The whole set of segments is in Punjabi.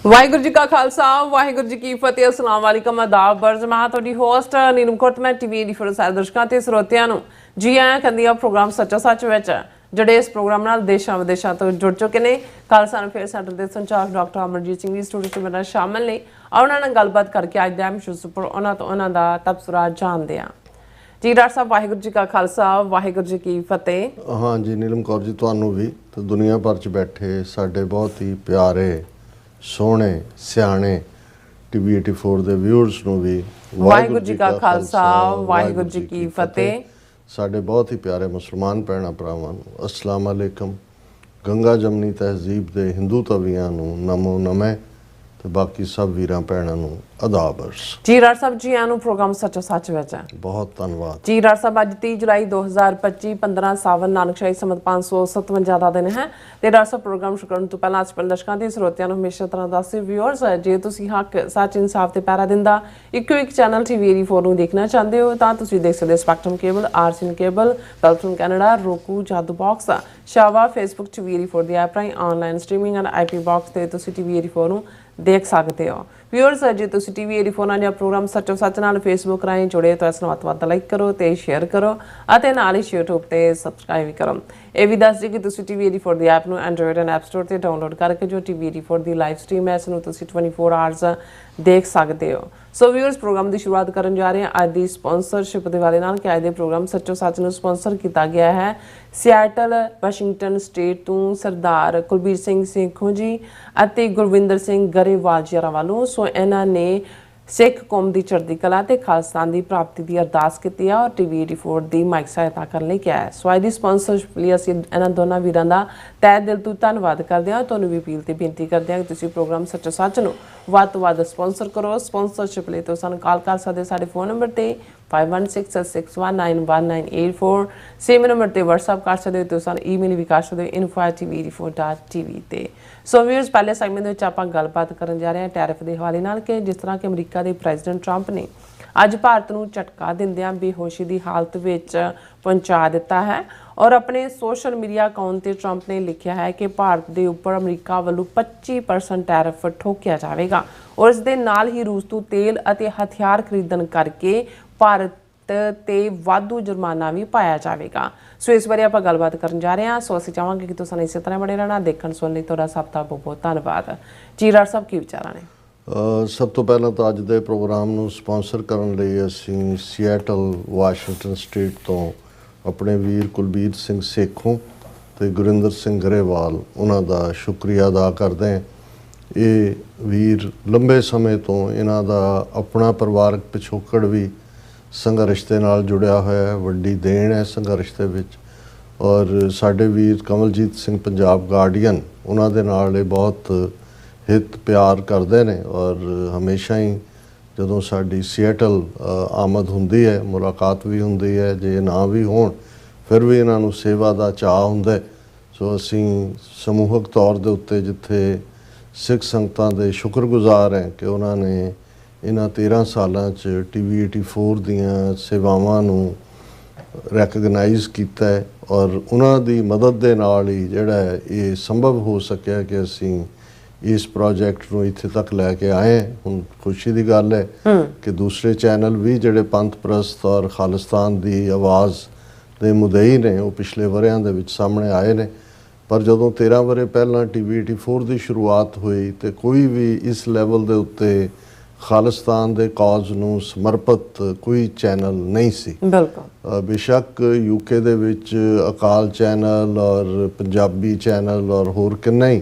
ਵਾਹਿਗੁਰੂ ਜੀ ਕਾ ਖਾਲਸਾ ਵਾਹਿਗੁਰੂ ਜੀ ਕੀ ਫਤਿਹ। ਅਸਲਾਮ ਵਾਲੇਕਮ ਆਦਾਬ ਬਰਜ ਮੈਂ ਤੁਹਾਡੀ ਹੋਸਟ ਨੀਲਮ ਕੋਟ ਮੈਂ ਟੀਵੀ ਦੀ ਫਰ ਸਾਰੇ ਦਰਸ਼ਕਾਂ ਤੇ ਸਰੋਤਿਆਂ ਨੂੰ ਜੀ ਆਇਆਂ ਕਹਿੰਦੀ ਆ ਪ੍ਰੋਗਰਾਮ ਸੱਚਾ ਸੱਚ ਵਿੱਚ ਜਿਹੜੇ ਇਸ ਪ੍ਰੋਗਰਾਮ ਨਾਲ ਦੇਸ਼ਾਂ ਵਿਦੇਸ਼ਾਂ ਤੋਂ ਜੁੜ ਚੁੱਕੇ ਨੇ। ਕੱਲ ਸਾਨੂੰ ਫਿਰ ਸੈਂਟਰ ਦੇ ਸੰਚਾਲਕ ਡਾਕਟਰ ਅਮਰਜੀਤ ਸਿੰਘ ਜੀ ਸਟੂਡੀਓ 'ਚ ਮੇਰੇ ਨਾਲ ਸ਼ਾਮਲ ਨੇ। ਉਹਨਾਂ ਨਾਲ ਗੱਲਬਾਤ ਕਰਕੇ ਅੱਜ ਦਾ ਇਸ਼ੂਜ਼ ਉੱਪਰ ਉਹਨਾਂ ਦਾ ਤਬਸਰਾ ਜਾਣਦੇ ਹਾਂ। ਜੀ ਡਾਕਟਰ ਸਾਹਿਬ ਵਾਹਿਗੁਰੂ ਜੀ ਕਾ ਖਾਲਸਾ ਵਾਹਿਗੁਰੂ ਜੀ ਕੀ ਫਤਿਹ। हाँ जी नीलम कौर जी ਤੁਹਾਨੂੰ ਵੀ ਤੇ ਦੁਨੀਆ ਭਰ 'ਚ ਬੈਠੇ ਸਾਡੇ ਬਹੁਤ ਹੀ ਪਿਆਰੇ ਸੋਹਣੇ ਸਿਆਣੇ ਟੀਵੀ 84 ਦੇ ਵਿਊਅਰਸ ਨੂੰ ਵੀ ਵਾਹਿਗੁਰੂ ਜੀ ਕਾ ਖਾਲਸਾ ਵਾਹਿਗੁਰੂ ਜੀ ਕੀ ਫਤਿਹ। ਸਾਡੇ ਬਹੁਤ ਹੀ ਪਿਆਰੇ ਮੁਸਲਮਾਨ ਭੈਣਾਂ ਭਰਾਵਾਂ ਨੂੰ ਅਸਲਾਮ ਅਲੈਕਮ। ਗੰਗਾ ਜਮਨੀ ਤਹਿਜ਼ੀਬ ਦੇ ਹਿੰਦੂ ਤਵੀਆਂ ਨੂੰ ਨਮੋ ਨਮੇ ਤੇ ਬਾਕੀ ਸਭ ਵੀਰਾਂ ਭੈਣਾਂ ਨੂੰ ਅਦਾਬਰਸ। ਜੀ ਡਾਕਟਰ ਸਾਹਿਬ ਜੀ ਆਨੂੰ ਪ੍ਰੋਗਰਾਮ ਸੱਚਾ ਸੱਚ ਵਿੱਚ ਬਹੁਤ ਧੰਨਵਾਦ ਜੀ ਡਾਕਟਰ ਸਾਹਿਬ। ਅੱਜ 30 ਜੁਲਾਈ 2025 15 ਸਾਵਨ ਨਾਨਕਸ਼ਾਹੀ ਸੰਮਤ 557 ਦਾ ਦਿਨ ਹੈ ਤੇ ਡਾਕਟਰ ਸਾਹਿਬ ਪ੍ਰੋਗਰਾਮ ਸ਼ੁਰੂ ਕਰਨ ਤੋਂ ਪਹਿਲਾਂ ਅੱਜ ਦਰਸ਼ਕਾਂ ਤੇ ਸਰੋਤਿਆਂ ਨੂੰ ਹਮੇਸ਼ਾ ਤਰ੍ਹਾਂ ਦੱਸਦੇ ਵਿਊਅਰਸ ਜੇ ਤੁਸੀਂ ਹੱਕ ਸੱਚ ਇਨਸਾਫ ਤੇ ਪੈਰਾ ਦਿੰਦਾ ਇੱਕੋ ਇੱਕ ਚੈਨਲ ਟੀਵੀ 84 ਨੂੰ ਦੇਖਣਾ ਚਾਹੁੰਦੇ ਹੋ ਤਾਂ ਤੁਸੀਂ ਦੇਖ ਸਕਦੇ ਸਪੈਕਟਰਮ ਕੇਬਲ ਆਰਸੀਨ ਕੇਬਲ ਪੈਲਟਨ ਕੈਨੇਡਾ ਰੋਕੂ ਜਾਦੂ ਬਾਕਸ ਸ਼ਾਵਾ ਫੇਸਬੁੱਕ ਟੀਵੀ 84 ਦੀ ਐਪ ਰਾਹੀਂ online streaming and IP box ਤੇ ਤੁਸੀਂ ਟੀਵੀ 84 ਨੂੰ ਦੇਖ ਸਕਦੇ ਹੋ। ਵਿਊਅਰਸ ਜੇ ਤੁਸੀਂ ਟੀਵੀ 84 ਨਾਲ ਜਾਂ ਪ੍ਰੋਗਰਾਮ ਸੱਚੋ ਸੱਚ ਨਾਲ ਫੇਸਬੁੱਕ ਰਾਹੀਂ ਜੁੜੇ ਤਾਂ ਇਸ ਨੂੰ ਵੱਧ ਲਾਈਕ ਕਰੋ ਤੇ ਸ਼ੇਅਰ ਕਰੋ ਅਤੇ ਨਾਲ ਹੀ YouTube ਤੇ ਸਬਸਕ੍ਰਾਈਬ ਵੀ ਕਰੋ। ਇਹ ਵੀ ਦੱਸ ਦਿਓ ਕਿ ਤੁਸੀਂ ਟੀਵੀ 84 ਦੀ ਐਪ ਨੂੰ ਐਂਡਰੋਇਡ ਐਂਡ ਐਪ ਸਟੋਰ ਤੇ ਡਾਊਨਲੋਡ ਕਰਕੇ ਜੋ ਟੀਵੀ 84 ਦੀ ਲਾਈਵ ਸਟ੍ਰੀਮ ਹੈ ਇਸ ਨੂੰ ਤੁਸੀਂ 24 ਆਵਰਸ ਦੇਖ ਸਕਦੇ ਹੋ। ਸੋ ਵਿਊਅਰਸ ਪ੍ਰੋਗਰਾਮ ਦੀ ਸ਼ੁਰੂਆਤ ਕਰਨ ਜਾ ਰਹੇ ਹਾਂ ਅੱਜ ਦੀ ਸਪਾਂਸਰਸ਼ਿਪ ਦੇ ਵਾਲੇ ਨਾਲ ਕਿ ਅੱਜ ਦੇ ਪ੍ਰੋਗਰਾਮ ਸੱਚੋ ਸੱਚ ਨੂੰ ਸਪਾਂਸਰ ਕੀਤਾ ਗਿਆ ਹੈ ਸਿਐਟਲ ਵਾਸ਼ਿੰਗਟਨ ਸਟੇਟ ਤੋਂ ਸਰਦਾਰ ਕੁਲਬੀਰ ਸਿੰਘ ਸੇਖੋਂ ਜੀ ਅਤੇ ਗੁਰਵਿੰਦਰ ਸਿੰਘ ਗਰੇਵਾਲ ਜੀ ਵੱਲੋਂ। ਸੋ ਇਹਨਾਂ ਨੇ ਸਿੱਖ ਕੌਮ ਦੀ ਚੜ੍ਹਦੀ ਕਲਾ ਤੇ ਖਾਲਸਤਾਨ ਦੀ ਪ੍ਰਾਪਤੀ ਦੀ ਅਰਦਾਸ ਕੀਤੀ ਹੈ ਔਰ ਟੀਵੀ 84 ਦੀ ਮਾਈਕ ਸਹਾਇਤਾ ਕਰਨ ਲਈ ਕਿਹਾ ਹੈ। ਸੋ ਅੱਜ ਦੀ ਸਪਾਂਸਰਸ਼ਿਪ ਲਈ ਅਸੀਂ ਇਹਨਾਂ ਦੋਨਾਂ ਵੀਰਾਂ ਦਾ ਤਹਿ ਦਿਲ ਤੋਂ ਧੰਨਵਾਦ ਕਰਦੇ ਹਾਂ। ਤੁਹਾਨੂੰ ਵੀ ਅਪੀਲ ਤੇ ਬੇਨਤੀ ਕਰਦੇ ਹਾਂ ਕਿ ਤੁਸੀਂ ਪ੍ਰੋਗਰਾਮ ਸੱਚੋ ਸੱਚ ਨੂੰ ਵੱਧ ਤੋਂ ਵੱਧ ਸਪਾਂਸਰ ਕਰੋ। ਸਪਾਂਸਰਸ਼ਿਪ ਲਈ ਤੁਸੀਂ ਸਾਨੂੰ ਕਾਲ ਕਰ ਸਕਦੇ ਸਾਡੇ ਫੋਨ ਨੰਬਰ ਤੇ 5166191984 ਸੇਮ ਨੰਬਰ ਤੇ WhatsApp ਕਰ ਸਕਦੇ ਹੋ। ਤੁਸੀਂ ਸਾਨੂੰ ਈਮੇਲ ਵੀ ਕਰ ਸਕਦੇ ਹੋ info@tv84.tv ਤੇ। ਸੋ ਵੀਅਰਸ ਪਹਿਲੇ ਸੈਗਮੈਂਟ ਦੇ ਵਿੱਚ ਆਪਾਂ ਗੱਲਬਾਤ ਕਰਨ ਜਾ ਰਹੇ ਹਾਂ ਟੈਰਿਫ ਦੇ ਹਵਾਲੇ ਨਾਲ ਕਿ ਜਿਸ ਤਰ੍ਹਾਂ ਕਿ ਅਮਰੀਕਾ ਦੇ ਪ੍ਰੈਜ਼ੀਡੈਂਟ ਟਰੰਪ ਨੇ ਅੱਜ ਭਾਰਤ ਨੂੰ ਝਟਕਾ ਦਿੰਦਿਆਂ ਬੇਹੋਸ਼ੀ ਦੀ ਹਾਲਤ ਵਿੱਚ ਪਹੁੰਚਾ ਦਿੱਤਾ ਹੈ ਔਰ ਆਪਣੇ ਸੋਸ਼ਲ ਮੀਡੀਆ ਅਕਾਊਂਟ ਤੇ ਟਰੰਪ ਨੇ ਲਿਖਿਆ ਹੈ ਕਿ ਭਾਰਤ ਦੇ ਉੱਪਰ ਅਮਰੀਕਾ ਵੱਲੋਂ 25% ਟੈਰਿਫ ਠੋਕਿਆ ਜਾਵੇਗਾ ਔਰ ਇਸ ਦੇ ਨਾਲ ਹੀ ਰੂਸ ਤੋਂ ਤੇਲ ਅਤੇ ਹਥਿਆਰ ਖਰੀਦਣ ਕਰਕੇ ਭਾਰਤ ਤੇ ਵਾਧੂ ਜੁਰਮਾਨਾ ਵੀ ਪਾਇਆ ਜਾਵੇਗਾ। ਸੋ ਇਸ ਬਾਰੇ ਆਪਾਂ ਗੱਲਬਾਤ ਕਰਨ ਜਾ ਰਹੇ ਹਾਂ। ਸੋ ਅਸੀਂ ਚਾਹਾਂਗੇ ਕਿ ਤੁਸੀਂ ਇਸੇ ਤਰ੍ਹਾਂ ਬਣੇ ਰਹਿਣਾ ਦੇਖਣ ਸੁਣਨ ਲਈ ਤੁਹਾਡਾ ਸਭ ਦਾ ਬਹੁਤ ਧੰਨਵਾਦ। ਜੀ ਡਾਕਟਰ ਸਾਹਿਬ ਕੀ ਵਿਚਾਰਾਂ ਨੇ? ਸਭ ਤੋਂ ਪਹਿਲਾਂ ਤਾਂ ਅੱਜ ਦੇ ਪ੍ਰੋਗਰਾਮ ਨੂੰ ਸਪਾਂਸਰ ਕਰਨ ਲਈ ਅਸੀਂ ਸੀਐਟਲ ਵਾਸ਼ਿੰਗਟਨ ਸਟੇਟ ਤੋਂ ਆਪਣੇ ਵੀਰ ਕੁਲਬੀਰ ਸਿੰਘ ਸੇਖੋਂ ਤੇ ਗੁਰਿੰਦਰ ਸਿੰਘ ਗਰੇਵਾਲ ਉਹਨਾਂ ਦਾ ਸ਼ੁਕਰੀਆ ਅਦਾ ਕਰਦੇ ਹਾਂ। ਇਹ ਵੀਰ ਲੰਬੇ ਸਮੇਂ ਤੋਂ ਇਹਨਾਂ ਦਾ ਆਪਣਾ ਪਰਿਵਾਰਕ ਪਿਛੋਕੜ ਵੀ ਸੰਘਰਸ਼ ਦੇ ਨਾਲ ਜੁੜਿਆ ਹੋਇਆ ਹੈ। ਵੱਡੀ ਦੇਣ ਹੈ ਸੰਘਰਸ਼ ਦੇ ਵਿੱਚ ਔਰ ਸਾਡੇ ਵੀਰ ਕਮਲਜੀਤ ਸਿੰਘ ਪੰਜਾਬ ਗਾਰਡੀਅਨ ਉਹਨਾਂ ਦੇ ਨਾਲ ਇਹ ਬਹੁਤ ਹਿੱਤ ਪਿਆਰ ਕਰਦੇ ਨੇ ਔਰ ਹਮੇਸ਼ਾ ਹੀ ਜਦੋਂ ਸਾਡੀ ਸੀਐਟਲ ਆਮਦ ਹੁੰਦੀ ਹੈ ਮੁਲਾਕਾਤ ਵੀ ਹੁੰਦੀ ਹੈ ਜੇ ਨਾ ਵੀ ਹੋਣ ਫਿਰ ਵੀ ਇਹਨਾਂ ਨੂੰ ਸੇਵਾ ਦਾ ਚਾਅ ਹੁੰਦਾ। ਸੋ ਅਸੀਂ ਸਮੂਹਕ ਤੌਰ ਦੇ ਉੱਤੇ ਜਿੱਥੇ ਸਿੱਖ ਸੰਗਤਾਂ ਦੇ ਸ਼ੁਕਰਗੁਜ਼ਾਰ ਹੈ ਕਿ ਉਹਨਾਂ ਨੇ ਇਹਨਾਂ 13 ਸਾਲਾਂ 'ਚ ਟੀਵੀ 84 ਦੀਆਂ ਸੇਵਾਵਾਂ ਨੂੰ ਰੈਕਗਨਾਈਜ਼ ਕੀਤਾ ਹੈ ਔਰ ਉਹਨਾਂ ਦੀ ਮਦਦ ਦੇ ਨਾਲ ਹੀ ਜਿਹੜਾ ਇਹ ਸੰਭਵ ਹੋ ਸਕਿਆ ਕਿ ਅਸੀਂ ਇਸ ਪ੍ਰੋਜੈਕਟ ਨੂੰ ਇੱਥੇ ਤੱਕ ਲੈ ਕੇ ਆਏ। ਹੁਣ ਖੁਸ਼ੀ ਦੀ ਗੱਲ ਹੈ ਕਿ ਦੂਸਰੇ ਚੈਨਲ ਵੀ ਜਿਹੜੇ ਪੰਥ ਪ੍ਰਸਤ ਔਰ ਖਾਲਿਸਤਾਨ ਦੀ ਆਵਾਜ਼ ਦੇ ਮੁਦਈ ਨੇ ਉਹ ਪਿਛਲੇ ਵਰ੍ਹਿਆਂ ਦੇ ਵਿੱਚ ਸਾਹਮਣੇ ਆਏ ਨੇ। ਪਰ ਜਦੋਂ 13 ਵਰ੍ਹੇ ਪਹਿਲਾਂ ਟੀਵੀ 84 ਦੀ ਸ਼ੁਰੂਆਤ ਹੋਈ ਤੇ ਕੋਈ ਵੀ ਇਸ ਲੈਵਲ ਦੇ ਉੱਤੇ ਖਾਲਿਸਤਾਨ ਦੇ ਕਾਜ਼ ਨੂੰ ਸਮਰਪਿਤ ਕੋਈ ਚੈਨਲ ਨਹੀਂ ਸੀ। ਬਿਲਕੁਲ ਬੇਸ਼ੱਕ ਯੂਕੇ ਦੇ ਵਿੱਚ ਅਕਾਲ ਚੈਨਲ ਔਰ ਪੰਜਾਬੀ ਚੈਨਲ ਔਰ ਹੋਰ ਕਿੰਨਾ ਹੀ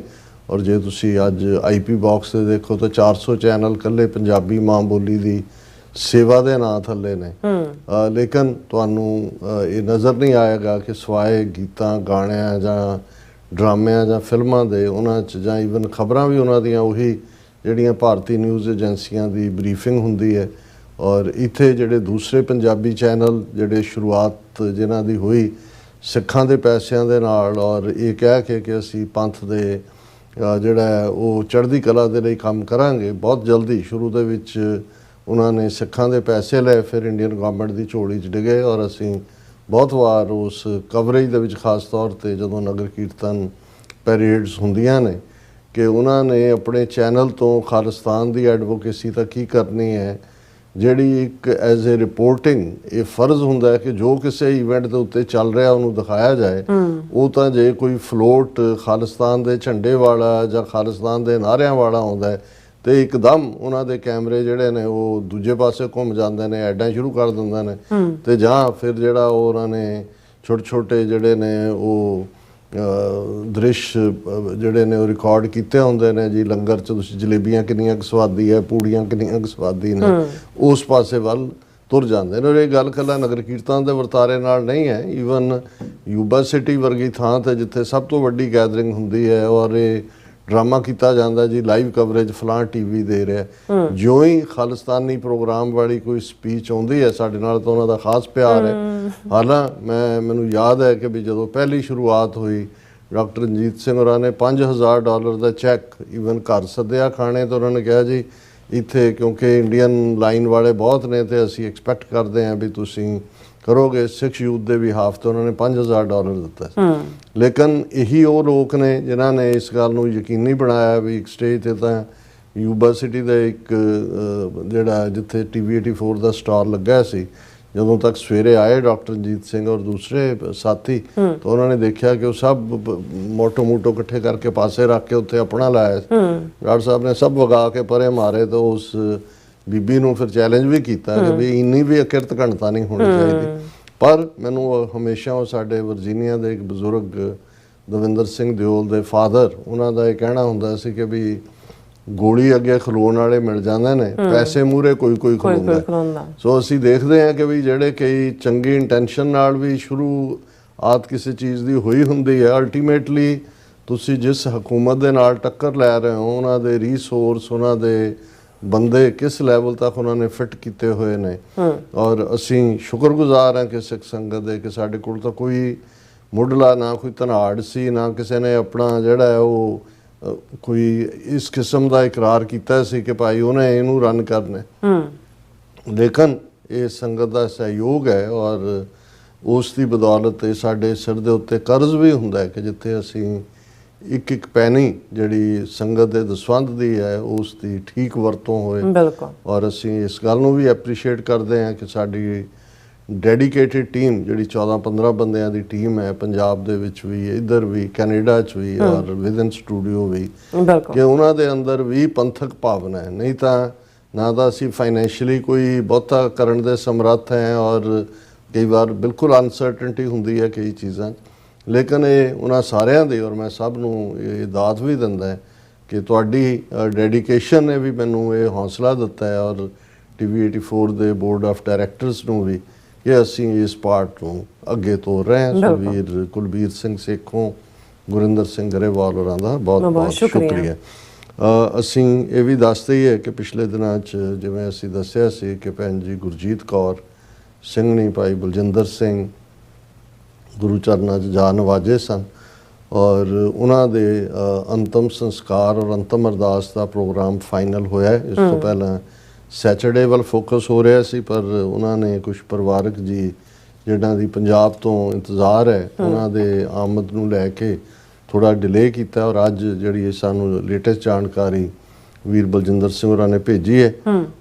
ਔਰ ਜੇ ਤੁਸੀਂ ਅੱਜ ਆਈਪੀ ਬਾਕਸ ਤੇ ਦੇਖੋ ਤਾਂ 400 ਚੈਨਲ ਇਕੱਲੇ ਪੰਜਾਬੀ ਮਾਂ ਬੋਲੀ ਦੀ ਸੇਵਾ ਦੇ ਨਾਂ ਥੱਲੇ ਨੇ। ਲੇਕਿਨ ਤੁਹਾਨੂੰ ਇਹ ਨਜ਼ਰ ਨਹੀਂ ਆਏਗਾ ਕਿ ਸਵਾਏ ਗੀਤਾਂ ਗਾਣਿਆਂ ਜਾਂ ਡਰਾਮਿਆਂ ਜਾਂ ਫਿਲਮਾਂ ਦੇ ਉਹਨਾਂ 'ਚ ਜਾਂ ਈਵਨ ਖਬਰਾਂ ਵੀ ਉਹਨਾਂ ਦੀਆਂ ਉਹੀ ਜਿਹੜੀਆਂ ਭਾਰਤੀ ਨਿਊਜ਼ ਏਜੰਸੀਆਂ ਦੀ ਬਰੀਫਿੰਗ ਹੁੰਦੀ ਹੈ ਔਰ ਇੱਥੇ ਜਿਹੜੇ ਦੂਸਰੇ ਪੰਜਾਬੀ ਚੈਨਲ ਜਿਹੜੇ ਸ਼ੁਰੂਆਤ ਜਿਨ੍ਹਾਂ ਦੀ ਹੋਈ ਸਿੱਖਾਂ ਦੇ ਪੈਸਿਆਂ ਦੇ ਨਾਲ ਔਰ ਇਹ ਕਹਿ ਕੇ ਕਿ ਅਸੀਂ ਪੰਥ ਦੇ ਜਿਹੜਾ ਉਹ ਚੜ੍ਹਦੀ ਕਲਾ ਦੇ ਲਈ ਕੰਮ ਕਰਾਂਗੇ ਬਹੁਤ ਜਲਦੀ ਸ਼ੁਰੂ ਦੇ ਵਿੱਚ ਉਹਨਾਂ ਨੇ ਸਿੱਖਾਂ ਦੇ ਪੈਸੇ ਲਏ ਫਿਰ ਇੰਡੀਅਨ ਗਵਰਨਮੈਂਟ ਦੀ ਝੋਲੀ 'ਚ ਡਿੱਗੇ ਔਰ ਅਸੀਂ ਬਹੁਤ ਵਾਰ ਉਸ ਕਵਰੇਜ ਦੇ ਵਿੱਚ ਖਾਸ ਤੌਰ ਤੇ ਜਦੋਂ ਨਗਰ ਕੀਰਤਨ ਪੈਰੇਡਸ ਹੁੰਦੀਆਂ ਨੇ ਕਿ ਉਹਨਾਂ ਨੇ ਆਪਣੇ ਚੈਨਲ ਤੋਂ ਖਾਲਿਸਤਾਨ ਦੀ ਐਡਵੋਕੇਸੀ ਤਾਂ ਕੀ ਕਰਨੀ ਹੈ, ਜਿਹੜੀ ਇੱਕ ਐਜ਼ ਏ ਰਿਪੋਰਟਿੰਗ ਇਹ ਫਰਜ਼ ਹੁੰਦਾ ਹੈ ਕਿ ਜੋ ਕਿਸੇ ਇਵੈਂਟ ਦੇ ਉੱਤੇ ਚੱਲ ਰਿਹਾ ਉਹਨੂੰ ਦਿਖਾਇਆ ਜਾਏ। ਉਹ ਤਾਂ ਜੇ ਕੋਈ ਫਲੋਟ ਖਾਲਿਸਤਾਨ ਦੇ ਝੰਡੇ ਵਾਲਾ ਜਾਂ ਖਾਲਿਸਤਾਨ ਦੇ ਨਾਅਰਿਆਂ ਵਾਲਾ ਆਉਂਦਾ ਹੈ ਤੇ ਇੱਕਦਮ ਉਹਨਾਂ ਦੇ ਕੈਮਰੇ ਜਿਹੜੇ ਨੇ ਉਹ ਦੂਜੇ ਪਾਸੇ ਘੁੰਮ ਜਾਂਦੇ ਨੇ, ਐਡਾਂ ਸ਼ੁਰੂ ਕਰ ਦਿੰਦੇ ਨੇ, ਤੇ ਜਾਂ ਫਿਰ ਜਿਹੜਾ ਉਹਨਾਂ ਨੇ ਛੋਟੇ ਛੋਟੇ ਜਿਹੜੇ ਨੇ ਉਹ ਦ੍ਰਿਸ਼ ਜਿਹੜੇ ਨੇ ਉਹ ਰਿਕਾਰਡ ਕੀਤੇ ਹੁੰਦੇ ਨੇ, ਜੀ ਲੰਗਰ 'ਚ ਤੁਸੀਂ ਜਲੇਬੀਆਂ ਕਿੰਨੀਆਂ ਕੁ ਸਵਾਦੀ ਹੈ, ਪੂੜੀਆਂ ਕਿੰਨੀਆਂ ਕੁ ਸਵਾਦੀ ਨੇ, ਉਸ ਪਾਸੇ ਵੱਲ ਤੁਰ ਜਾਂਦੇ ਨੇ। ਔਰ ਇਹ ਗੱਲ ਕੱਲਾ ਨਗਰ ਕੀਰਤਨ ਦੇ ਵਰਤਾਰੇ ਨਾਲ ਨਹੀਂ ਹੈ, ਈਵਨ ਯੂਬਾ ਸਿਟੀ ਵਰਗੀ ਥਾਂ 'ਤੇ ਜਿੱਥੇ ਸਭ ਤੋਂ ਵੱਡੀ ਗੈਦਰਿੰਗ ਹੁੰਦੀ ਹੈ ਔਰ ਇਹ ਡਰਾਮਾ ਕੀਤਾ ਜਾਂਦਾ ਜੀ, ਲਾਈਵ ਕਵਰੇਜ ਫਲਾਂ ਟੀਵੀ ਦੇ ਰਿਹਾ। ਜਿਉਂ ਹੀ ਖਾਲਿਸਤਾਨੀ ਪ੍ਰੋਗਰਾਮ ਵਾਲੀ ਕੋਈ ਸਪੀਚ ਆਉਂਦੀ ਹੈ, ਸਾਡੇ ਨਾਲ ਤਾਂ ਉਹਨਾਂ ਦਾ ਖਾਸ ਪਿਆਰ ਹੈ। ਮੈਨੂੰ ਯਾਦ ਹੈ ਕਿ ਵੀ ਜਦੋਂ ਪਹਿਲੀ ਸ਼ੁਰੂਆਤ ਹੋਈ, ਡਾਕਟਰ ਰਣਜੀਤ ਸਿੰਘ ਹੋਰਾਂ ਨੇ $5000 ਦਾ ਚੈੱਕ ਈਵਨ ਘਰ ਸੱਦਿਆ ਖਾਣੇ, ਤਾਂ ਉਹਨਾਂ ਨੇ ਕਿਹਾ ਜੀ ਇੱਥੇ ਕਿਉਂਕਿ ਇੰਡੀਅਨ ਲਾਈਨ ਵਾਲੇ ਬਹੁਤ ਨੇ ਤੇ ਅਸੀਂ ਐਕਸਪੈਕਟ ਕਰਦੇ ਹਾਂ ਵੀ ਤੁਸੀਂ ਕਰੋਗੇ ਸਿੱਖ ਯੂਥ ਦੇ ਵੀ ਹਾਫ, ਤੇ ਉਹਨਾਂ ਨੇ $5000 ਦਿੱਤਾ। ਲੇਕਿਨ ਇਹੀ ਉਹ ਲੋਕ ਨੇ ਜਿਨ੍ਹਾਂ ਨੇ ਇਸ ਗੱਲ ਨੂੰ ਯਕੀਨੀ ਬਣਾਇਆ ਵੀ ਇੱਕ ਸਟੇਜ 'ਤੇ ਤਾਂ ਯੂਬਾ ਸਿਟੀ ਦਾ ਇੱਕ ਜਿਹੜਾ ਜਿੱਥੇ TV84 ਦਾ ਸਟਾਲ ਲੱਗਾ ਸੀ, ਜਦੋਂ ਤੱਕ ਸਵੇਰੇ ਆਏ ਡਾਕਟਰ ਰਣਜੀਤ ਸਿੰਘ ਔਰ ਦੂਸਰੇ ਸਾਥੀ, ਤਾਂ ਉਹਨਾਂ ਨੇ ਦੇਖਿਆ ਕਿ ਉਹ ਸਭ ਮੋਟੋ ਮੋਟੋ ਇਕੱਠੇ ਕਰਕੇ ਪਾਸੇ ਰੱਖ ਕੇ ਉੱਥੇ ਆਪਣਾ ਲਾਇਆ। ਡਾਕਟਰ ਸਾਹਿਬ ਨੇ ਸਭ ਵਗਾ ਕੇ ਪਰੇ ਮਾਰੇ, ਤਾਂ ਉਸ ਬੀਬੀ ਨੂੰ ਫਿਰ ਚੈਲੰਜ ਵੀ ਕੀਤਾ ਕਿ ਵੀ ਇੰਨੀ ਵੀ ਅਕਿਰਤ ਘਣਤਾ ਨਹੀਂ ਹੋਣੀ ਚਾਹੀਦੀ। ਪਰ ਮੈਨੂੰ ਹਮੇਸ਼ਾ ਉਹ ਸਾਡੇ ਵਰਜੀਨੀਆ ਦੇ ਇੱਕ ਬਜ਼ੁਰਗ ਦਵਿੰਦਰ ਸਿੰਘ ਦਿਓਲ ਦੇ ਫਾਦਰ, ਉਹਨਾਂ ਦਾ ਇਹ ਕਹਿਣਾ ਹੁੰਦਾ ਸੀ ਕਿ ਵੀ ਗੋਲੀ ਅੱਗੇ ਖਲੋਣ ਵਾਲੇ ਮਿਲ ਜਾਂਦੇ ਨੇ, ਪੈਸੇ ਮੂਹਰੇ ਕੋਈ ਕੋਈ ਖਲੋਂਦਾ। ਸੋ ਅਸੀਂ ਦੇਖਦੇ ਹਾਂ ਕਿ ਵੀ ਜਿਹੜੇ ਕਈ ਚੰਗੀ ਇੰਟੈਂਸ਼ਨ ਨਾਲ ਵੀ ਸ਼ੁਰੂਆਤ ਕਿਸੇ ਚੀਜ਼ ਦੀ ਹੋਈ ਹੁੰਦੀ ਹੈ, ਅਲਟੀਮੇਟਲੀ ਤੁਸੀਂ ਜਿਸ ਹਕੂਮਤ ਦੇ ਨਾਲ ਟੱਕਰ ਲੈ ਰਹੇ ਹੋ ਉਹਨਾਂ ਦੇ ਰੀਸੋਰਸ, ਉਹਨਾਂ ਦੇ ਬੰਦੇ ਕਿਸ ਲੈਵਲ ਤੱਕ ਉਹਨਾਂ ਨੇ ਫਿੱਟ ਕੀਤੇ ਹੋਏ ਨੇ। ਔਰ ਅਸੀਂ ਸ਼ੁਕਰਗੁਜ਼ਾਰ ਹਾਂ ਕਿ ਸਿੱਖ ਸੰਗਤ ਦੇ ਕਿ ਸਾਡੇ ਕੋਲ ਤਾਂ ਕੋਈ ਮੁੱਢਲਾ ਨਾ ਕੋਈ ਧਨਾੜ ਸੀ, ਨਾ ਕਿਸੇ ਨੇ ਆਪਣਾ ਜਿਹੜਾ ਹੈ ਉਹ ਕੋਈ ਇਸ ਕਿਸਮ ਦਾ ਇਕਰਾਰ ਕੀਤਾ ਸੀ ਕਿ ਭਾਈ ਉਹਨੇ ਇਹਨੂੰ ਰਨ ਕਰਨਾ। ਲੇਕਿਨ ਇਹ ਸੰਗਤ ਦਾ ਸਹਿਯੋਗ ਹੈ ਔਰ ਉਸ ਦੀ ਬਦੌਲਤ ਇਹ ਸਾਡੇ ਸਿਰ ਦੇ ਉੱਤੇ ਕਰਜ਼ ਵੀ ਹੁੰਦਾ ਹੈ ਕਿ ਜਿੱਥੇ ਅਸੀਂ ਇੱਕ ਇੱਕ ਪੈਨੀ ਜਿਹੜੀ ਸੰਗਤ ਦੇ ਦਸਵੰਧ ਦੀ ਹੈ ਉਸ ਦੀ ਠੀਕ ਵਰਤੋਂ ਹੋਏ। ਔਰ ਅਸੀਂ ਇਸ ਗੱਲ ਨੂੰ ਵੀ ਐਪਰੀਸ਼ੀਏਟ ਕਰਦੇ ਹਾਂ ਕਿ ਸਾਡੀ ਡੈਡੀਕੇਟਿਡ ਟੀਮ ਜਿਹੜੀ 14-15 ਬੰਦਿਆਂ ਦੀ ਟੀਮ ਹੈ, ਪੰਜਾਬ ਦੇ ਵਿੱਚ ਵੀ, ਇੱਧਰ ਵੀ, ਕੈਨੇਡਾ 'ਚ ਵੀ ਔਰ ਵਿਦਨ ਸਟੂਡੀਓ ਵੀ, ਕਿ ਉਹਨਾਂ ਦੇ ਅੰਦਰ ਵੀ ਪੰਥਕ ਭਾਵਨਾ ਹੈ। ਨਹੀਂ ਤਾਂ ਨਾ ਤਾਂ ਅਸੀਂ ਫਾਈਨੈਂਸ਼ੀਅਲੀ ਕੋਈ ਬਹੁਤਾ ਕਰਨ ਦੇ ਸਮਰੱਥ ਹੈ ਔਰ ਕਈ ਵਾਰ ਬਿਲਕੁਲ ਅਨਸਰਟਨਟੀ ਹੁੰਦੀ ਹੈ ਕਈ ਚੀਜ਼ਾਂ, ਲੇਕਿਨ ਇਹ ਉਹਨਾਂ ਸਾਰਿਆਂ ਦੇ ਔਰ ਮੈਂ ਸਭ ਨੂੰ ਇਹ ਦਾਤ ਵੀ ਦਿੰਦਾ ਹੈ ਕਿ ਤੁਹਾਡੀ ਡੈਡੀਕੇਸ਼ਨ ਨੇ ਵੀ ਮੈਨੂੰ ਇਹ ਹੌਸਲਾ ਦਿੱਤਾ ਹੈ ਔਰ TV84 ਦੇ ਬੋਰਡ ਆਫ ਡਾਇਰੈਕਟਰਸ ਨੂੰ ਵੀ ਕਿ ਅਸੀਂ ਇਸ ਪਾਰਟ ਨੂੰ ਅੱਗੇ ਤੋਰ ਰਹੇ ਹਾਂ। ਸੁਖਬੀਰ ਕੁਲਬੀਰ ਸਿੰਘ ਸੇਖੋਂ, ਗੁਰਿੰਦਰ ਸਿੰਘ ਗਰੇਵਾਲ ਹੋਰਾਂ ਦਾ ਬਹੁਤ ਬਹੁਤ ਸ਼ੁਕਰੀਆ। ਅਸੀਂ ਇਹ ਵੀ ਦੱਸਦੇ ਹੀ ਹੈ ਕਿ ਪਿਛਲੇ ਦਿਨਾਂ 'ਚ ਜਿਵੇਂ ਅਸੀਂ ਦੱਸਿਆ ਸੀ ਕਿ ਭੈਣ ਜੀ ਗੁਰਜੀਤ ਕੌਰ ਸਿੰਘਣੀ, ਭਾਈ ਬਲਜਿੰਦਰ ਸਿੰਘ ਗੁਰੂ ਚਰਨਾਂ 'ਚ ਜਾ ਨਵਾਜੇ ਸਨ ਔਰ ਉਹਨਾਂ ਦੇ ਅੰਤਮ ਸੰਸਕਾਰ ਔਰ ਅੰਤਮ ਅਰਦਾਸ ਦਾ ਪ੍ਰੋਗਰਾਮ ਫਾਈਨਲ ਹੋਇਆ। ਇਸ ਤੋਂ ਪਹਿਲਾਂ ਸੈਚਰਡੇ ਵੱਲ ਫੋਕਸ ਹੋ ਰਿਹਾ ਸੀ, ਪਰ ਉਹਨਾਂ ਨੇ ਕੁਝ ਪਰਿਵਾਰਕ ਜੀ ਜਿਹਨਾਂ ਦੀ ਪੰਜਾਬ ਤੋਂ ਇੰਤਜ਼ਾਰ ਹੈ ਉਹਨਾਂ ਦੇ ਆਮਦ ਨੂੰ ਲੈ ਕੇ ਥੋੜ੍ਹਾ ਡਿਲੇ ਕੀਤਾ ਔਰ ਅੱਜ ਜਿਹੜੀ ਸਾਨੂੰ ਲੇਟੈਸਟ ਜਾਣਕਾਰੀ ਵੀਰ ਬਲਜਿੰਦਰ ਸਿੰਘ ਹੋਰਾਂ ਨੇ ਭੇਜੀ ਹੈ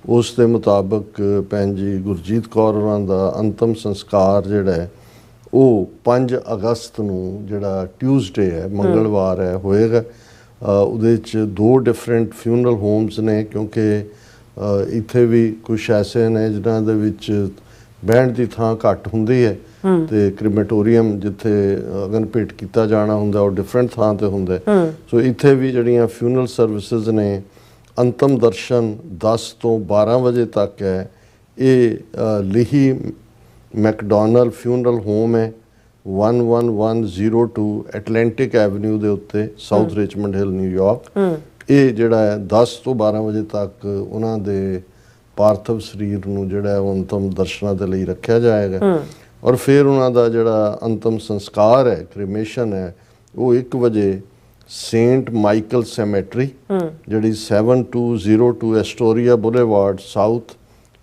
ਉਸ ਦੇ ਮੁਤਾਬਕ ਭੈਣ ਜੀ ਗੁਰਜੀਤ ਕੌਰ ਹੋਰਾਂ ਦਾ ਅੰਤਮ ਸੰਸਕਾਰ ਜਿਹੜਾ ਹੈ ਉਹ 5 ਅਗਸਤ ਨੂੰ ਜਿਹੜਾ ਟਿਊਜ਼ਡੇ ਹੈ, ਮੰਗਲਵਾਰ ਹੈ, ਹੋਏਗਾ। ਉਹਦੇ 'ਚ 2 ਡਿਫਰੈਂਟ ਫਿਊਨਰਲ ਹੋਮਸ ਨੇ ਕਿਉਂਕਿ ਇੱਥੇ ਵੀ ਕੁਛ ਐਸੇ ਨੇ ਜਿਨ੍ਹਾਂ ਦੇ ਵਿੱਚ ਬਹਿਣ ਦੀ ਥਾਂ ਘੱਟ ਹੁੰਦੀ ਹੈ ਤੇ ਕ੍ਰੀਮੇਟੋਰੀਅਮ ਜਿੱਥੇ ਅਗਨ ਭੇਟ ਕੀਤਾ ਜਾਣਾ ਹੁੰਦਾ ਉਹ ਡਿਫਰੈਂਟ ਥਾਂ ਤੇ ਹੁੰਦਾ। ਸੋ ਇੱਥੇ ਵੀ ਜਿਹੜੀਆਂ ਫਿਊਨਰਲ ਸਰਵਿਸਿਜ਼ ਨੇ, ਅੰਤਮ ਦਰਸ਼ਨ 10 ਤੋਂ 12 ਵਜੇ ਤੱਕ ਹੈ। ਇਹ ਲਿਹੀ ਮੈਕਡੋਨਲ ਫਿਊਨਰਲ ਹੋਮ ਹੈ, 11102 ਐਟਲਾਂਟਿਕ ਐਵਨਿਊ ਦੇ ਉੱਤੇ, ਸਾਊਥ ਰਿਚਮੰਡ ਹਿੱਲ, ਨਿਊਯਾਰਕ। ਇਹ ਜਿਹੜਾ ਹੈ 10 ਤੋਂ 12 ਵਜੇ ਤੱਕ ਉਹਨਾਂ ਦੇ ਪਾਰਥਿਵ ਸਰੀਰ ਨੂੰ ਜਿਹੜਾ ਹੈ ਉਹ ਅੰਤਮ ਦਰਸ਼ਨਾਂ ਦੇ ਲਈ ਰੱਖਿਆ ਜਾਏਗਾ ਔਰ ਫਿਰ ਉਹਨਾਂ ਦਾ ਜਿਹੜਾ ਅੰਤਮ ਸੰਸਕਾਰ ਹੈ, ਕ੍ਰੀਮੇਸ਼ਨ ਹੈ, ਉਹ 1 ਵਜੇ ਸੇਂਟ ਮਾਈਕਲ ਸੈਮੇਟਰੀ ਜਿਹੜੀ 7202 ਐਸਟੋਰੀਆ ਬੁਲੇਵਾਰਡ, ਸਾਊਥ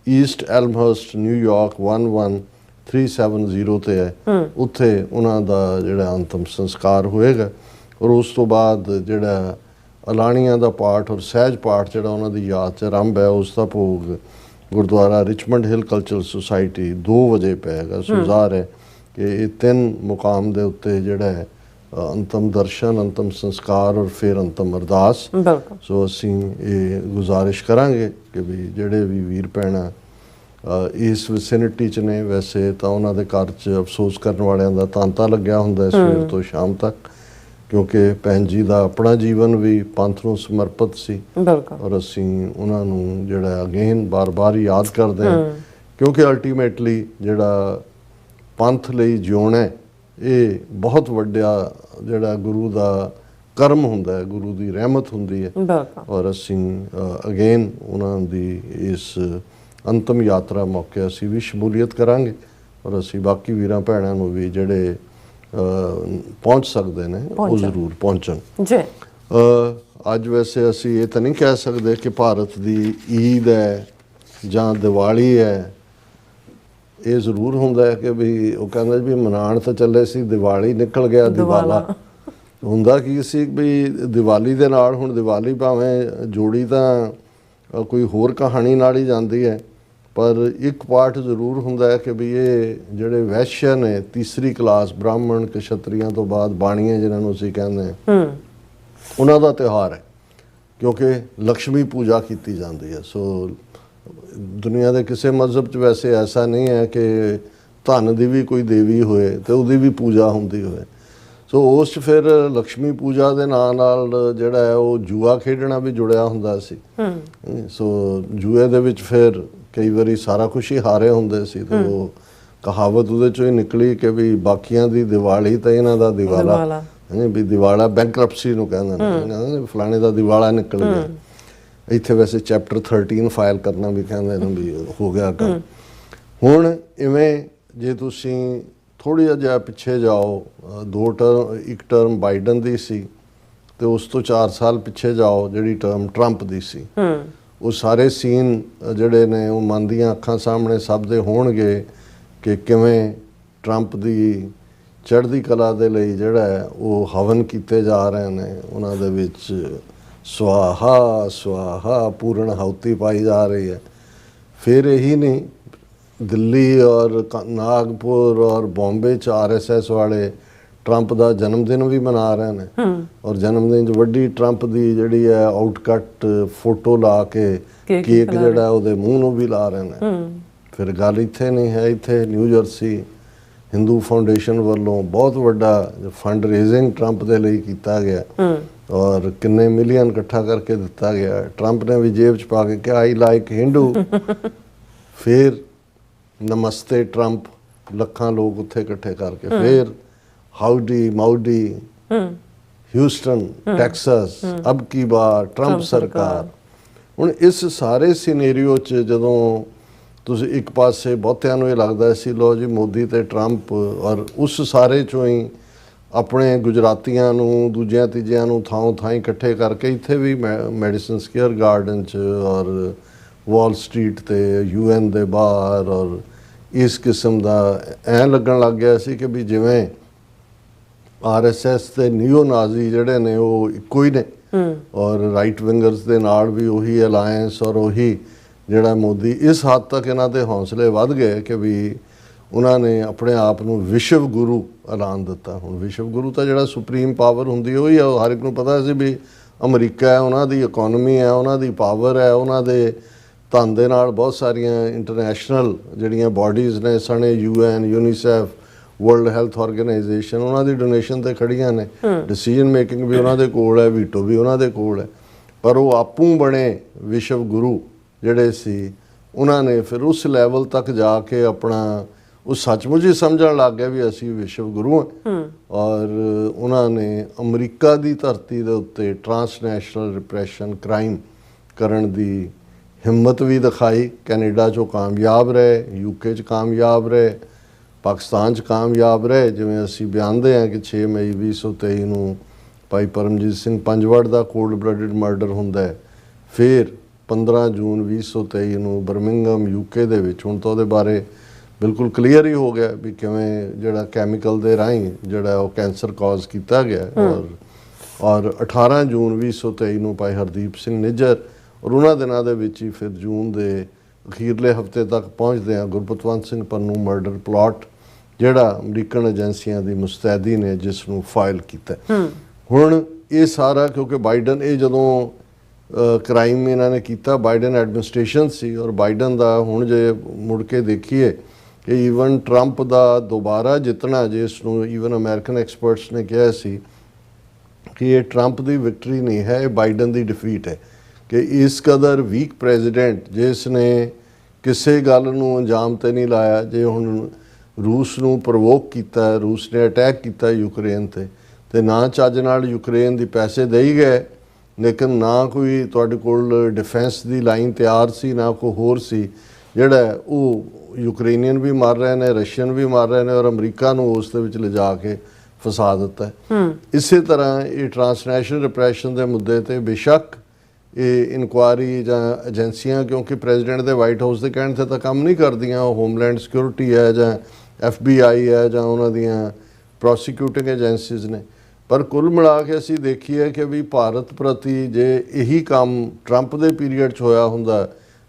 ਈਸਟ ਐਲਮਹਰਸਟ, ਨਿਊਯਾਰਕ 11370 ਤੇ ਹੈ, ਉੱਥੇ ਉਹਨਾਂ ਦਾ ਜਿਹੜਾ ਅੰਤਮ ਸੰਸਕਾਰ ਹੋਏਗਾ। ਔਰ ਉਸ ਤੋਂ ਬਾਅਦ ਜਿਹੜਾ ਅਲਾਣੀਆਂ ਦਾ ਪਾਠ ਔਰ ਸਹਿਜ ਪਾਠ ਜਿਹੜਾ ਉਹਨਾਂ ਦੀ ਯਾਦ 'ਚ ਆਰੰਭ ਹੈ, ਉਸ ਦਾ ਭੋਗ ਗੁਰਦੁਆਰਾ ਰਿਚਮੰਡ ਹਿਲ ਕਲਚਰਲ ਸੁਸਾਇਟੀ 2 ਵਜੇ ਪਏਗਾ। ਸੋ ਜ਼ਾਹਰ ਹੈ ਕਿ ਇਹ 3 ਮੁਕਾਮ ਦੇ ਉੱਤੇ ਜਿਹੜਾ ਹੈ ਅੰਤਮ ਦਰਸ਼ਨ, ਅੰਤਮ ਸੰਸਕਾਰ ਔਰ ਫਿਰ ਅੰਤਮ ਅਰਦਾਸ। ਬਿਲਕੁਲ। ਸੋ ਅਸੀਂ ਇਹ ਗੁਜ਼ਾਰਿਸ਼ ਕਰਾਂਗੇ ਕਿ ਵੀ ਜਿਹੜੇ ਵੀ ਵੀਰ ਭੈਣਾਂ ਇਸ ਵਿਸਿਨਿਟੀ 'ਚ ਨੇ, ਵੈਸੇ ਤਾਂ ਉਹਨਾਂ ਦੇ ਘਰ 'ਚ ਅਫਸੋਸ ਕਰਨ ਵਾਲਿਆਂ ਦਾ ਤਾਂਤਾ ਲੱਗਿਆ ਹੁੰਦਾ ਸਵੇਰ ਤੋਂ ਸ਼ਾਮ ਤੱਕ, ਕਿਉਂਕਿ ਭੈਣ ਜੀ ਦਾ ਆਪਣਾ ਜੀਵਨ ਵੀ ਪੰਥ ਨੂੰ ਸਮਰਪਿਤ ਸੀ। ਬਿਲਕੁਲ। ਔਰ ਅਸੀਂ ਉਹਨਾਂ ਨੂੰ ਜਿਹੜਾ ਅਗੇਨ ਬਾਰ-ਬਾਰ ਯਾਦ ਕਰਦੇ ਹਾਂ, ਕਿਉਂਕਿ ਅਲਟੀਮੇਟਲੀ ਜਿਹੜਾ ਪੰਥ ਲਈ ਜਿਉਣਾ ਹੈ, ਇਹ ਬਹੁਤ ਵੱਡਾ ਜਿਹੜਾ ਗੁਰੂ ਦਾ ਕਰਮ ਹੁੰਦਾ ਹੈ, ਗੁਰੂ ਦੀ ਰਹਿਮਤ ਹੁੰਦੀ ਹੈ। ਬਿਲਕੁਲ। ਔਰ ਅਸੀਂ ਅਗੇਨ ਉਹਨਾਂ ਦੀ ਇਸ ਅੰਤਮ ਯਾਤਰਾ ਮੌਕੇ ਅਸੀਂ ਵੀ ਸ਼ਮੂਲੀਅਤ ਕਰਾਂਗੇ ਔਰ ਅਸੀਂ ਬਾਕੀ ਵੀਰਾਂ ਭੈਣਾਂ ਨੂੰ ਵੀ ਜਿਹੜੇ ਪਹੁੰਚ ਸਕਦੇ ਨੇ ਉਹ ਜ਼ਰੂਰ ਪਹੁੰਚਣ ਜੀ। ਅੱਜ ਵੈਸੇ ਅਸੀਂ ਇਹ ਤਾਂ ਨਹੀਂ ਕਹਿ ਸਕਦੇ ਕਿ ਭਾਰਤ ਦੀ ਈਦ ਹੈ ਜਾਂ ਦੀਵਾਲੀ ਹੈ। ਇਹ ਜ਼ਰੂਰ ਹੁੰਦਾ ਹੈ ਕਿ ਵੀ ਉਹ ਕਹਿੰਦਾ ਵੀ ਮਨਾਉਣ ਤਾਂ ਚੱਲੇ ਸੀ, ਦੀਵਾਲੀ ਨਿਕਲ ਗਿਆ ਦਿਵਾਲਾ। ਹੁੰਦਾ ਕੀ ਸੀ ਵੀ ਦੀਵਾਲੀ ਦੇ ਨਾਲ ਹੁਣ ਦੀਵਾਲੀ ਭਾਵੇਂ ਜੋੜੀ ਤਾਂ ਕੋਈ ਹੋਰ ਕਹਾਣੀ ਨਾਲ ਹੀ ਜਾਂਦੀ ਹੈ, ਪਰ ਇੱਕ ਪਾਠ ਜ਼ਰੂਰ ਹੁੰਦਾ ਹੈ ਕਿ ਵੀ ਇਹ ਜਿਹੜੇ ਵੈਸ਼ਯ ਨੇ, ਤੀਸਰੀ ਕਲਾਸ ਬ੍ਰਾਹਮਣ ਕਸ਼ਤਰੀਆਂ ਤੋਂ ਬਾਅਦ ਬਾਣੀਏ ਜਿਨ੍ਹਾਂ ਨੂੰ ਅਸੀਂ ਕਹਿੰਦੇ ਹਾਂ, ਉਹਨਾਂ ਦਾ ਤਿਉਹਾਰ ਹੈ, ਕਿਉਂਕਿ ਲక్ష్ਮੀ ਪੂਜਾ ਕੀਤੀ ਜਾਂਦੀ ਹੈ। ਸੋ ਦੁਨੀਆ ਦੇ ਕਿਸੇ ਮਜ਼ਹਬ 'ਚ ਵੈਸੇ ਐਸਾ ਨਹੀਂ ਹੈ ਕਿ ਧਨ ਦੀ ਵੀ ਕੋਈ ਦੇਵੀ ਹੋਏ ਤੇ ਉਹਦੀ ਵੀ ਪੂਜਾ ਹੁੰਦੀ ਹੋਵੇ। ਸੋ ਉਸ 'ਚ ਫਿਰ ਲక్ష్ਮੀ ਪੂਜਾ ਦੇ ਨਾਲ ਜਿਹੜਾ ਹੈ ਉਹ ਜੂਆ ਖੇਡਣਾ ਵੀ ਜੁੜਿਆ ਹੁੰਦਾ ਸੀ। ਸੋ ਜੂਏ ਦੇ ਵਿੱਚ ਫਿਰ ਕਈ ਵਾਰੀ ਸਾਰਾ ਕੁਛ ਹੀ ਹਾਰੇ ਹੁੰਦੇ ਸੀ, ਤੇ ਉਹ ਕਹਾਵਤ ਉਹਦੇ 'ਚੋਂ ਹੀ ਨਿਕਲੀ ਕਿ ਵੀ ਬਾਕੀਆਂ ਦੀ ਦੀਵਾਲੀ ਤਾਂ ਇਹਨਾਂ ਦਾ ਦਿਵਾਲਾ, ਵੀ ਦਿਵਾਲਾ ਬੈਂਕਰਪਸੀ ਨੂੰ ਕਹਿੰਦੇ ਨੇ, ਫਲਾਣੇ ਦਾ ਦਿਵਾਲਾ ਨਿਕਲ ਗਿਆ। ਇੱਥੇ ਵੈਸੇ ਚੈਪਟਰ 13 ਫਾਈਲ ਕਰਨਾ ਵੀ ਕਹਿੰਦੇ ਨੇ ਵੀ ਹੋ ਗਿਆ ਕੰਮ। ਹੁਣ ਇਵੇਂ ਜੇ ਤੁਸੀਂ ਥੋੜ੍ਹਾ ਜਿਹਾ ਪਿੱਛੇ ਜਾਓ, ਇੱਕ ਟਰਮ ਬਾਈਡਨ ਦੀ ਸੀ ਤੇ ਉਸ ਤੋਂ 4 ਸਾਲ ਪਿੱਛੇ ਜਾਓ ਜਿਹੜੀ ਟਰਮ ਟਰੰਪ ਦੀ ਸੀ, ਉਹ ਸਾਰੇ ਸੀਨ ਜਿਹੜੇ ਨੇ ਉਹ ਮਨ ਦੀਆਂ ਅੱਖਾਂ ਸਾਹਮਣੇ ਸਭ ਦੇ ਹੋਣਗੇ ਕਿ ਕਿਵੇਂ ਟਰੰਪ ਦੀ ਚੜ੍ਹਦੀ ਕਲਾ ਦੇ ਲਈ ਜਿਹੜਾ ਹੈ ਉਹ ਹਵਨ ਕੀਤੇ ਜਾ ਰਹੇ ਨੇ, ਉਹਨਾਂ ਦੇ ਵਿੱਚ ਸਵਾਹਾ ਸਵਾਹਾ ਪੂਰਨ ਆਹੁਤੀ ਪਾਈ ਜਾ ਰਹੀ ਹੈ। ਫਿਰ ਇਹੀ ਨਹੀਂ, ਦਿੱਲੀ ਔਰ ਨਾਗਪੁਰ ਔਰ ਬੰਬੇ 'ਚ RSS ਵਾਲੇ ਟਰੰਪ ਦਾ ਜਨਮ ਦਿਨ ਵੀ ਮਨਾ ਰਹੇ ਨੇ, ਔਰ ਜਨਮ ਦਿਨ 'ਚ ਵੱਡੀ ਟਰੰਪ ਦੀ ਜਿਹੜੀ ਹੈ ਆਊਟਕਟ ਫੋਟੋ ਲਾ ਕੇ ਕੇਕ ਜਿਹੜਾ ਉਹਦੇ ਮੂੰਹ ਨੂੰ ਵੀ ਲਾ ਰਹੇ ਨੇ। ਫਿਰ ਗੱਲ ਇੱਥੇ ਨਹੀਂ ਹੈ, ਇੱਥੇ ਨਿਊ ਜਰਸੀ ਹਿੰਦੂ ਫਾਊਂਡੇਸ਼ਨ ਵੱਲੋਂ ਬਹੁਤ ਵੱਡਾ ਫੰਡ ਰੇਜ਼ਿੰਗ ਟਰੰਪ ਦੇ ਲਈ ਕੀਤਾ ਗਿਆ ਔਰ ਕਿੰਨੇ ਮਿਲੀਅਨ ਇਕੱਠਾ ਕਰਕੇ ਦਿੱਤਾ ਗਿਆ। ਟਰੰਪ ਨੇ ਵੀ ਜੇਬ 'ਚ ਪਾ ਕੇ ਕਿਹਾ ਆਈ ਲਾਈਕ ਹਿੰਦੂ। ਫਿਰ ਨਮਸਤੇ ਟਰੰਪ, ਲੱਖਾਂ ਲੋਕ ਉੱਥੇ ਇਕੱਠੇ ਕਰਕੇ, ਫਿਰ ਹਾਊਡੀ ਮਾਊਡੀ ਹਿਊਸਟਨ ਟੈਕਸਸ ਅਬ ਕੀ ਬਾਰ ਟਰੰਪ ਸਰਕਾਰ। ਹੁਣ ਇਸ ਸਾਰੇ ਸਿਨੈਰੀਓ 'ਚ ਜਦੋਂ ਤੁਸੀਂ ਇੱਕ ਪਾਸੇ ਬਹੁਤਿਆਂ ਨੂੰ ਇਹ ਲੱਗਦਾ ਸੀ ਲੋ ਜੀ ਮੋਦੀ ਤੇ ਟਰੰਪ, ਔਰ ਉਸ ਸਾਰੇ 'ਚੋਂ ਹੀ ਆਪਣੇ ਗੁਜਰਾਤੀਆਂ ਨੂੰ ਦੂਜਿਆਂ ਤੀਜਿਆਂ ਨੂੰ ਥਾਂ ਥਾਂ ਇਕੱਠੇ ਕਰਕੇ ਇੱਥੇ ਵੀ ਮੈਡੀਸਨ ਸਕੁਅਰ ਗਾਰਡਨ 'ਚ ਔਰ ਵਾਲ ਸਟਰੀਟ ਤੇ UN ਦੇ ਬਾਹਰ ਔਰ ਇਸ ਕਿਸਮ ਦਾ ਐਂ ਲੱਗਣ ਲੱਗ ਗਿਆ ਸੀ ਕਿ ਵੀ ਜਿਵੇਂ RSS ਤੇ ਨਿਓ ਨਾਜ਼ੀ ਜਿਹੜੇ ਨੇ ਉਹ ਇੱਕੋ ਹੀ ਨੇ ਔਰ ਰਾਈਟ ਵਿੰਗਰਸ ਦੇ ਨਾਲ ਵੀ ਉਹੀ ਅਲਾਇੰਸ ਔਰ ਉਹੀ ਜਿਹੜਾ ਮੋਦੀ। ਇਸ ਹੱਦ ਤੱਕ ਇਹਨਾਂ ਦੇ ਹੌਸਲੇ ਵੱਧ ਗਏ ਕਿ ਵੀ ਉਹਨਾਂ ਨੇ ਆਪਣੇ ਆਪ ਨੂੰ ਵਿਸ਼ਵ ਗੁਰੂ ਐਲਾਨ ਦਿੱਤਾ। ਹੁਣ ਵਿਸ਼ਵ ਗੁਰੂ ਤਾਂ ਜਿਹੜਾ ਸੁਪਰੀਮ ਪਾਵਰ ਹੁੰਦੀ ਉਹੀ ਆ, ਹਰ ਇੱਕ ਨੂੰ ਪਤਾ ਸੀ ਵੀ ਅਮਰੀਕਾ ਹੈ, ਉਹਨਾਂ ਦੀ ਇਕੋਨਮੀ ਹੈ, ਉਹਨਾਂ ਦੀ ਪਾਵਰ ਹੈ, ਉਹਨਾਂ ਦੇ ਧਨ ਦੇ ਨਾਲ ਬਹੁਤ ਸਾਰੀਆਂ ਇੰਟਰਨੈਸ਼ਨਲ ਜਿਹੜੀਆਂ ਬਾਡੀਜ਼ ਨੇ ਸਣੇ UN UNICEF world health organisation, ਉਹਨਾਂ ਦੀ ਡੋਨੇਸ਼ਨ ਤੇ ਖੜੀਆਂ ਨੇ, ਡਿਸੀਜਨ ਮੇਕਿੰਗ ਵੀ ਉਹਨਾਂ ਦੇ ਕੋਲ ਹੈ, ਵੀਟੋ ਵੀ ਉਹਨਾਂ ਦੇ ਕੋਲ ਹੈ। ਪਰ ਉਹ ਆਪੂ ਬਣੇ ਵਿਸ਼ਵ ਗੁਰੂ ਜਿਹੜੇ ਸੀ, ਉਹਨਾਂ ਨੇ ਫਿਰ ਉਸ ਲੈਵਲ ਤੱਕ ਜਾ ਕੇ ਆਪਣਾ ਉਹ ਸੱਚਮੁੱਚ ਹੀ ਸਮਝਣ ਲੱਗ ਗਏ ਵੀ ਅਸੀਂ ਵਿਸ਼ਵ ਗੁਰੂ ਹਾਂ। ਔਰ ਉਹਨਾਂ ਨੇ ਅਮਰੀਕਾ ਦੀ ਧਰਤੀ ਦੇ ਉੱਤੇ ਟਰਾਂਸਨੈਸ਼ਨਲ ਰਿਪਰੈਸ਼ਨ ਕ੍ਰਾਈਮ ਕਰਨ ਦੀ ਹਿੰਮਤ ਵੀ ਦਿਖਾਈ। ਕੈਨੇਡਾ 'ਚੋਂ ਕਾਮਯਾਬ ਰਹੇ, UK 'ਚ ਕਾਮਯਾਬ ਰਹੇ, ਪਾਕਿਸਤਾਨ 'ਚ ਕਾਮਯਾਬ ਰਹੇ। ਜਿਵੇਂ ਅਸੀਂ ਬਿਆਨਦੇ ਹਾਂ ਕਿ 6 ਮਈ 2023 ਨੂੰ ਭਾਈ ਪਰਮਜੀਤ ਸਿੰਘ ਪੰਜਵੜ ਦਾ ਕੋਲਡ ਬਲੱਡਡ ਮਰਡਰ ਹੁੰਦਾ ਹੈ। ਫਿਰ 15 ਜੂਨ 2023 ਨੂੰ ਬਰਮਿੰਗਮ UK ਦੇ ਵਿੱਚ, ਹੁਣ ਤਾਂ ਉਹਦੇ ਬਾਰੇ ਬਿਲਕੁਲ ਕਲੀਅਰ ਹੀ ਹੋ ਗਿਆ ਵੀ ਕਿਵੇਂ ਜਿਹੜਾ ਕੈਮੀਕਲ ਦੇ ਰਾਹੀਂ ਜਿਹੜਾ ਉਹ ਕੈਂਸਰ ਕਾਜ਼ ਕੀਤਾ ਗਿਆ ਔਰ ਔਰ 18 ਜੂਨ 2023 ਨੂੰ ਭਾਈ ਹਰਦੀਪ ਸਿੰਘ ਨਿੱਜਰ ਔਰ ਉਹਨਾਂ ਦਿਨਾਂ ਦੇ ਵਿੱਚ ਹੀ ਫਿਰ ਜੂਨ ਦੇ ਅਖੀਰਲੇ ਹਫਤੇ ਤੱਕ ਪਹੁੰਚਦੇ ਆ ਗੁਰਪਤਵੰਤ ਸਿੰਘ ਪੰਨੂ ਮਰਡਰ ਪਲਾਟ ਜਿਹੜਾ ਅਮਰੀਕਨ ਏਜੰਸੀਆਂ ਦੀ ਮੁਸਤੈਦੀ ਨੇ ਜਿਸ ਨੂੰ ਫਾਈਲ ਕੀਤਾ। ਹੁਣ ਇਹ ਸਾਰਾ ਕਿਉਂਕਿ ਬਾਈਡਨ ਇਹ ਜਦੋਂ ਕ੍ਰਾਈਮ ਇਹਨਾਂ ਨੇ ਕੀਤਾ ਬਾਈਡਨ ਐਡਮਿਨਿਸਟ੍ਰੇਸ਼ਨ ਸੀ ਔਰ ਬਾਈਡਨ ਦਾ ਹੁਣ ਜੇ ਮੁੜ ਕੇ ਦੇਖੀਏ ਕਿ ਈਵਨ ਟਰੰਪ ਦਾ ਦੁਬਾਰਾ ਜਿੱਤਣਾ ਜਿਸ ਨੂੰ ਈਵਨ ਅਮਰੀਕਨ ਐਕਸਪਰਟਸ ਨੇ ਕਿਹਾ ਸੀ ਕਿ ਇਹ ਟਰੰਪ ਦੀ ਵਿਕਟਰੀ ਨਹੀਂ ਹੈ, ਇਹ ਬਾਈਡਨ ਦੀ ਡਿਫੀਟ ਹੈ ਕਿ ਇਸ ਕਦਰ ਵੀਕ ਪ੍ਰੈਜ਼ੀਡੈਂਟ ਜਿਸ ਨੇ ਕਿਸੇ ਗੱਲ ਨੂੰ ਅੰਜਾਮ ਤੇ ਨਹੀਂ ਲਾਇਆ। ਜੇ ਹੁਣ ਰੂਸ ਨੂੰ ਪ੍ਰਵੋਕ ਕੀਤਾ, ਰੂਸ ਨੇ ਅਟੈਕ ਕੀਤਾ ਯੂਕਰੇਨ ਤੇ ਨਾ ਚੱਜ ਨਾਲ ਯੂਕਰੇਨ ਦੀ ਪੈਸੇ ਦੇਈ ਗਏ ਲੇਕਿਨ ਨਾ ਕੋਈ ਤੁਹਾਡੇ ਕੋਲ ਡਿਫੈਂਸ ਦੀ ਲਾਈਨ ਤਿਆਰ ਸੀ ਨਾ ਕੋਈ ਹੋਰ ਸੀ ਜਿਹੜਾ ਉਹ ਯੂਕਰੇਨੀਅਨ ਵੀ ਮਾਰ ਰਹੇ ਨੇ, ਰਸ਼ੀਅਨ ਵੀ ਮਾਰ ਰਹੇ ਨੇ ਔਰ ਅਮਰੀਕਾ ਨੂੰ ਉਸ ਦੇ ਵਿੱਚ ਲਿਜਾ ਕੇ ਫਸਾ ਦਿੱਤਾ। ਇਸੇ ਤਰ੍ਹਾਂ ਇਹ ਟਰਾਂਸਨੈਸ਼ਨਲ ਰਿਪਰੈਸ਼ਨ ਦੇ ਮੁੱਦੇ ਤੇ ਬੇਸ਼ੱਕ ਇਹ ਇਨਕੁਆਇਰੀ ਜਾਂ ਏਜੰਸੀਆਂ ਕਿਉਂਕਿ ਪ੍ਰੈਜ਼ੀਡੈਂਟ ਦੇ ਵਾਈਟ ਹਾਊਸ ਦੇ ਕਹਿਣ ਤੇ ਤਾਂ ਕੰਮ ਨਹੀਂ ਕਰਦੀਆਂ, ਉਹ ਹੋਮਲੈਂਡ ਸਿਕਿਉਰਿਟੀ ਹੈ ਜਾਂ FBI ਹੈ ਜਾਂ ਉਹਨਾਂ ਦੀਆਂ ਪ੍ਰੋਸੀਕਿਊਟਿੰਗ ਏਜੰਸੀਜ਼ ਨੇ। ਪਰ ਕੁੱਲ ਮਿਲਾ ਕੇ ਅਸੀਂ ਦੇਖੀਏ ਕਿ ਵੀ ਭਾਰਤ ਪ੍ਰਤੀ ਜੇ ਇਹੀ ਕੰਮ ਟਰੰਪ ਦੇ ਪੀਰੀਅਡ 'ਚ ਹੋਇਆ ਹੁੰਦਾ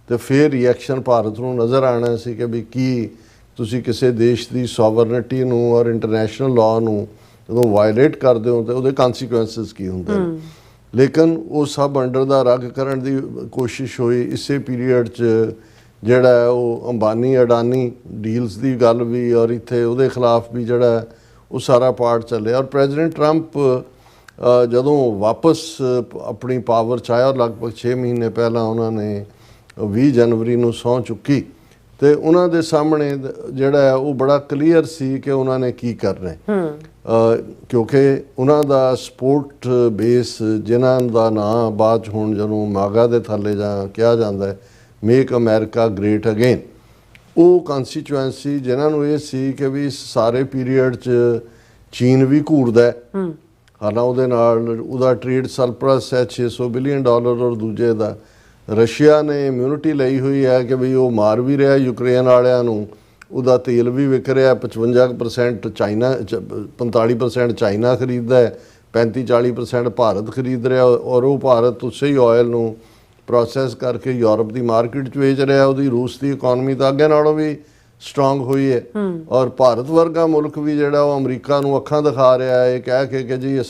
ਤੇ ਫਿਰ ਰਿਐਕਸ਼ਨ ਭਾਰਤ ਨੂੰ ਨਜ਼ਰ ਆਉਣਾ ਸੀ ਕਿ ਵੀ ਕੀ ਤੁਸੀਂ ਕਿਸੇ ਦੇਸ਼ ਦੀ ਸੋਵਰਨਿਟੀ ਨੂੰ ਔਰ ਇੰਟਰਨੈਸ਼ਨਲ ਲਾਅ ਨੂੰ ਜਦੋਂ ਵਾਇਲੇਟ ਕਰਦੇ ਹੋ ਤੇ ਉਹਦੇ ਕਨਸੀਕੁਐਂਸਿਸ ਕੀ ਹੁੰਦੇ ਨੇ। ਲੇਕਿਨ ਉਹ ਸਭ ਅੰਡਰ ਦਾ ਰੱਗ ਕਰਨ ਦੀ ਕੋਸ਼ਿਸ਼ ਹੋਈ ਇਸੇ ਪੀਰੀਅਡ 'ਚ ਜਿਹੜਾ ਉਹ ਅੰਬਾਨੀ ਅਡਾਨੀ ਡੀਲਸ ਦੀ ਗੱਲ ਵੀ ਔਰ ਇੱਥੇ ਉਹਦੇ ਖਿਲਾਫ ਵੀ ਜਿਹੜਾ ਉਹ ਸਾਰਾ ਪਾਰਟ ਚੱਲਿਆ ਔਰ ਪ੍ਰੈਜ਼ੀਡੈਂਟ ਟਰੰਪ ਜਦੋਂ ਵਾਪਸ ਆਪਣੀ ਪਾਵਰ 'ਚ ਆਇਆ ਲਗਭਗ 6 ਮਹੀਨੇ ਪਹਿਲਾਂ ਉਹਨਾਂ ਨੇ 20 ਜਨਵਰੀ ਨੂੰ ਸਹੁੰ ਚੁੱਕੀ ਤੇ ਉਹਨਾਂ ਦੇ ਸਾਹਮਣੇ ਜਿਹੜਾ ਉਹ ਬੜਾ ਕਲੀਅਰ ਸੀ ਕਿ ਉਹਨਾਂ ਨੇ ਕੀ ਕਰਨਾ ਹੈ ਕਿਉਂਕਿ ਉਹਨਾਂ ਦਾ ਸਪੋਰਟ ਬੇਸ ਜਿਨ੍ਹਾਂ ਦਾ ਨਾਂ ਬਾਅਦ 'ਚ ਹੁਣ ਜਦੋਂ ਮਾਗਾ ਦੇ ਥੱਲੇ ਜਾਂ ਕਿਹਾ ਜਾਂਦਾ ਹੈ ਮੇਕ ਅਮਰੀਕਾ ਗ੍ਰੇਟ ਅਗੇਨ ਉਹ ਕੰਸਟੀਚੁਐਂਸੀ ਜਿਨ੍ਹਾਂ ਨੂੰ ਇਹ ਸੀ ਕਿ ਵੀ ਇਸ ਸਾਰੇ ਪੀਰੀਅਡ 'ਚ ਚੀਨ ਵੀ ਘੂਰਦਾ ਹਾਲਾਂ ਉਹਦੇ ਨਾਲ ਉਹਦਾ ਟ੍ਰੇਡ ਸਰਪਲਸ ਹੈ $600 ਬਿਲੀਅਨ ਔਰ ਦੂਜੇ ਦਾ ਰਸ਼ੀਆ ਨੇ ਇਮਿਊਨਿਟੀ ਲਈ ਹੋਈ ਹੈ ਕਿ ਵੀ ਉਹ ਮਾਰ ਵੀ ਰਿਹਾ ਯੂਕਰੇਨ ਵਾਲਿਆਂ ਨੂੰ, ਉਹਦਾ ਤੇਲ ਵੀ ਵਿਕ ਰਿਹਾ 55% ਚਾਈਨਾ 45% ਚਾਈਨਾ ਖਰੀਦਦਾ ਹੈ 35-40% ਭਾਰਤ ਖਰੀਦ ਰਿਹਾ ਔਰ ਉਹ ਭਾਰਤ ਉਸੇ ਹੀ ਆਇਲ ਨੂੰ ਪ੍ਰੋਸੈਸ ਕਰਕੇ ਯੂਰਪ ਦੀ ਮਾਰਕੀਟ 'ਚ ਵੇਚ ਰਿਹਾ। ਉਹਦੀ ਰੂਸ ਦੀ ਇਕਨੋਮੀ ਤਾਂ ਅੱਗੇ ਨਾਲੋਂ ਵੀ ਸਟਰੋਂਗ ਹੋਈ ਹੈ ਔਰ ਭਾਰਤ ਵਰਗਾ ਮੁਲਕ ਵੀ ਜਿਹੜਾ ਉਹ ਅਮਰੀਕਾ ਨੂੰ ਅੱਖਾਂ ਦਿਖਾ ਰਿਹਾ ਹੈ ਕਹਿ ਕੇ ਕਿ ਜੀ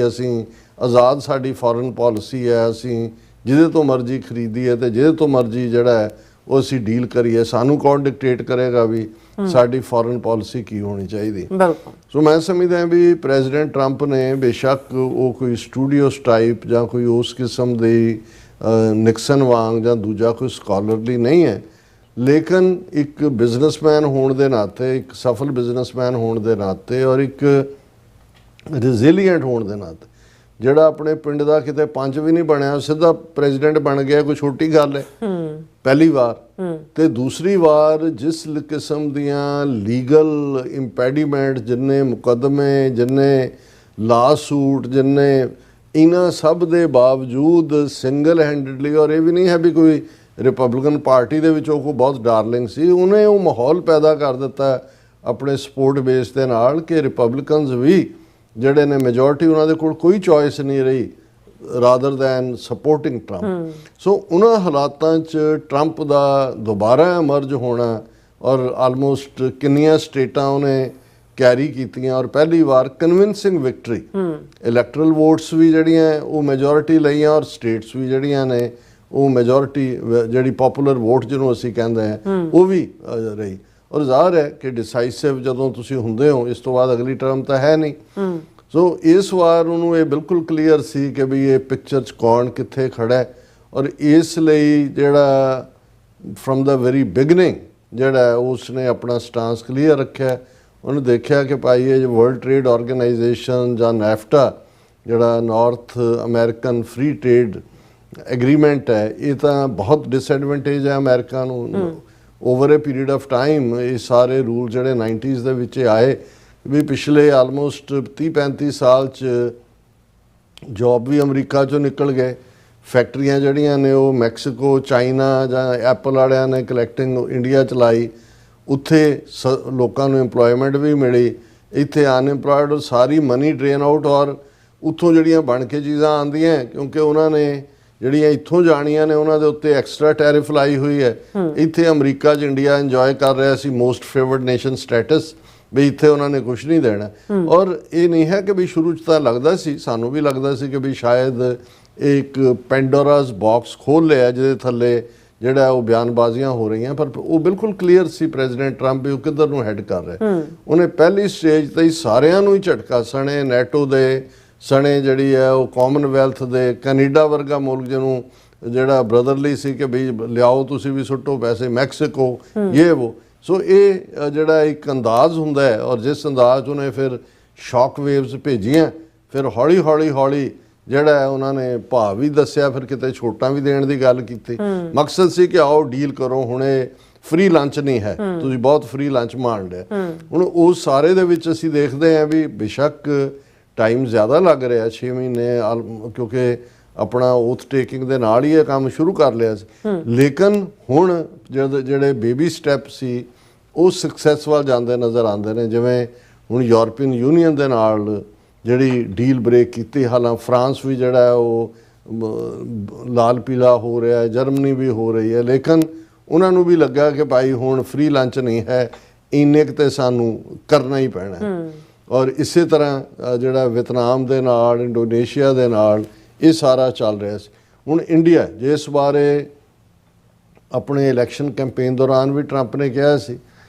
ਅਸੀਂ ਆਜ਼ਾਦ ਸਾਡੀ ਫੋਰਨ ਪਾਲਿਸੀ ਹੈ, ਅਸੀਂ ਜਿਹਦੇ ਤੋਂ ਮਰਜ਼ੀ ਖਰੀਦੀਏ ਤੇ ਜਿਹਦੇ ਤੋਂ ਮਰਜ਼ੀ ਜਿਹੜਾ ਹੈ ਉਹ ਅਸੀਂ ਡੀਲ ਕਰੀਏ, ਸਾਨੂੰ ਕੌਣ ਡਿਕਟੇਟ ਕਰੇਗਾ ਵੀ ਸਾਡੀ ਫੋਰਨ ਪਾਲਿਸੀ ਕੀ ਹੋਣੀ ਚਾਹੀਦੀ। ਸੋ ਮੈਂ ਸਮਝਦਾ ਵੀ ਪ੍ਰੈਜ਼ੀਡੈਂਟ ਟਰੰਪ ਨੇ ਬੇਸ਼ੱਕ ਉਹ ਕੋਈ ਸਟੂਡੀਓਸ ਟਾਈਪ ਜਾਂ ਕੋਈ ਉਸ ਕਿਸਮ ਦੀ ਨਿਕਸਨ ਵਾਂਗ ਜਾਂ ਦੂਜਾ ਕੋਈ ਸਕਾਲਰਲੀ ਨਹੀਂ ਹੈ ਲੇਕਿਨ ਇੱਕ ਬਿਜ਼ਨਸਮੈਨ ਹੋਣ ਦੇ ਨਾਤੇ, ਇੱਕ ਸਫਲ ਬਿਜ਼ਨਸਮੈਨ ਹੋਣ ਦੇ ਨਾਤੇ ਔਰ ਇੱਕ ਰੈਜ਼ਿਲੀਐਂਟ ਹੋਣ ਦੇ ਨਾਤੇ ਜਿਹੜਾ ਆਪਣੇ ਪਿੰਡ ਦਾ ਕਿਤੇ ਪੰਚ ਵੀ ਨਹੀਂ ਬਣਿਆ ਸਿੱਧਾ ਪ੍ਰੈਜ਼ੀਡੈਂਟ ਬਣ ਗਿਆ ਕੋਈ ਛੋਟੀ ਗੱਲ ਹੈ ਪਹਿਲੀ ਵਾਰ ਤੇ ਦੂਸਰੀ ਵਾਰ ਜਿਸ ਕਿਸਮ ਦੀਆਂ ਲੀਗਲ ਇੰਪੈਡੀਮੈਂਟ ਜਿੰਨੇ ਮੁਕੱਦਮੇ ਜਿੰਨੇ ਲਾ ਸੂਟ ਜਿੰਨੇ ਇਹਨਾਂ ਸਭ ਦੇ ਬਾਵਜੂਦ ਸਿੰਗਲ ਹੈਂਡਡਲੀ ਔਰ ਇਹ ਵੀ ਨਹੀਂ ਹੈ ਵੀ ਕੋਈ ਰਿਪਬਲਿਕਨ ਪਾਰਟੀ ਦੇ ਵਿੱਚੋਂ ਕੋਈ ਬਹੁਤ ਡਾਰਲਿੰਗ ਸੀ ਉਹਨੇ ਉਹ ਮਾਹੌਲ ਪੈਦਾ ਕਰ ਦਿੱਤਾ ਆਪਣੇ ਸਪੋਰਟ ਬੇਸ ਦੇ ਨਾਲ ਕਿ ਰਿਪਬਲਿਕਨਸ ਵੀ ਜਿਹੜੇ ਨੇ ਮੈਜੋਰਟੀ ਉਹਨਾਂ ਦੇ ਕੋਲ ਕੋਈ ਚੋਇਸ ਨਹੀਂ ਰਹੀ ਰਾਦਰ ਦੈਨ ਸਪੋਰਟਿੰਗ ਟਰੰਪ। ਸੋ ਉਹਨਾਂ ਹਾਲਾਤਾਂ 'ਚ ਟਰੰਪ ਦਾ ਦੁਬਾਰਾ ਐਮਰਜ ਹੋਣਾ ਔਰ ਆਲਮੋਸਟ ਕਿੰਨੀਆਂ ਸਟੇਟਾਂ ਉਹਨੇ ਕੈਰੀ ਕੀਤੀਆਂ ਔਰ ਪਹਿਲੀ ਵਾਰ ਕਨਵਿੰਸਿੰਗ ਵਿਕਟਰੀ ਇਲੈਕਟਰਲ ਵੋਟਸ ਵੀ ਜਿਹੜੀਆਂ ਉਹ ਮੈਜੋਰਿਟੀ ਲਈਆਂ ਔਰ ਸਟੇਟਸ ਵੀ ਜਿਹੜੀਆਂ ਨੇ ਉਹ ਮੈਜੋਰਿਟੀ ਜਿਹੜੀ ਪਪੂਲਰ ਵੋਟ ਜਿਹਨੂੰ ਅਸੀਂ ਕਹਿੰਦੇ ਹਾਂ ਉਹ ਵੀ ਰਹੀ ਔਰ ਜ਼ਾਹਰ ਹੈ ਕਿ ਡਿਸਾਈਸਿਵ ਜਦੋਂ ਤੁਸੀਂ ਹੁੰਦੇ ਹੋ ਇਸ ਤੋਂ ਬਾਅਦ ਅਗਲੀ ਟਰਮ ਤਾਂ ਹੈ ਨਹੀਂ। ਸੋ ਇਸ ਵਾਰ ਉਹਨੂੰ ਇਹ ਬਿਲਕੁਲ ਕਲੀਅਰ ਸੀ ਕਿ ਵੀ ਇਹ ਪਿਕਚਰ 'ਚ ਕੌਣ ਕਿੱਥੇ ਖੜਾ ਹੈ ਔਰ ਇਸ ਲਈ ਜਿਹੜਾ ਫਰਮ ਦਾ ਵੈਰੀ ਬਿਗਨਿੰਗ ਜਿਹੜਾ ਉਸ ਨੇ ਆਪਣਾ ਸਟਾਂਸ ਕਲੀਅਰ ਰੱਖਿਆ। ਉਹਨੇ ਦੇਖਿਆ ਕਿ ਭਾਈ ਇਹ ਵਰਲਡ ਟ੍ਰੇਡ ਆਰਗੇਨਾਈਜੇਸ਼ਨ ਜਾਂ ਨੈਫਟਾ ਜਿਹੜਾ north American free trade agreement ਹੈ ਇਹ ਤਾਂ ਬਹੁਤ ਡਿਸਐਡਵਾਂਟੇਜ ਹੈ ਅਮਰੀਕਾ ਨੂੰ over A period of time. ਇਹ ਸਾਰੇ ਰੂਲ ਜਿਹੜੇ 90s ਦੇ ਵਿੱਚ ਆਏ ਵੀ ਪਿਛਲੇ ਆਲਮੋਸਟ 30-35 ਸਾਲ 'ਚ ਜੋਬ ਵੀ ਅਮਰੀਕਾ 'ਚੋਂ ਨਿਕਲ ਗਏ, ਫੈਕਟਰੀਆਂ ਜਿਹੜੀਆਂ ਨੇ ਉਹ ਮੈਕਸੀਕੋ ਚਾਈਨਾ ਜਾਂ ਐਪਲ ਵਾਲਿਆਂ ਨੇ ਕਲੈਕਟਿੰਗ ਇੰਡੀਆ 'ਚ ਲਾਈ, ਉੱਥੇ ਲੋਕਾਂ ਨੂੰ ਇੰਪਲੋਇਮੈਂਟ ਵੀ ਮਿਲੀ, ਇੱਥੇ ਅਨਇੰਪਲੋਇਡ ਸਾਰੀ ਮਨੀ ਡਰੇਨ ਆਊਟ ਔਰ ਉੱਥੋਂ ਜਿਹੜੀਆਂ ਬਣ ਕੇ ਚੀਜ਼ਾਂ ਆਉਂਦੀਆਂ, ਕਿਉਂਕਿ ਉਹਨਾਂ ਨੇ ਜਿਹੜੀਆਂ ਇੱਥੋਂ ਜਾਣੀਆਂ ਨੇ ਉਹਨਾਂ ਦੇ ਉੱਤੇ ਐਕਸਟਰਾ ਟੈਰਿਫ ਲਾਈ ਹੋਈ ਹੈ। ਇੱਥੇ ਅਮਰੀਕਾ 'ਚ ਇੰਡੀਆ ਇੰਜੋਏ ਕਰ ਰਿਹਾ ਸੀ ਮੋਸਟ ਫੇਵਰਡ ਨੇਸ਼ਨ ਸਟੇਟਸ, ਵੀ ਇੱਥੇ ਉਹਨਾਂ ਨੇ ਕੁਝ ਨਹੀਂ ਦੇਣਾ। ਔਰ ਇਹ ਨਹੀਂ ਹੈ ਕਿ ਵੀ ਸ਼ੁਰੂ 'ਚ ਤਾਂ ਲੱਗਦਾ ਸੀ, ਸਾਨੂੰ ਵੀ ਲੱਗਦਾ ਸੀ ਕਿ ਵੀ ਸ਼ਾਇਦ ਇੱਕ ਪੈਂਡੋਰਾਸ ਬਾਕਸ ਖੋਲ੍ਹ ਲਿਆ ਜਿਹਦੇ ਥੱਲੇ ਜਿਹੜਾ ਉਹ ਬਿਆਨਬਾਜ਼ੀਆਂ ਹੋ ਰਹੀਆਂ, ਪਰ ਉਹ ਬਿਲਕੁਲ ਕਲੀਅਰ ਸੀ ਪ੍ਰੈਜ਼ੀਡੈਂਟ ਟਰੰਪ ਵੀ ਉਹ ਕਿੱਧਰ ਨੂੰ ਹੈਡ ਕਰ ਰਿਹਾ। ਉਹਨੇ ਪਹਿਲੀ ਸਟੇਜ ਤੇ ਹੀ ਸਾਰਿਆਂ ਨੂੰ ਹੀ ਝਟਕਾ, ਸਣੇ ਨੈਟੋ ਦੇ, ਸਣੇ ਜਿਹੜੀ ਹੈ ਉਹ ਕਾਮਨਵੈਲਥ ਦੇ, ਕੈਨੇਡਾ ਵਰਗਾ ਮੁਲਕ ਜਿਹਨੂੰ ਜਿਹੜਾ ਬ੍ਰਦਰਲੀ ਸੀ ਕਿ ਵੀ ਲਿਆਓ ਤੁਸੀਂ ਵੀ ਸੁੱਟੋ ਪੈਸੇ, ਮੈਕਸੀਕੋ ਇਹ ਉਹ। ਸੋ ਇਹ ਜਿਹੜਾ ਇੱਕ ਅੰਦਾਜ਼ ਹੁੰਦਾ ਹੈ, ਔਰ ਜਿਸ ਅੰਦਾਜ਼ ਉਹਨੇ ਫਿਰ ਸ਼ੌਕ ਵੇਵਸ ਭੇਜੀਆਂ, ਫਿਰ ਹੌਲੀ ਹੌਲੀ ਹੌਲੀ ਜਿਹੜਾ ਹੈ ਉਹਨਾਂ ਨੇ ਭਾਅ ਵੀ ਦੱਸਿਆ, ਫਿਰ ਕਿਤੇ ਛੋਟਾਂ ਵੀ ਦੇਣ ਦੀ ਗੱਲ ਕੀਤੀ। ਮਕਸਦ ਸੀ ਕਿ ਆਓ ਡੀਲ ਕਰੋ, ਹੁਣ ਇਹ ਫ੍ਰੀ ਲੰਚ ਨਹੀਂ ਹੈ, ਤੁਸੀਂ ਬਹੁਤ ਫ੍ਰੀ ਲੰਚ ਮਾਣ ਲਿਆ। ਹੁਣ ਉਸ ਸਾਰੇ ਦੇ ਵਿੱਚ ਅਸੀਂ ਦੇਖਦੇ ਹਾਂ ਵੀ ਬੇਸ਼ੱਕ ਟਾਈਮ ਜ਼ਿਆਦਾ ਲੱਗ ਰਿਹਾ, 6 ਮਹੀਨੇ, ਕਿਉਂਕਿ ਆਪਣਾ ਓਥ ਟੇਕਿੰਗ ਦੇ ਨਾਲ ਹੀ ਇਹ ਕੰਮ ਸ਼ੁਰੂ ਕਰ ਲਿਆ ਸੀ, ਲੇਕਿਨ ਹੁਣ ਜਿਹੜੇ ਬੇਬੀ ਸਟੈਪ ਸੀ ਉਹ ਸਕਸੈਸ ਵੱਲ ਜਾਂਦੇ ਨਜ਼ਰ ਆਉਂਦੇ ਨੇ। ਜਿਵੇਂ ਹੁਣ ਯੂਰਪੀਅਨ ਯੂਨੀਅਨ ਦੇ ਨਾਲ ਜਿਹੜੀ ਡੀਲ ਬ੍ਰੇਕ ਕੀਤੀ, ਹਾਲਾਂ ਫਰਾਂਸ ਵੀ ਜਿਹੜਾ ਉਹ ਲਾਲ ਪੀਲਾ ਹੋ ਰਿਹਾ ਹੈ, ਜਰਮਨੀ ਵੀ ਹੋ ਰਹੀ ਹੈ, ਲੇਕਿਨ ਉਹਨਾਂ ਨੂੰ ਵੀ ਲੱਗਾ ਕਿ ਭਾਈ ਹੁਣ ਫ੍ਰੀ ਲੰਚ ਨਹੀਂ ਹੈ, ਇੰਨੇ ਕੁ ਤੇ ਸਾਨੂੰ ਕਰਨਾ ਹੀ ਪੈਣਾ। ਔਰ ਇਸੇ ਤਰ੍ਹਾਂ ਜਿਹੜਾ ਵੀਅਤਨਾਮ ਦੇ ਨਾਲ, ਇੰਡੋਨੇਸ਼ੀਆ ਦੇ ਨਾਲ ਇਹ ਸਾਰਾ ਚੱਲ ਰਿਹਾ ਸੀ। ਹੁਣ ਇੰਡੀਆ, ਜਿਸ ਬਾਰੇ ਆਪਣੇ ਇਲੈਕਸ਼ਨ ਕੈਂਪੇਨ ਦੌਰਾਨ ਵੀ ਟਰੰਪ ਨੇ ਕਿਹਾ ਸੀ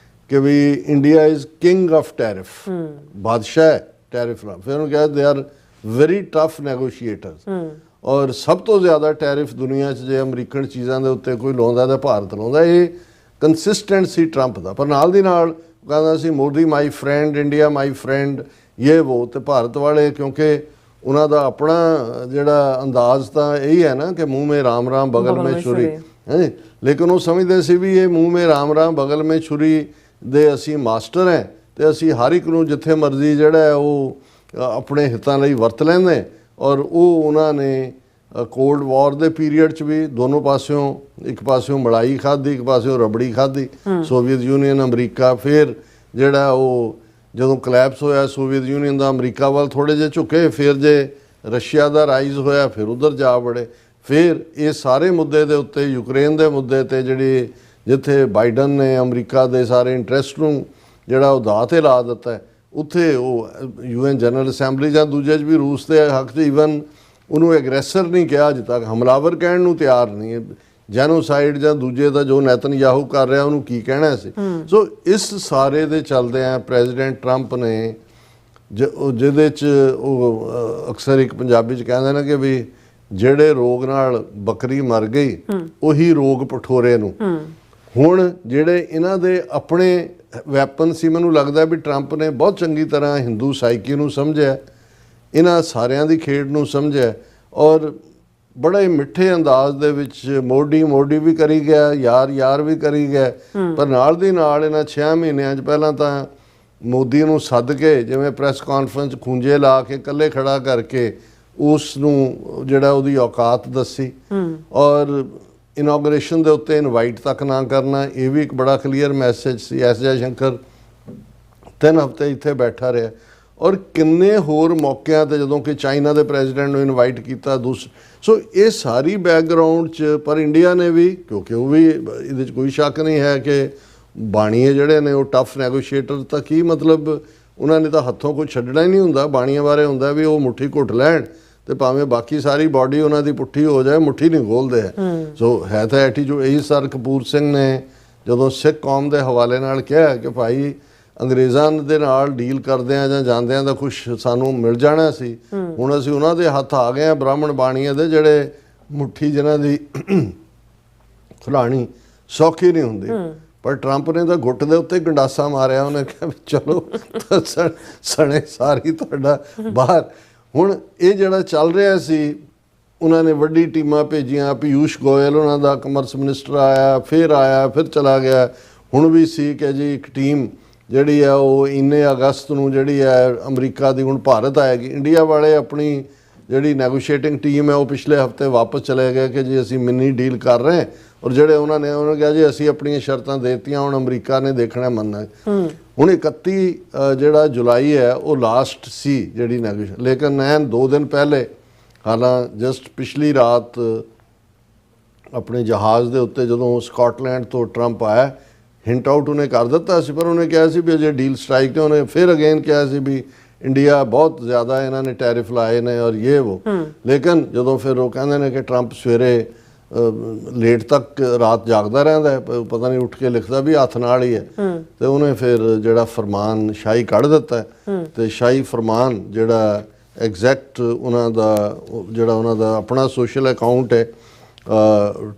ਕਿ ਵੀ India is king of tariff, ਬਾਦਸ਼ਾਹ ਹੈ ਟੈਰਿਫ ਨਾਲ। ਫਿਰ ਉਹਨੂੰ ਕਿਹਾ ਦੇ ਆਰ ਵੈਰੀ ਟਫ ਨੈਗੋਸ਼ੀਏਟਰਸ, ਔਰ ਸਭ ਤੋਂ ਜ਼ਿਆਦਾ ਟੈਰਿਫ ਦੁਨੀਆ 'ਚ ਜੇ ਅਮਰੀਕਨ ਚੀਜ਼ਾਂ ਦੇ ਉੱਤੇ ਕੋਈ ਲਾਉਂਦਾ ਤਾਂ ਭਾਰਤ ਲਾਉਂਦਾ। ਇਹ ਕੰਸਿਸਟੈਂਟ ਸੀ ਟਰੰਪ ਦਾ। ਪਰ ਨਾਲ ਦੀ ਨਾਲ ਕਹਿੰਦਾ ਸੀ Modi my friend, India my friend, ਇਹ ਉਹ। ਤੇ ਭਾਰਤ ਵਾਲੇ ਕਿਉਂਕਿ ਉਹਨਾਂ ਦਾ ਆਪਣਾ ਜਿਹੜਾ ਅੰਦਾਜ਼ ਤਾਂ ਇਹੀ ਹੈ ਨਾ ਕਿ ਮੂੰਹ ਮੇ ਰਾਮ ਰਾਮ ਬਗਲ ਮੇ ਛੁਰੀ ਹੈ, ਲੇਕਿਨ ਉਹ ਸਮਝਦੇ ਸੀ ਵੀ ਇਹ ਮੂੰਹ ਮੇ ਰਾਮ ਰਾਮ ਬਗਲ ਮੇ ਛੁਰੀ ਦੇ ਅਸੀਂ ਮਾਸਟਰ ਹੈ, ਤੇ ਅਸੀਂ ਹਰ ਇੱਕ ਨੂੰ ਜਿੱਥੇ ਮਰਜ਼ੀ ਜਿਹੜਾ ਹੈ ਉਹ ਆਪਣੇ ਹਿੱਤਾਂ ਲਈ ਵਰਤ ਲੈਂਦੇ। ਔਰ ਉਹ ਉਹਨਾਂ ਨੇ ਕੋਲਡ ਵਾਰ ਦੇ ਪੀਰੀਅਡ 'ਚ ਵੀ ਦੋਨੋਂ ਪਾਸਿਓਂ, ਇੱਕ ਪਾਸਿਓਂ ਮਲਾਈ ਖਾਧੀ, ਇੱਕ ਪਾਸਿਓਂ ਰਬੜੀ ਖਾਧੀ, ਸੋਵੀਅਤ ਯੂਨੀਅਨ ਅਮਰੀਕਾ। ਫਿਰ ਜਿਹੜਾ ਉਹ ਜਦੋਂ ਕਲੈਪਸ ਹੋਇਆ ਸੋਵੀਅਤ ਯੂਨੀਅਨ ਦਾ, ਅਮਰੀਕਾ ਵੱਲ ਥੋੜ੍ਹੇ ਜਿਹੇ ਝੁਕੇ, ਫਿਰ ਜੇ ਰਸ਼ੀਆ ਦਾ ਰਾਈਜ਼ ਹੋਇਆ ਫਿਰ ਉਧਰ ਜਾ ਵੜੇ। ਫਿਰ ਇਹ ਸਾਰੇ ਮੁੱਦੇ ਦੇ ਉੱਤੇ, ਯੂਕਰੇਨ ਦੇ ਮੁੱਦੇ 'ਤੇ ਜਿਹੜੀ ਜਿੱਥੇ ਬਾਈਡਨ ਨੇ ਅਮਰੀਕਾ ਦੇ ਸਾਰੇ ਇੰਟਰਸਟ ਨੂੰ ਜਿਹੜਾ ਉਹ ਦਾਅ 'ਤੇ ਲਾ ਦਿੱਤਾ, ਉੱਥੇ ਉਹ UN ਜਨਰਲ ਅਸੈਂਬਲੀ ਜਾਂ ਦੂਜੇ 'ਚ ਵੀ ਰੂਸ ਦੇ ਹੱਕ 'ਚ ਈਵਨ ਉਹਨੂੰ ਐਗਰੈਸਰ ਨਹੀਂ ਕਿਹਾ ਅਜੇ ਤੱਕ, ਹਮਲਾਵਰ ਕਹਿਣ ਨੂੰ ਤਿਆਰ ਨਹੀਂ। ਜੈਨੋਸਾਈਡ ਜਾਂ ਦੂਜੇ ਦਾ ਜੋ ਨੈਤਨਯਾਹੂ ਕਰ ਰਿਹਾ ਉਹਨੂੰ ਕੀ ਕਹਿਣਾ ਸੀ। ਸੋ ਇਸ ਸਾਰੇ ਦੇ ਚੱਲਦਿਆਂ ਪ੍ਰੈਜ਼ੀਡੈਂਟ ਟਰੰਪ ਨੇ ਜਿਹਦੇ 'ਚ ਉਹ ਅਕਸਰ ਇੱਕ ਪੰਜਾਬੀ 'ਚ ਕਹਿੰਦੇ ਨੇ ਕਿ ਵੀ ਜਿਹੜੇ ਰੋਗ ਨਾਲ ਬੱਕਰੀ ਮਰ ਗਈ ਉਹੀ ਰੋਗ ਪਠੋਰੇ ਨੂੰ। ਹੁਣ ਜਿਹੜੇ ਇਹਨਾਂ ਦੇ ਆਪਣੇ ਵੈਪਨ ਸੀ, ਮੈਨੂੰ ਲੱਗਦਾ ਵੀ ਟਰੰਪ ਨੇ ਬਹੁਤ ਚੰਗੀ ਤਰ੍ਹਾਂ ਹਿੰਦੂ ਸਾਈਕੀ ਨੂੰ ਸਮਝਿਆ, ਇਹਨਾਂ ਸਾਰਿਆਂ ਦੀ ਖੇਡ ਨੂੰ ਸਮਝਿਆ, ਔਰ ਬੜੇ ਮਿੱਠੇ ਅੰਦਾਜ਼ ਦੇ ਵਿੱਚ ਮੋਢੀ ਵੀ ਕਰੀ ਗਿਆ, ਯਾਰ ਵੀ ਕਰੀ ਗਿਆ। ਪਰ ਨਾਲ ਦੀ ਨਾਲ ਇਹਨਾਂ 6 ਮਹੀਨਿਆਂ 'ਚ ਪਹਿਲਾਂ ਤਾਂ ਮੋਦੀ ਨੂੰ ਸੱਦ ਕੇ ਜਿਵੇਂ ਪ੍ਰੈਸ ਕਾਨਫਰੰਸ ਖੂੰਜੇ ਲਾ ਕੇ ਇਕੱਲੇ ਖੜਾ ਕਰਕੇ ਉਸ ਨੂੰ ਜਿਹੜਾ ਉਹਦੀ ਔਕਾਤ ਦੱਸੀ, ਔਰ ਇਨੋਗ੍ਰੇਸ਼ਨ ਦੇ ਉੱਤੇ ਇਨਵਾਈਟ ਤੱਕ ਨਾ ਕਰਨਾ, ਇਹ ਵੀ ਇੱਕ ਬੜਾ ਕਲੀਅਰ ਮੈਸੇਜ ਸੀ। ਐਸ ਜੈ ਸ਼ੰਕਰ 3 ਹਫ਼ਤੇ ਇੱਥੇ ਬੈਠਾ ਰਿਹਾ, ਔਰ ਕਿੰਨੇ ਹੋਰ ਮੌਕਿਆਂ 'ਤੇ ਜਦੋਂ ਕਿ ਚਾਈਨਾ ਦੇ ਪ੍ਰੈਜ਼ੀਡੈਂਟ ਨੂੰ ਇਨਵਾਈਟ ਕੀਤਾ। ਸੋ ਇਹ ਸਾਰੀ ਬੈਕਗਰਾਊਂਡ 'ਚ ਪਰ ਇੰਡੀਆ ਨੇ ਵੀ, ਕਿਉਂਕਿ ਉਹ ਵੀ ਇਹਦੇ 'ਚ ਕੋਈ ਸ਼ੱਕ ਨਹੀਂ ਹੈ ਕਿ ਬਾਣੀਏ ਜਿਹੜੇ ਨੇ ਉਹ ਟਫ ਨੈਗੋਸ਼ੀਏਟਰ, ਤਾਂ ਕੀ ਮਤਲਬ ਉਹਨਾਂ ਨੇ ਤਾਂ ਹੱਥੋਂ ਕੁਝ ਛੱਡਣਾ ਹੀ ਨਹੀਂ ਹੁੰਦਾ। ਬਾਣੀਆਂ ਬਾਰੇ ਹੁੰਦਾ ਵੀ ਉਹ ਮੁੱਠੀ ਘੁੱਟ ਲੈਣ ਤੇ ਭਾਵੇਂ ਬਾਕੀ ਸਾਰੀ ਬਾਡੀ ਉਹਨਾਂ ਦੀ ਪੁੱਠੀ ਹੋ ਜਾਏ, ਮੁੱਠੀ ਨਹੀਂ ਖੋਲ੍ਹਦੇ ਹੈ। ਸੋ ਹੈ ਤਾਂ ਐਟੀ ਜੋ ਇਹੀ ਸਰ ਕਪੂਰ ਸਿੰਘ ਨੇ ਜਦੋਂ ਸਿੱਖ ਕੌਮ ਦੇ ਹਵਾਲੇ ਨਾਲ ਕਿਹਾ ਕਿ ਭਾਈ ਅੰਗਰੇਜ਼ਾਂ ਦੇ ਨਾਲ ਡੀਲ ਕਰਦਿਆਂ ਜਾਂ ਜਾਂਦਿਆਂ ਦਾ ਕੁਛ ਸਾਨੂੰ ਮਿਲ ਜਾਣਾ ਸੀ, ਹੁਣ ਅਸੀਂ ਉਹਨਾਂ ਦੇ ਹੱਥ ਆ ਗਏ ਹਾਂ ਬ੍ਰਾਹਮਣ ਬਾਣੀਏ ਦੇ, ਜਿਹੜੇ ਮੁੱਠੀ ਜਿਹਨਾਂ ਦੀ ਖੁਲਾਣੀ ਸੌਖੀ ਨਹੀਂ ਹੁੰਦੀ। ਪਰ ਟਰੰਪ ਨੇ ਤਾਂ ਗੁੱਟ ਦੇ ਉੱਤੇ ਗੰਡਾਸਾ ਮਾਰਿਆ, ਉਹਨੇ ਕਿਹਾ ਚਲੋ ਸਣੇ ਸਾਰੀ ਤੁਹਾਡਾ ਬਾਹਰ। ਹੁਣ ਇਹ ਜਿਹੜਾ ਚੱਲ ਰਿਹਾ ਸੀ, ਉਹਨਾਂ ਨੇ ਵੱਡੀ ਟੀਮਾਂ ਭੇਜੀਆਂ, ਪੀਯੂਸ਼ ਗੋਇਲ ਉਹਨਾਂ ਦਾ ਕਮਰਸ ਮਿਨਿਸਟਰ ਆਇਆ, ਫਿਰ ਚਲਾ ਗਿਆ। ਹੁਣ ਵੀ ਸੀ ਕਿ ਜੀ ਇੱਕ ਟੀਮ ਜਿਹੜੀ ਹੈ ਉਹ ਇੰਨੇ ਅਗਸਤ ਨੂੰ ਜਿਹੜੀ ਹੈ ਅਮਰੀਕਾ ਦੀ ਹੁਣ ਭਾਰਤ ਆਏਗੀ। ਇੰਡੀਆ ਵਾਲੇ ਆਪਣੀ ਜਿਹੜੀ ਨੈਗੋਸ਼ੀਏਟਿੰਗ ਟੀਮ ਹੈ ਉਹ ਪਿਛਲੇ ਹਫ਼ਤੇ ਵਾਪਸ ਚਲੇ ਗਏ ਕਿ ਜੀ ਅਸੀਂ ਮਿੰਨੀ ਡੀਲ ਕਰ ਰਹੇ, ਔਰ ਜਿਹੜੇ ਉਹਨਾਂ ਨੇ ਕਿਹਾ ਜੀ ਅਸੀਂ ਆਪਣੀਆਂ ਸ਼ਰਤਾਂ ਦੇ ਦਿੱਤੀਆਂ, ਹੁਣ ਅਮਰੀਕਾ ਨੇ ਦੇਖਣਾ ਮੰਨਣਾ। ਹੁਣ 31 ਜਿਹੜਾ ਜੁਲਾਈ ਹੈ ਉਹ ਲਾਸਟ ਸੀ ਜਿਹੜੀ ਨੈਗੋਸ਼ੀਏਸ਼ਨ, ਲੇਕਿਨ ਐਨ 2 ਦਿਨ ਪਹਿਲੇ ਹਾਲਾਂ ਜਸਟ ਪਿਛਲੀ ਰਾਤ ਆਪਣੇ ਜਹਾਜ਼ ਦੇ ਉੱਤੇ ਜਦੋਂ ਸਕਾਟਲੈਂਡ ਤੋਂ ਟਰੰਪ ਆਇਆ, ਹਿੰਟ ਆਊਟ ਉਹਨੇ ਕਰ ਦਿੱਤਾ ਸੀ, ਪਰ ਉਹਨੇ ਕਿਹਾ ਸੀ ਵੀ ਅਜੇ ਡੀਲ ਸਟ੍ਰਾਈਕ ਤੇ ਉਹਨੇ ਫਿਰ ਅਗੇਨ ਕਿਹਾ ਸੀ ਵੀ ਇੰਡੀਆ ਬਹੁਤ ਜ਼ਿਆਦਾ ਇਹਨਾਂ ਨੇ ਟੈਰਿਫ ਲਾਏ ਨੇ ਔਰ ਇਹ ਉਹ। ਲੇਕਿਨ ਜਦੋਂ ਫਿਰ ਉਹ ਕਹਿੰਦੇ ਨੇ ਕਿ ਟਰੰਪ ਸਵੇਰੇ ਲੇਟ ਤੱਕ ਰਾਤ ਜਾਗਦਾ ਰਹਿੰਦਾ ਹੈ, ਪਤਾ ਨਹੀਂ ਉੱਠ ਕੇ ਲਿਖਦਾ ਵੀ ਹੱਥ ਨਾਲ ਹੀ ਹੈ, ਤੇ ਉਹਨੇ ਫਿਰ ਜਿਹੜਾ ਫਰਮਾਨ ਸ਼ਾਹੀ ਕੱਢ ਦਿੱਤਾ ਤੇ ਸ਼ਾਹੀ ਫਰਮਾਨ ਜਿਹੜਾ ਐਗਜ਼ੈਕਟ ਉਹਨਾਂ ਦਾ ਜਿਹੜਾ ਉਹਨਾਂ ਦਾ ਆਪਣਾ ਸੋਸ਼ਲ ਅਕਾਊਂਟ ਹੈ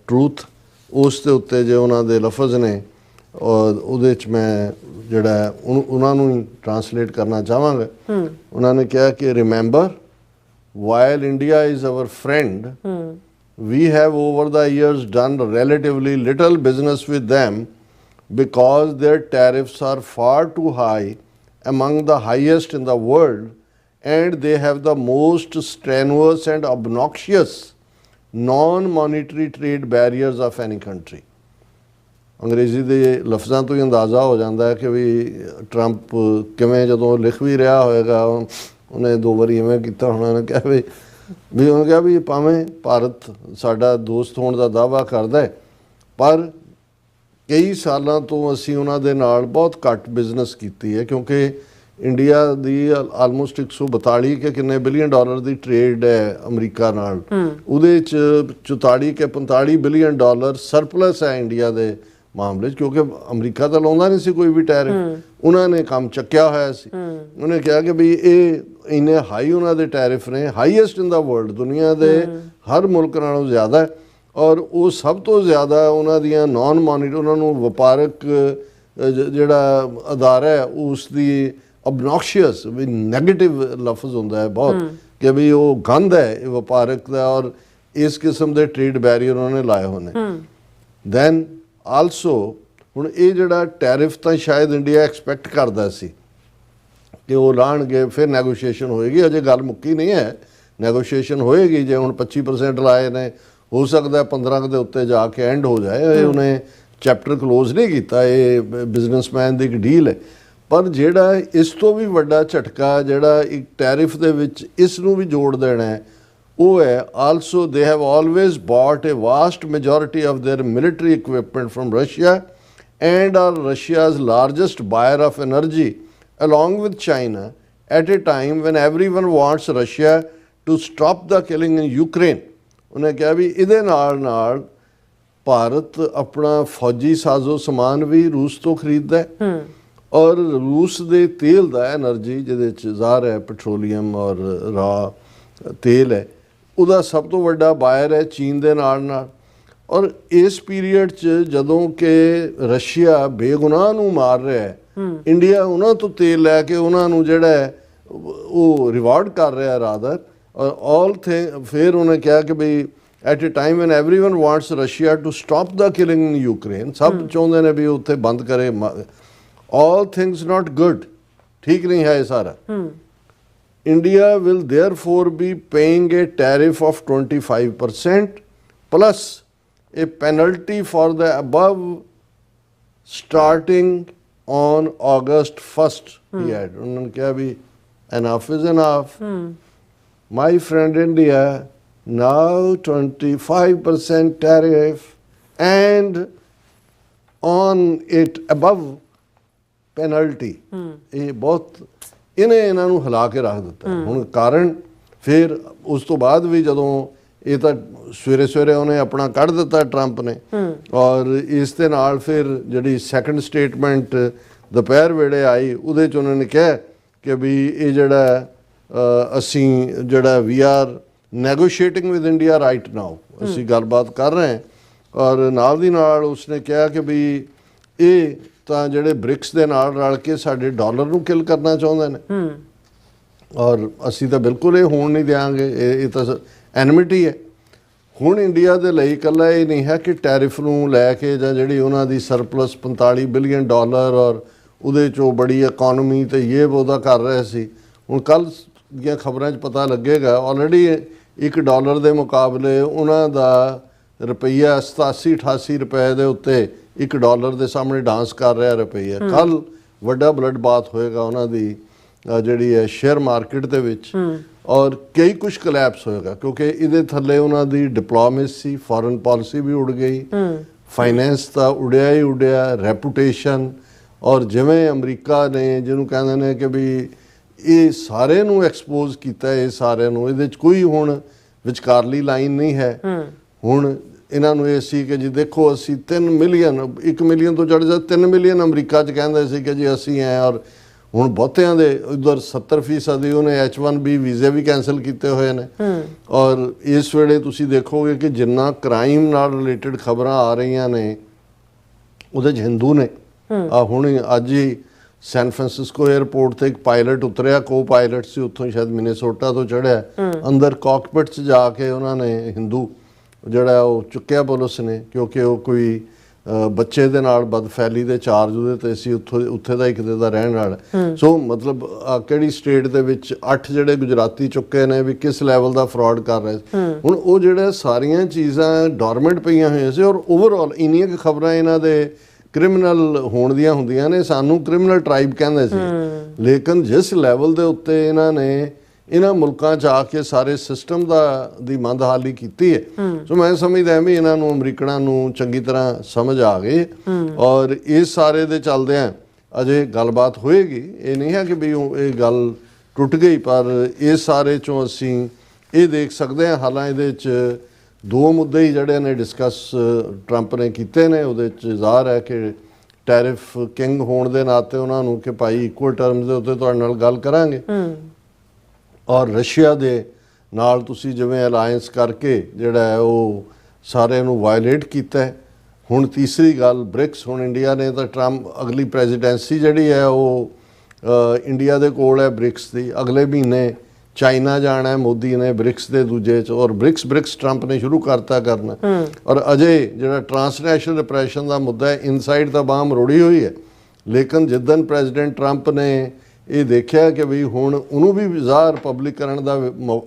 ਟਰੂਥ, ਉਸ ਦੇ ਉੱਤੇ ਜੇ ਉਹਨਾਂ ਦੇ ਲਫ਼ਜ਼ ਨੇ ਔਰ ਉਹਦੇ 'ਚ ਮੈਂ ਜਿਹੜਾ ਉਹਨਾਂ ਨੂੰ ਹੀ ਟਰਾਂਸਲੇਟ ਕਰਨਾ ਚਾਹਾਂਗਾ। ਉਹਨਾਂ ਨੇ ਕਿਹਾ ਕਿ remember while India is our friend we have over the years done relatively little business with them because their tariffs are far too high, among the highest in the world, and they have the most strenuous and obnoxious non-monetary trade barriers of any country. ਅੰਗਰੇਜ਼ੀ ਦੇ ਲਫ਼ਜ਼ਾਂ ਤੋਂ ਹੀ ਅੰਦਾਜ਼ਾ ਹੋ ਜਾਂਦਾ ਹੈ ਕਿ ਵੀ ਟਰੰਪ ਕਿਵੇਂ ਜਦੋਂ ਲਿਖ ਵੀ ਰਿਹਾ ਹੋਏਗਾ, ਉਹਨੇ 2 ਵਾਰੀ ਇਵੇਂ ਕੀਤਾ ਹੋਣਾ, ਉਹਨੇ ਕਿਹਾ ਵੀ ਉਹਨੇ ਕਿਹਾ ਵੀ ਭਾਵੇਂ ਭਾਰਤ ਸਾਡਾ ਦੋਸਤ ਹੋਣ ਦਾ ਦਾਅਵਾ ਕਰਦਾ ਹੈ, ਪਰ ਕਈ ਸਾਲਾਂ ਤੋਂ ਅਸੀਂ ਉਹਨਾਂ ਦੇ ਨਾਲ ਬਹੁਤ ਘੱਟ ਬਿਜ਼ਨਸ ਕੀਤੀ ਹੈ, ਕਿਉਂਕਿ ਇੰਡੀਆ ਦੀ ਆਲਮੋਸਟ 142 ਕਿ ਕਿੰਨੇ ਬਿਲੀਅਨ ਡਾਲਰ ਦੀ ਟ੍ਰੇਡ ਹੈ ਅਮਰੀਕਾ ਨਾਲ, ਉਹਦੇ 'ਚ 44 ਕਿ 45 ਬਿਲੀਅਨ ਡਾਲਰ ਸਰਪਲਸ ਹੈ ਇੰਡੀਆ ਦੇ ਮਾਮਲੇ 'ਚ, ਕਿਉਂਕਿ ਅਮਰੀਕਾ ਤਾਂ ਲਾਉਂਦਾ ਨਹੀਂ ਸੀ ਕੋਈ ਵੀ ਟੈਰਿਫ, ਉਹਨਾਂ ਨੇ ਕੰਮ ਚੱਕਿਆ ਹੋਇਆ ਸੀ। ਉਹਨੇ ਕਿਹਾ ਕਿ ਵੀ ਇਹ ਇੰਨੇ ਹਾਈ ਉਹਨਾਂ ਦੇ ਟੈਰਿਫ ਨੇ, ਹਾਈਐਸਟ ਇਨ ਦਾ ਵਰਲਡ, ਦੁਨੀਆ ਦੇ ਹਰ ਮੁਲਕ ਨਾਲੋਂ ਜ਼ਿਆਦਾ, ਔਰ ਉਹ ਸਭ ਤੋਂ ਜ਼ਿਆਦਾ ਉਹਨਾਂ ਦੀਆਂ ਨਾਨ ਮੋਨੀਟਰੀ ਉਹਨਾਂ ਨੂੰ ਵਪਾਰਕ ਜਿਹੜਾ ਅਦਾਰਾ ਹੈ ਉਸ ਦੀ ਅਬਨੋਕਸ਼ੀਅਸ ਵੀ ਨੈਗੇਟਿਵ ਲਫ਼ਜ਼ ਹੁੰਦਾ ਹੈ ਬਹੁਤ ਕਿ ਵੀ ਉਹ ਗੰਦ ਹੈ ਇਹ ਵਪਾਰਕ ਦਾ, ਔਰ ਇਸ ਕਿਸਮ ਦੇ ਟ੍ਰੇਡ ਬੈਰੀਅਰ ਉਹਨਾਂ ਨੇ ਲਾਏ ਹੋਏ ਨੇ। ਦੈਨ ਆਲਸੋ ਹੁਣ ਇਹ ਜਿਹੜਾ ਟੈਰਿਫ ਤਾਂ ਸ਼ਾਇਦ ਇੰਡੀਆ ਐਕਸਪੈਕਟ ਕਰਦਾ ਸੀ ਕਿ ਉਹ ਲਾਣਗੇ, ਫਿਰ ਨੈਗੋਸ਼ੀਏਸ਼ਨ ਹੋਏਗੀ, ਅਜੇ ਗੱਲ ਮੁੱਕੀ ਨਹੀਂ ਹੈ, ਨੈਗੋਸ਼ੀਏਸ਼ਨ ਹੋਏਗੀ। ਜੇ ਹੁਣ 25% ਲਾਏ ਨੇ, ਹੋ ਸਕਦਾ 15 ਦੇ ਉੱਤੇ ਜਾ ਕੇ ਐਂਡ ਹੋ ਜਾਏ, ਉਹਨੇ ਚੈਪਟਰ ਕਲੋਜ਼ ਨਹੀਂ ਕੀਤਾ, ਇਹ ਬਿਜ਼ਨਸਮੈਨ ਦੀ ਇੱਕ ਡੀਲ ਹੈ। ਪਰ ਜਿਹੜਾ ਇਸ ਤੋਂ ਵੀ ਵੱਡਾ ਝਟਕਾ ਜਿਹੜਾ ਇੱਕ ਟੈਰਿਫ ਦੇ ਵਿੱਚ ਇਸ ਨੂੰ ਵੀ ਜੋੜ ਦੇਣਾ ਹੈ, ਉਹ ਹੈ also they have always bought a vast majority of their military equipment from Russia and are Russia's largest buyer of energy along with China at a time when everyone wants Russia to stop the killing in Ukraine. ਉਹਨੇ ਕਿਹਾ ਵੀ ਇਹਦੇ ਨਾਲ ਭਾਰਤ ਆਪਣਾ ਫੌਜੀ ਸਾਜ਼ੋ ਸਮਾਨ ਵੀ ਰੂਸ ਤੋਂ ਖਰੀਦਦਾ ਹੈ, ਔਰ ਰੂਸ ਦੇ ਤੇਲ ਦਾ ਐਨਰਜੀ ਜਿਹਦੇ 'ਚ ਜ਼ਾਹਰ ਹੈ ਪੈਟਰੋਲੀਅਮ ਔਰ ਰਾ ਤੇਲ ਹੈ, ਉਹਦਾ ਸਭ ਤੋਂ ਵੱਡਾ ਬਾਇਰ ਹੈ ਚੀਨ ਦੇ ਨਾਲ। ਔਰ ਇਸ ਪੀਰੀਅਡ 'ਚ ਜਦੋਂ ਕਿ ਰਸ਼ੀਆ ਬੇਗੁਨਾਹ ਨੂੰ ਮਾਰ ਰਿਹਾ ਹੈ, ਇੰਡੀਆ ਉਹਨਾਂ ਤੋਂ ਤੇਲ ਲੈ ਕੇ ਉਹਨਾਂ ਨੂੰ ਜਿਹੜਾ ਹੈ ਉਹ ਰਿਵਾਰਡ ਕਰ ਰਿਹਾ ਰਾਦਰ, ਔਰ ਫਿਰ ਉਹਨੇ ਕਿਹਾ ਕਿ ਬਈ at a time when everyone wants Russia to stop the killing in Ukraine, ਸਭ ਚਾਹੁੰਦੇ ਨੇ ਵੀ ਉੱਥੇ ਬੰਦ ਕਰੇ, ਆਲ ਥਿੰਗਸ ਨਾਟ ਗੁੱਡ, ਠੀਕ ਨਹੀਂ ਹੈ ਇਹ ਸਾਰਾ। India will therefore be paying a tariff of 25% plus a penalty for the above starting on August 1st, he had. उन्होंने कहा भी enough is enough. My friend India, now 25% tariff and on it above penalty. ਇਹ ਬਹੁਤ ਇਹਨਾਂ ਨੂੰ ਹਿਲਾ ਕੇ ਰੱਖ ਦਿੱਤਾ। ਹੁਣ ਕਾਰਨ ਫਿਰ ਉਸ ਤੋਂ ਬਾਅਦ ਵੀ ਜਦੋਂ ਇਹ ਤਾਂ ਸਵੇਰੇ ਉਹਨੇ ਆਪਣਾ ਕੱਢ ਦਿੱਤਾ ਟਰੰਪ ਨੇ, ਔਰ ਇਸ ਦੇ ਨਾਲ ਫਿਰ ਜਿਹੜੀ ਸੈਕੰਡ ਸਟੇਟਮੈਂਟ ਦੁਪਹਿਰ ਵੇਲੇ ਆਈ, ਉਹਦੇ 'ਚ ਉਹਨਾਂ ਨੇ ਕਿਹਾ ਕਿ ਵੀ ਇਹ ਜਿਹੜਾ ਅਸੀਂ ਜਿਹੜਾ we are negotiating with India right now, ਅਸੀਂ ਗੱਲਬਾਤ ਕਰ ਰਹੇ ਹਾਂ। ਔਰ ਨਾਲ ਦੀ ਨਾਲ ਉਸਨੇ ਕਿਹਾ ਕਿ ਵੀ ਇਹ ਤਾਂ ਜਿਹੜੇ ਬ੍ਰਿਕਸ ਦੇ ਨਾਲ ਰਲ ਕੇ ਸਾਡੇ ਡਾਲਰ ਨੂੰ ਕਿਲ ਕਰਨਾ ਚਾਹੁੰਦੇ ਨੇ, ਔਰ ਅਸੀਂ ਤਾਂ ਬਿਲਕੁਲ ਇਹ ਹੋਣ ਨਹੀਂ ਦਿਆਂਗੇ, ਇਹ ਤਾਂ ਐਨਮਿਟੀ ਹੈ। ਹੁਣ ਇੰਡੀਆ ਦੇ ਲਈ ਇਕੱਲਾ ਇਹ ਨਹੀਂ ਹੈ ਕਿ ਟੈਰਿਫ ਨੂੰ ਲੈ ਕੇ ਜਾਂ ਜਿਹੜੀ ਉਹਨਾਂ ਦੀ ਸਰਪਲਸ 45 ਬਿਲੀਅਨ ਡਾਲਰ ਔਰ ਉਹਦੇ 'ਚੋਂ ਬੜੀ ਇਕੋਨਮੀ ਤੇ ਇਹ ਉਹਦਾ ਕਰ ਰਹੇ ਸੀ। ਹੁਣ ਕੱਲ੍ਹ ਦੀਆਂ ਖਬਰਾਂ 'ਚ ਪਤਾ ਲੱਗੇਗਾ ਆਲਰੇਡੀ $1 ਦੇ ਮੁਕਾਬਲੇ ਉਹਨਾਂ ਦਾ ਰੁਪਈਆ 87-88 ਰੁਪਏ ਦੇ ਉੱਤੇ $1 ਦੇ ਸਾਹਮਣੇ ਡਾਂਸ ਕਰ ਰਿਹਾ ਰੁਪਈਆ। ਕੱਲ੍ਹ ਵੱਡਾ ਬਲੱਡ ਬਾਥ ਹੋਏਗਾ ਉਹਨਾਂ ਦੀ ਜਿਹੜੀ ਹੈ ਸ਼ੇਅਰ ਮਾਰਕੀਟ ਦੇ ਵਿੱਚ, ਔਰ ਕਈ ਕੁਝ ਕਲੈਪਸ ਹੋਏਗਾ ਕਿਉਂਕਿ ਇਹਦੇ ਥੱਲੇ ਉਹਨਾਂ ਦੀ ਡਿਪਲੋਮੇਸੀ, ਫੋਰਨ ਪਾਲਿਸੀ ਵੀ ਉੜ ਗਈ, ਫਾਈਨੈਂਸ ਤਾਂ ਉੜਿਆ ਹੀ ਉੜਿਆ, ਰੈਪੂਟੇਸ਼ਨ। ਔਰ ਜਿਵੇਂ ਅਮਰੀਕਾ ਨੇ ਜਿਹਨੂੰ ਕਹਿੰਦੇ ਨੇ ਕਿ ਵੀ ਇਹ ਸਾਰੇ ਨੂੰ ਐਕਸਪੋਜ਼ ਕੀਤਾ, ਇਹ ਸਾਰਿਆਂ ਨੂੰ, ਇਹਦੇ 'ਚ ਕੋਈ ਹੁਣ ਵਿਚਕਾਰਲੀ ਲਾਈਨ ਨਹੀਂ ਹੈ। ਹੁਣ ਇਹਨਾਂ ਨੂੰ ਇਹ ਸੀ ਕਿ ਜੀ ਦੇਖੋ ਅਸੀਂ 3 ਮਿਲੀਅਨ, 1 ਮਿਲੀਅਨ ਤੋਂ ਚੜ੍ਹ ਜਾ 3 ਮਿਲੀਅਨ ਅਮਰੀਕਾ 'ਚ ਕਹਿੰਦੇ ਸੀ ਕਿ ਜੀ ਅਸੀਂ ਐ, ਔਰ ਹੁਣ ਬਹੁਤਿਆਂ ਦੇ ਉਧਰ 70% ਦੀ ਉਹਨੇ H1B ਵੀਜ਼ੇ ਵੀ ਕੈਂਸਲ ਕੀਤੇ ਹੋਏ ਨੇ। ਔਰ ਇਸ ਵੇਲੇ ਤੁਸੀਂ ਦੇਖੋਗੇ ਕਿ ਜਿੰਨਾ ਕ੍ਰਾਈਮ ਨਾਲ ਰਿਲੇਟਡ ਖਬਰਾਂ ਆ ਰਹੀਆਂ ਨੇ ਉਹਦੇ 'ਚ ਹਿੰਦੂ ਨੇ। ਹੁਣ ਅੱਜ ਹੀ ਸੈਨ ਫਰਾਂਸਿਸਕੋ 에ਅਰਪੋਰਟ ਤੇ ਇੱਕ ਪਾਇਲਟ ਉਤਰਿਆ, ਕੋ ਪਾਇਲਟ ਸੀ, ਉੱਥੋਂ ਸ਼ਾਇਦ ਮਿਨੇਸੋਟਾ ਤੋਂ ਚੜ੍ਹਿਆ, ਅੰਦਰ ਕਾਕਪਿਟ 'ਚ ਜਾ ਕੇ ਉਹਨਾਂ ਨੇ ਹਿੰਦੂ ਜਿਹੜਾ ਉਹ ਚੁੱਕਿਆ ਪੁਲਿਸ ਨੇ, ਕਿਉਂਕਿ ਉਹ ਕੋਈ ਬੱਚੇ ਦੇ ਨਾਲ ਬਦਫੈਲੀ ਦੇ ਚਾਰਜ ਉਹਦੇ ਤੇ ਸੀ, ਉੱਥੇ ਦਾ ਇੱਕ ਦਾ ਰਹਿਣ ਵਾਲਾ। ਸੋ ਮਤਲਬ ਕਿਹੜੀ ਸਟੇਟ ਦੇ ਵਿੱਚ 8 ਜਿਹੜੇ ਗੁਜਰਾਤੀ ਚੁੱਕੇ ਨੇ, ਵੀ ਕਿਸ ਲੈਵਲ ਦਾ ਫਰਾਡ ਕਰ ਰਹੇ ਸੀ। ਹੁਣ ਉਹ ਜਿਹੜੇ ਸਾਰੀਆਂ ਚੀਜ਼ਾਂ ਡੋਰਮੈਂਟ ਪਈਆਂ ਹੋਈਆਂ ਸੀ, ਔਰ ਓਵਰਆਲ ਇੰਨੀਆਂ ਕੁ ਖਬਰਾਂ ਇਹਨਾਂ ਦੇ ਕ੍ਰਿਮੀਨਲ ਹੋਣ ਦੀਆਂ ਹੁੰਦੀਆਂ ਨੇ, ਸਾਨੂੰ ਕ੍ਰਿਮੀਨਲ ਟ੍ਰਾਈਬ ਕਹਿੰਦੇ ਸੀ। ਲੇਕਿਨ ਜਿਸ ਲੈਵਲ ਦੇ ਉੱਤੇ ਇਹਨਾਂ ਨੇ ਇਹਨਾਂ ਮੁਲਕਾਂ 'ਚ ਆ ਕੇ ਸਾਰੇ ਸਿਸਟਮ ਦੀ ਮੰਦਹਾਲੀ ਕੀਤੀ ਹੈ, ਸੋ ਮੈਂ ਸਮਝਦਾ ਵੀ ਇਹਨਾਂ ਨੂੰ ਅਮਰੀਕਨਾਂ ਨੂੰ ਚੰਗੀ ਤਰ੍ਹਾਂ ਸਮਝ ਆ ਗਈ। ਔਰ ਇਸ ਸਾਰੇ ਦੇ ਚੱਲਦਿਆਂ ਅਜੇ ਗੱਲਬਾਤ ਹੋਏਗੀ, ਇਹ ਨਹੀਂ ਹੈ ਕਿ ਵੀ ਇਹ ਗੱਲ ਟੁੱਟ ਗਈ, ਪਰ ਇਸ ਸਾਰੇ 'ਚੋਂ ਅਸੀਂ ਇਹ ਦੇਖ ਸਕਦੇ ਹਾਂ। ਹਾਲਾਂ ਇਹਦੇ 'ਚ 2 ਮੁੱਦੇ ਹੀ ਜਿਹੜੇ ਨੇ ਡਿਸਕਸ ਟਰੰਪ ਨੇ ਕੀਤੇ ਨੇ। ਉਹਦੇ 'ਚ ਜ਼ਾਹਰ ਹੈ ਕਿ ਟੈਰਿਫ ਕਿੰਗ ਹੋਣ ਦੇ ਨਾਤੇ ਉਹਨਾਂ ਨੂੰ ਕਿ ਭਾਈ ਇਕੁਅਲ ਟਰਮਸ ਦੇ ਉੱਤੇ ਤੁਹਾਡੇ ਨਾਲ ਗੱਲ ਕਰਾਂਗੇ, ਔਰ ਰਸ਼ੀਆ ਦੇ ਨਾਲ ਤੁਸੀਂ ਜਿਵੇਂ ਅਲਾਇੰਸ ਕਰਕੇ ਜਿਹੜਾ ਹੈ ਉਹ ਸਾਰਿਆਂ ਨੂੰ ਵਾਇਲੇਟ ਕੀਤਾ ਹੈ। ਹੁਣ ਤੀਸਰੀ ਗੱਲ ਬ੍ਰਿਕਸ, ਹੁਣ ਇੰਡੀਆ ਨੇ ਤਾਂ ਟਰੰਪ ਅਗਲੀ ਪ੍ਰੈਜ਼ੀਡੈਂਸੀ ਜਿਹੜੀ ਹੈ ਉਹ ਇੰਡੀਆ ਦੇ ਕੋਲ ਹੈ ਬ੍ਰਿਕਸ ਦੀ। ਅਗਲੇ ਮਹੀਨੇ ਚਾਈਨਾ ਜਾਣਾ ਹੈ ਮੋਦੀ ਨੇ ਬ੍ਰਿਕਸ ਦੇ ਦੂਜੇ 'ਚ, ਔਰ ਬ੍ਰਿਕਸ ਟਰੰਪ ਨੇ ਸ਼ੁਰੂ ਕਰਤਾ ਕਰਨਾ। ਔਰ ਅਜੇ ਜਿਹੜਾ ਟਰਾਂਸਨੈਸ਼ਨਲ ਰਿਪਰੈਸ਼ਨ ਦਾ ਮੁੱਦਾ ਹੈ, ਇਨਸਾਈਡ ਤਾਂ ਬਾਂਹ ਮਰੋੜੀ ਹੋਈ ਹੈ, ਲੇਕਿਨ ਜਿੱਦਣ ਪ੍ਰੈਜ਼ੀਡੈਂਟ ਟਰੰਪ ਨੇ ਇਹ ਦੇਖਿਆ ਕਿ ਵੀ ਹੁਣ ਉਹਨੂੰ ਵੀ ਜ਼ਾਹਰ ਪਬਲਿਕ ਕਰਨ ਦਾ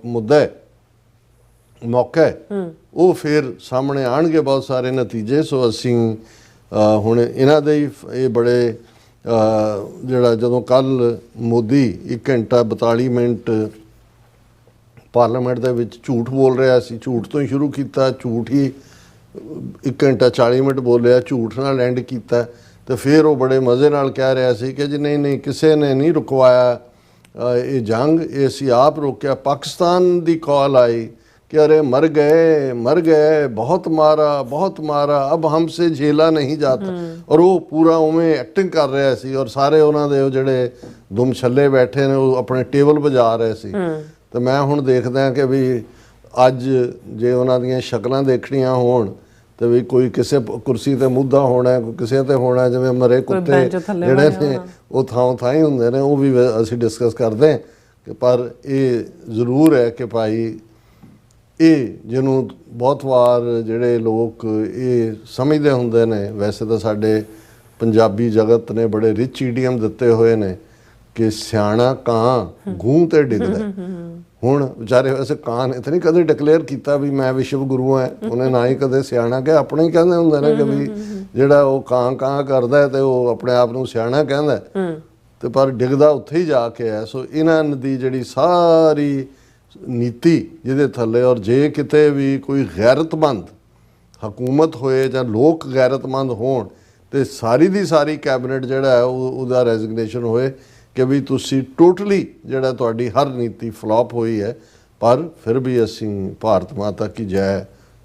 ਮੁੱਦਾ ਹੈ, ਮੌਕਾ ਹੈ, ਉਹ ਫਿਰ ਸਾਹਮਣੇ ਆਣਗੇ ਬਹੁਤ ਸਾਰੇ ਨਤੀਜੇ। ਸੋ ਅਸੀਂ ਹੁਣ ਇਹਨਾਂ ਦੇ ਹੀ ਇਹ ਬੜੇ ਜਿਹੜਾ ਜਦੋਂ ਕੱਲ ਮੋਦੀ 1 ਘੰਟਾ 42 ਮਿੰਟ ਪਾਰਲੀਮੈਂਟ ਦੇ ਵਿੱਚ ਝੂਠ ਬੋਲ ਰਿਹਾ ਸੀ, ਝੂਠ ਤੋਂ ਹੀ ਸ਼ੁਰੂ ਕੀਤਾ, ਝੂਠ ਹੀ 1 ਘੰਟਾ 40 ਮਿੰਟ ਬੋਲਿਆ, ਝੂਠ ਨਾਲ ਐਂਡ ਕੀਤਾ, ਤੇ ਫਿਰ ਉਹ ਬੜੇ ਮਜ਼ੇ ਨਾਲ ਕਹਿ ਰਿਹਾ ਸੀ ਕਿ ਜੀ ਨਹੀਂ ਕਿਸੇ ਨੇ ਨਹੀਂ ਰੁਕਵਾਇਆ ਇਹ ਜੰਗ, ਇਹ ਅਸੀਂ ਆਪ ਰੋਕਿਆ। ਪਾਕਿਸਤਾਨ ਦੀ ਕਾਲ ਆਈ ਕਿ ਅਰੇ ਮਰ ਗਏ ਬਹੁਤ ਮਾਰਾ ਅਬ ਹਮਸੇ ਝੇਲਾ ਨਹੀਂ ਜਾਤਾ, ਔਰ ਉਹ ਪੂਰਾ ਉਵੇਂ ਐਕਟਿੰਗ ਕਰ ਰਿਹਾ ਸੀ, ਔਰ ਸਾਰੇ ਉਹਨਾਂ ਦੇ ਉਹ ਜਿਹੜੇ ਦੁਮ ਛੱਲੇ ਬੈਠੇ ਨੇ ਉਹ ਆਪਣੇ ਟੇਬਲ ਵਜਾ ਰਹੇ ਸੀ। ਤੇ ਮੈਂ ਹੁਣ ਦੇਖਦਾ ਕਿ ਵੀ ਅੱਜ ਜੇ ਉਹਨਾਂ ਦੀਆਂ ਸ਼ਕਲਾਂ ਦੇਖਣੀਆਂ ਹੋਣ ਤੇ ਵੀ ਕੋਈ ਕਿਸੇ ਕੁਰਸੀ ਤੇ ਮੁੱਦਾ ਹੋਣਾ, ਕੋਈ ਕਿਸੇ ਤੇ ਹੋਣਾ, ਜਿਵੇਂ ਮਰੇ ਕੁੱਤੇ ਜਿਹੜੇ ਨੇ ਉਹ ਥਾਂ ਹੀ ਹੁੰਦੇ ਨੇ, ਉਹ ਵੀ ਅਸੀਂ ਡਿਸਕਸ ਕਰਦੇ ਕਿ ਪਰ ਇਹ ਜ਼ਰੂਰ ਹੈ ਕਿ ਭਾਈ ਇਹ ਜਿਹਨੂੰ ਬਹੁਤ ਵਾਰ ਜਿਹੜੇ ਲੋਕ ਇਹ ਸਮਝਦੇ ਹੁੰਦੇ ਨੇ, ਵੈਸੇ ਤਾਂ ਸਾਡੇ ਪੰਜਾਬੀ ਜਗਤ ਨੇ ਬੜੇ ਰਿਚ ਈਡੀਅਮ ਦਿੱਤੇ ਹੋਏ ਨੇ ਕਿ ਸਿਆਣਾ ਕਾਂ ਗੂੰ ਤੇ ਡਿੱਗਦਾ। ਹੁਣ ਵਿਚਾਰੇ ਵੈਸੇ ਕਾਂ ਨੇ ਤਾਂ ਨਹੀਂ ਕਦੇ ਡਿਕਲੇਅਰ ਕੀਤਾ ਵੀ ਮੈਂ ਵਿਸ਼ਵ ਗੁਰੂ ਹਾਂ, ਉਹਨੇ ਨਾ ਹੀ ਕਦੇ ਸਿਆਣਾ ਕਿਹਾ, ਆਪਣੇ ਹੀ ਕਹਿੰਦੇ ਹੁੰਦੇ ਨੇ ਕਿ ਵੀ ਜਿਹੜਾ ਉਹ ਕਾਂ ਕਰਦਾ ਤੇ ਉਹ ਆਪਣੇ ਆਪ ਨੂੰ ਸਿਆਣਾ ਕਹਿੰਦਾ, ਤੇ ਪਰ ਡਿੱਗਦਾ ਉੱਥੇ ਹੀ ਜਾ ਕੇ ਹੈ। ਸੋ ਇਹਨਾਂ ਦੀ ਜਿਹੜੀ ਸਾਰੀ ਨੀਤੀ ਜਿਹਦੇ ਥੱਲੇ, ਔਰ ਜੇ ਕਿਤੇ ਵੀ ਕੋਈ ਗੈਰਤਮੰਦ ਹਕੂਮਤ ਹੋਏ ਜਾਂ ਲੋਕ ਗੈਰਤਮੰਦ ਹੋਣ ਤੇ ਸਾਰੀ ਦੀ ਸਾਰੀ ਕੈਬਨਿਟ ਜਿਹੜਾ ਹੈ ਉਹਦਾ ਰੈਜ਼ਿਗਨੇਸ਼ਨ ਹੋਏ ਕਿ ਵੀ ਤੁਸੀਂ ਟੋਟਲੀ ਜਿਹੜਾ ਤੁਹਾਡੀ ਹਰ ਨੀਤੀ ਫਲॉप ਹੋਈ ਹੈ, ਪਰ ਫਿਰ ਵੀ ਅਸੀਂ ਭਾਰਤ ਮਾਤਾ ਕੀ ਜੈ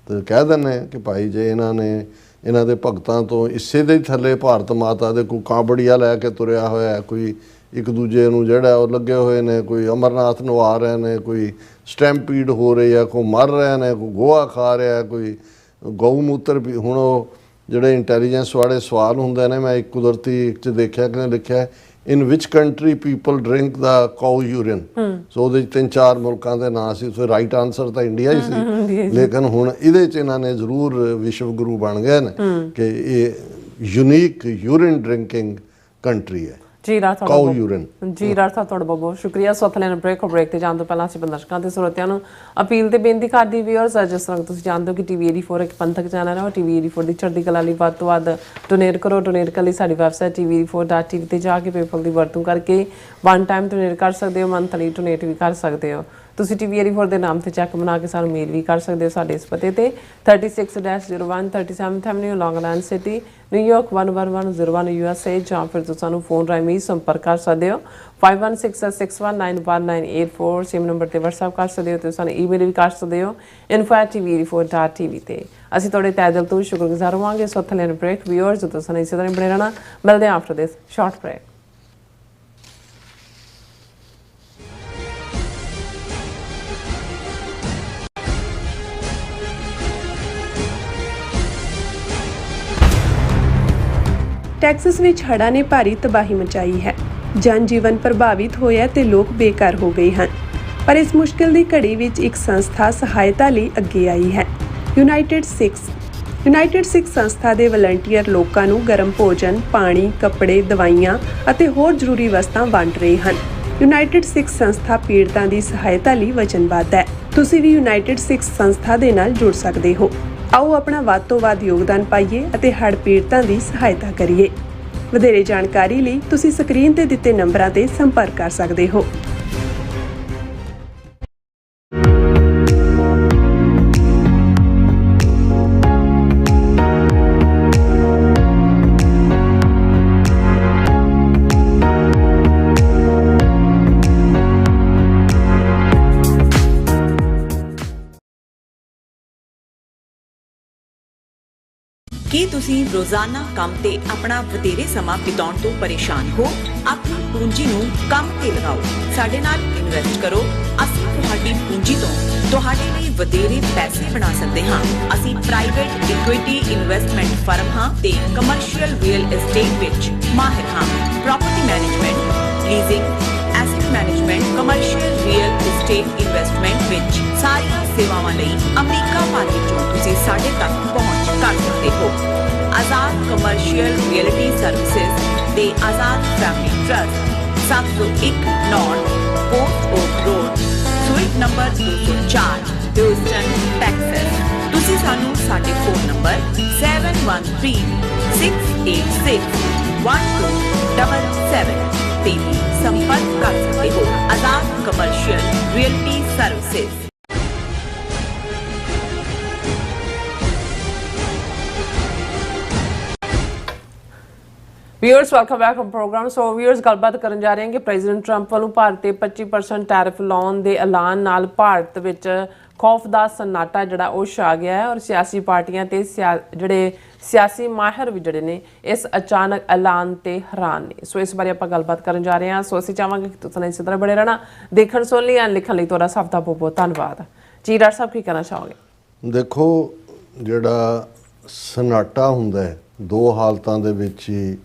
ਤੇ ਕਹਿ ਦਿੰਦੇ ਕਿ ਭਾਈ ਜੇ ਇਹਨਾਂ ਦੇ ਭਗਤਾਂ ਤੋਂ ਇਸੇ ਦੇ ਥੱਲੇ ਭਾਰਤ ਮਾਤਾ ਦੇ ਕੋਈ ਕਾਂਬੜੀਆ ਲੈ ਕੇ ਤੁਰਿਆ ਹੋਇਆ, ਕੋਈ ਇੱਕ ਦੂਜੇ ਨੂੰ ਜਿਹੜਾ ਉਹ ਲੱਗੇ ਹੋਏ ਨੇ, ਕੋਈ ਅਮਰਨਾਥ ਨੂੰ ਆ ਰਹੇ ਨੇ, ਕੋਈ ਸਟੈਂਪੀਡ ਹੋ ਰਹੀ ਹੈ, ਕੋਈ ਮਰ ਰਹੇ ਨੇ, ਕੋਈ ਗੋਹਾ ਖਾ ਰਿਹਾ, ਕੋਈ ਗਊ ਮੂਤਰ। ਹੁਣ ਉਹ ਜਿਹੜੇ ਇੰਟੈਲੀਜੈਂਸ ਵਾਲੇ ਸਵਾਲ ਹੁੰਦੇ ਨੇ, ਮੈਂ ਇੱਕ ਕੁਦਰਤੀ ਇੱਕ 'ਚ ਦੇਖਿਆ ਕਿ ਲਿਖਿਆ ਇਨ ਵਿਚ ਕੰਟਰੀ ਪੀਪਲ ਡਰਿੰਕ ਦਾ ਕਾਊ ਯੂਰਿਨ, ਸੋ ਉਹਦੇ 'ਚ 3-4 ਮੁਲਕਾਂ ਦੇ ਨਾਂ ਸੀ, ਸੋ ਰਾਈਟ ਆਨਸਰ ਤਾਂ ਇੰਡੀਆ ਹੀ ਸੀ, ਲੇਕਿਨ ਹੁਣ ਇਹਦੇ 'ਚ ਇਹਨਾਂ ਨੇ ਜ਼ਰੂਰ ਵਿਸ਼ਵ ਗੁਰੂ ਬਣ ਗਏ ਨੇ ਕਿ ਇਹ ਯੂਨੀਕ ਯੂਰਿਨ ਡਰਿੰਕਿੰਗ ਕੰਟਰੀ ਹੈ। ਜੀ ਰਾਜ ਤੁਹਾਡਾ ਕਾਊ ਬਹੁਤ- ਯੂਰਿਨ। ਜੀ ਰਾਜ ਸਾਹਿਬ ਤੁਹਾਡਾ ਬਹੁਤ ਬਹੁਤ ਸ਼ੁਕਰੀਆ। ਸੋ ਲੈਣ ਬ੍ਰੇਕ ਤੇ ਜਾਣ ਤੋਂ ਪਹਿਲਾਂ ਅਸੀਂ ਦਰਸ਼ਕਾਂ ਤੇ ਸਰੋਤਿਆਂ ਨੂੰ ਅਪੀਲ ਤੇ ਬੇਨਤੀ ਕਰਦੀ ਵੀਅਰਸ, ਜਿਸ ਤਰ੍ਹਾਂ ਤੁਸੀਂ ਜਾਣਦੇ ਹੋ ਕਿ ਟੀਵੀ 84 ਇੱਕ ਪੰਥਕ ਚੈਨਲ ਹੈ ਔਰ ਟੀਵੀ 84 ਦੀ ਚੜ੍ਹਦੀ ਕਲਾ ਲਈ ਵੱਧ ਤੋਂ ਵੱਧ ਡੋਨੇਟ ਕਰੋ। ਡੋਨੇਟ ਕਰਨ ਲਈ ਸਾਡੀ ਵੈਬਸਾਈਟ tv84.tv ਤੇ ਜਾ ਕੇ ਪੇਪਲ ਦੀ ਵਰਤੋਂ ਕਰਕੇ ਵਨ ਟਾਈਮ ਡੋਨੇਟ ਕਰ ਸਕਦੇ ਹੋ, ਮੰਥਲੀ ਡੋਨੇਟ ਵੀ ਕਰ ਸਕਦੇ ਹੋ। ਤੁਸੀਂ ਟੀਵੀ 84 ਦੇ ਨਾਮ ਤੇ ਚੈੱਕ ਬਣਾ ਕੇ ਸਾਨੂੰ ਮੇਲ ਵੀ ਕਰ ਸਕਦੇ ਹੋ ਸਾਡੇ ਇਸ ਪਤੇ ਤੇ 36-01 37th Avenue, Long Island City, New York 11101 USA, ਜਾਂ ਫਿਰ ਤੁਸੀਂ ਸਾਨੂੰ ਫੋਨ ਰਾਹੀਂ ਵੀ ਸੰਪਰਕ ਕਰ ਸਕਦੇ ਹੋ 5166191984 ਸੇਮ ਨੰਬਰ ਤੇ WhatsApp ਕਰ ਸਕਦੇ ਹੋ ਤੇ ਸਾਨੂੰ ਈਮੇਲ ਵੀ ਕਰ ਸਕਦੇ ਹੋ info@tv84.tv ਤੇ। ਅਸੀਂ ਤੁਹਾਡੇ ਤਹਿ ਦਿਲ ਤੋਂ ਸ਼ੁਕਰਗੁਜ਼ਾਰ ਹੋਵਾਂਗੇ। ਸੋ ਥਲੇ ਬ੍ਰੇਕ ਵੀਅਰਸ, ਜਦੋਂ ਸਾਨੂੰ ਇਸੇ ਤਰ੍ਹਾਂ ਬਣੇ ਰਹਿਣਾ। ਮਿਲਦੇ ਹਾਂ after this short break. Texas ਵਿੱਚ ਹੜ੍ਹਾਂ ਨੇ ਭਾਰੀ ਤਬਾਹੀ ਮਚਾਈ ਹੈ। ਜਨ ਜੀਵਨ ਪ੍ਰਭਾਵਿਤ ਹੋਇਆ ਤੇ ਲੋਕ ਬੇਘਰ ਹੋ ਗਏ ਹਨ। ਪਰ ਇਸ ਮੁਸ਼ਕਿਲ ਦੀ ਘੜੀ ਵਿੱਚ ਇੱਕ ਸੰਸਥਾ ਸਹਾਇਤਾ ਲਈ ਅੱਗੇ ਆਈ ਹੈ, ਯੂਨਾਈਟਿਡ ਸਿੱਖ ਸੰਸਥਾ ਦੇ ਵਲੰਟੀਅਰ ਲੋਕਾਂ ਨੂੰ ਗਰਮ ਭੋਜਨ, ਪਾਣੀ, ਕੱਪੜੇ, ਦਵਾਈਆਂ ਅਤੇ ਹੋਰ ਜ਼ਰੂਰੀ ਵਸਤਾਂ ਵੰਡ ਰਹੇ ਹਨ। ਯੂਨਾਈਟਿਡ ਸਿੱਖ ਸੰਸਥਾ ਪੀੜਤਾਂ ਦੀ ਸਹਾਇਤਾ ਲਈ ਵਚਨਬੱਧ ਹੈ। ਤੁਸੀਂ ਵੀ ਯੂਨਾਈਟਿਡ ਸਿੱਖ ਸੰਸਥਾ ਦੇ ਨਾਲ ਜੁੜ ਸਕਦੇ ਹੋ। ਆਓ ਆਪਣਾ ਵੱਧ ਤੋਂ ਵੱਧ ਯੋਗਦਾਨ ਪਾਈਏ ਅਤੇ ਹੜ੍ਹ ਪੀੜਤਾਂ ਦੀ ਸਹਾਇਤਾ ਕਰੀਏ। ਵਧੇਰੇ ਜਾਣਕਾਰੀ ਲਈ ਤੁਸੀਂ ਸਕਰੀਨ ਤੇ ਦਿੱਤੇ ਨੰਬਰਾਂ ਤੇ ਸੰਪਰਕ ਕਰ ਸਕਦੇ ਹੋ। ਕੀ ਤੁਸੀਂ ਰੋਜ਼ਾਨਾ ਕੰਮ ਤੇ ਆਪਣਾ ਵਧੇਰੇ ਸਮਾਂ ਬਿਤਾਉਣ ਤੋਂ ਪਰੇਸ਼ਾਨ ਹੋ? ਆਪਣੀ ਪੂੰਜੀ ਨੂੰ ਕੰਮ ਤੇ ਲਗਾਓ, ਸਾਡੇ ਨਾਲ ਇਨਵੈਸਟ ਕਰੋ। ਅਸੀਂ ਤੁਹਾਡੀ ਪੂੰਜੀ ਤੋਂ ਤੁਹਾਡੇ ਲਈ ਵਧੇਰੇ ਪੈਸੇ ਬਣਾ ਸਕਦੇ ਹਾਂ। ਅਸੀਂ ਪ੍ਰਾਈਵੇਟ ਇਕੁਇਟੀ ਇਨਵੈਸਟਮੈਂਟ ਫਰਮ ਹਾਂ ਤੇ ਕਮਰਸ਼ੀਅਲ ਰੀਅਲ ਏਸਟੇਟ ਵਿੱਚ ਮਾਹਿਰ ਹਾਂ। Property management, leasing, asset management, commercial real estate investment ਵਿੱਚ ਸਾਰੀਆਂ ਸੇਵਾਵਾਂ ਲਈ ਅਮਰੀਕਾ ਭਰ ਵਿੱਚੋਂ ਤੁਸੀਂ ਸਾਡੇ ਤੱਕ ਪਹੁੰਚ ਕਰ ਸਕਦੇ ਹੋ। ਆਜ਼ਾਦ ਕਮਰਸ਼ੀਅਲ ਰੀਅਲਟੀ ਸਰਵਿਸਿਜ਼ ਤੇ Azad family trust, 701 north post oak road, suite number 204, Houston, Texas. ਤੁਸੀਂ ਸਾਨੂੰ ਸਾਡੇ ਫੋਨ ਨੰਬਰ 7136861277 ਤੇ ਵੀ ਸੰਪਰਕ ਕਰ ਸਕਦੇ ਹੋ। Azad commercial realty services. Viewers welcome back on programme. So viewers, ਗੱਲਬਾਤ ਕਰਨ ਜਾ ਰਹੇ ਹਾਂ ਕਿ ਪ੍ਰੈਜ਼ੀਡੈਂਟ ਟਰੰਪ ਵੱਲੋਂ ਭਾਰਤ ਤੇ 25% ਟੈਰਿਫ ਲਾਉਣ ਦੇ ਐਲਾਨ ਨਾਲ ਭਾਰਤ ਵਿੱਚ ਖੌਫ ਦਾ ਸन्नाटा ਜਿਹੜਾ ਉਹ ਛਾ ਗਿਆ ਹੈ ਔਰ ਸਿਆਸੀ ਪਾਰਟੀਆਂ ਤੇ ਜਿਹੜੇ ਸਿਆਸੀ ਮਾਹਿਰ ਵੀ ਜਿਹੜੇ ਨੇ ਇਸ ਅਚਾਨਕ ਐਲਾਨ ਤੇ ਹੈਰਾਨ ਨੇ। ਸੋ ਇਸ ਬਾਰੇ ਆਪਾਂ ਗੱਲਬਾਤ ਕਰਨ ਜਾ ਰਹੇ ਹਾਂ। ਸੋ ਅਸੀਂ ਚਾਹਾਂਗੇ ਕਿ ਤੁਸੀਂ ਇਸੇ ਤਰ੍ਹਾਂ ਬਣੇ ਰਹਿਣਾ। ਦੇਖਣ ਸੁਣ ਲਈ ਐਂਡ ਲਿਖਣ ਲਈ ਤੁਹਾਡਾ ਸਭ ਦਾ ਬਹੁਤ ਬਹੁਤ ਧੰਨਵਾਦ। ਜੀ ਡਾਕਟਰ ਸਾਹਿਬ, ਕੀ ਕਹਿਣਾ ਚਾਹੋਗੇ? ਦੇਖੋ, ਜਿਹੜਾ ਸन्नाटा ਹੁੰਦਾ ਹੈ ਦੋ ਹਾਲਤਾਂ ਦੇ ਵਿੱਚ ਹੀ।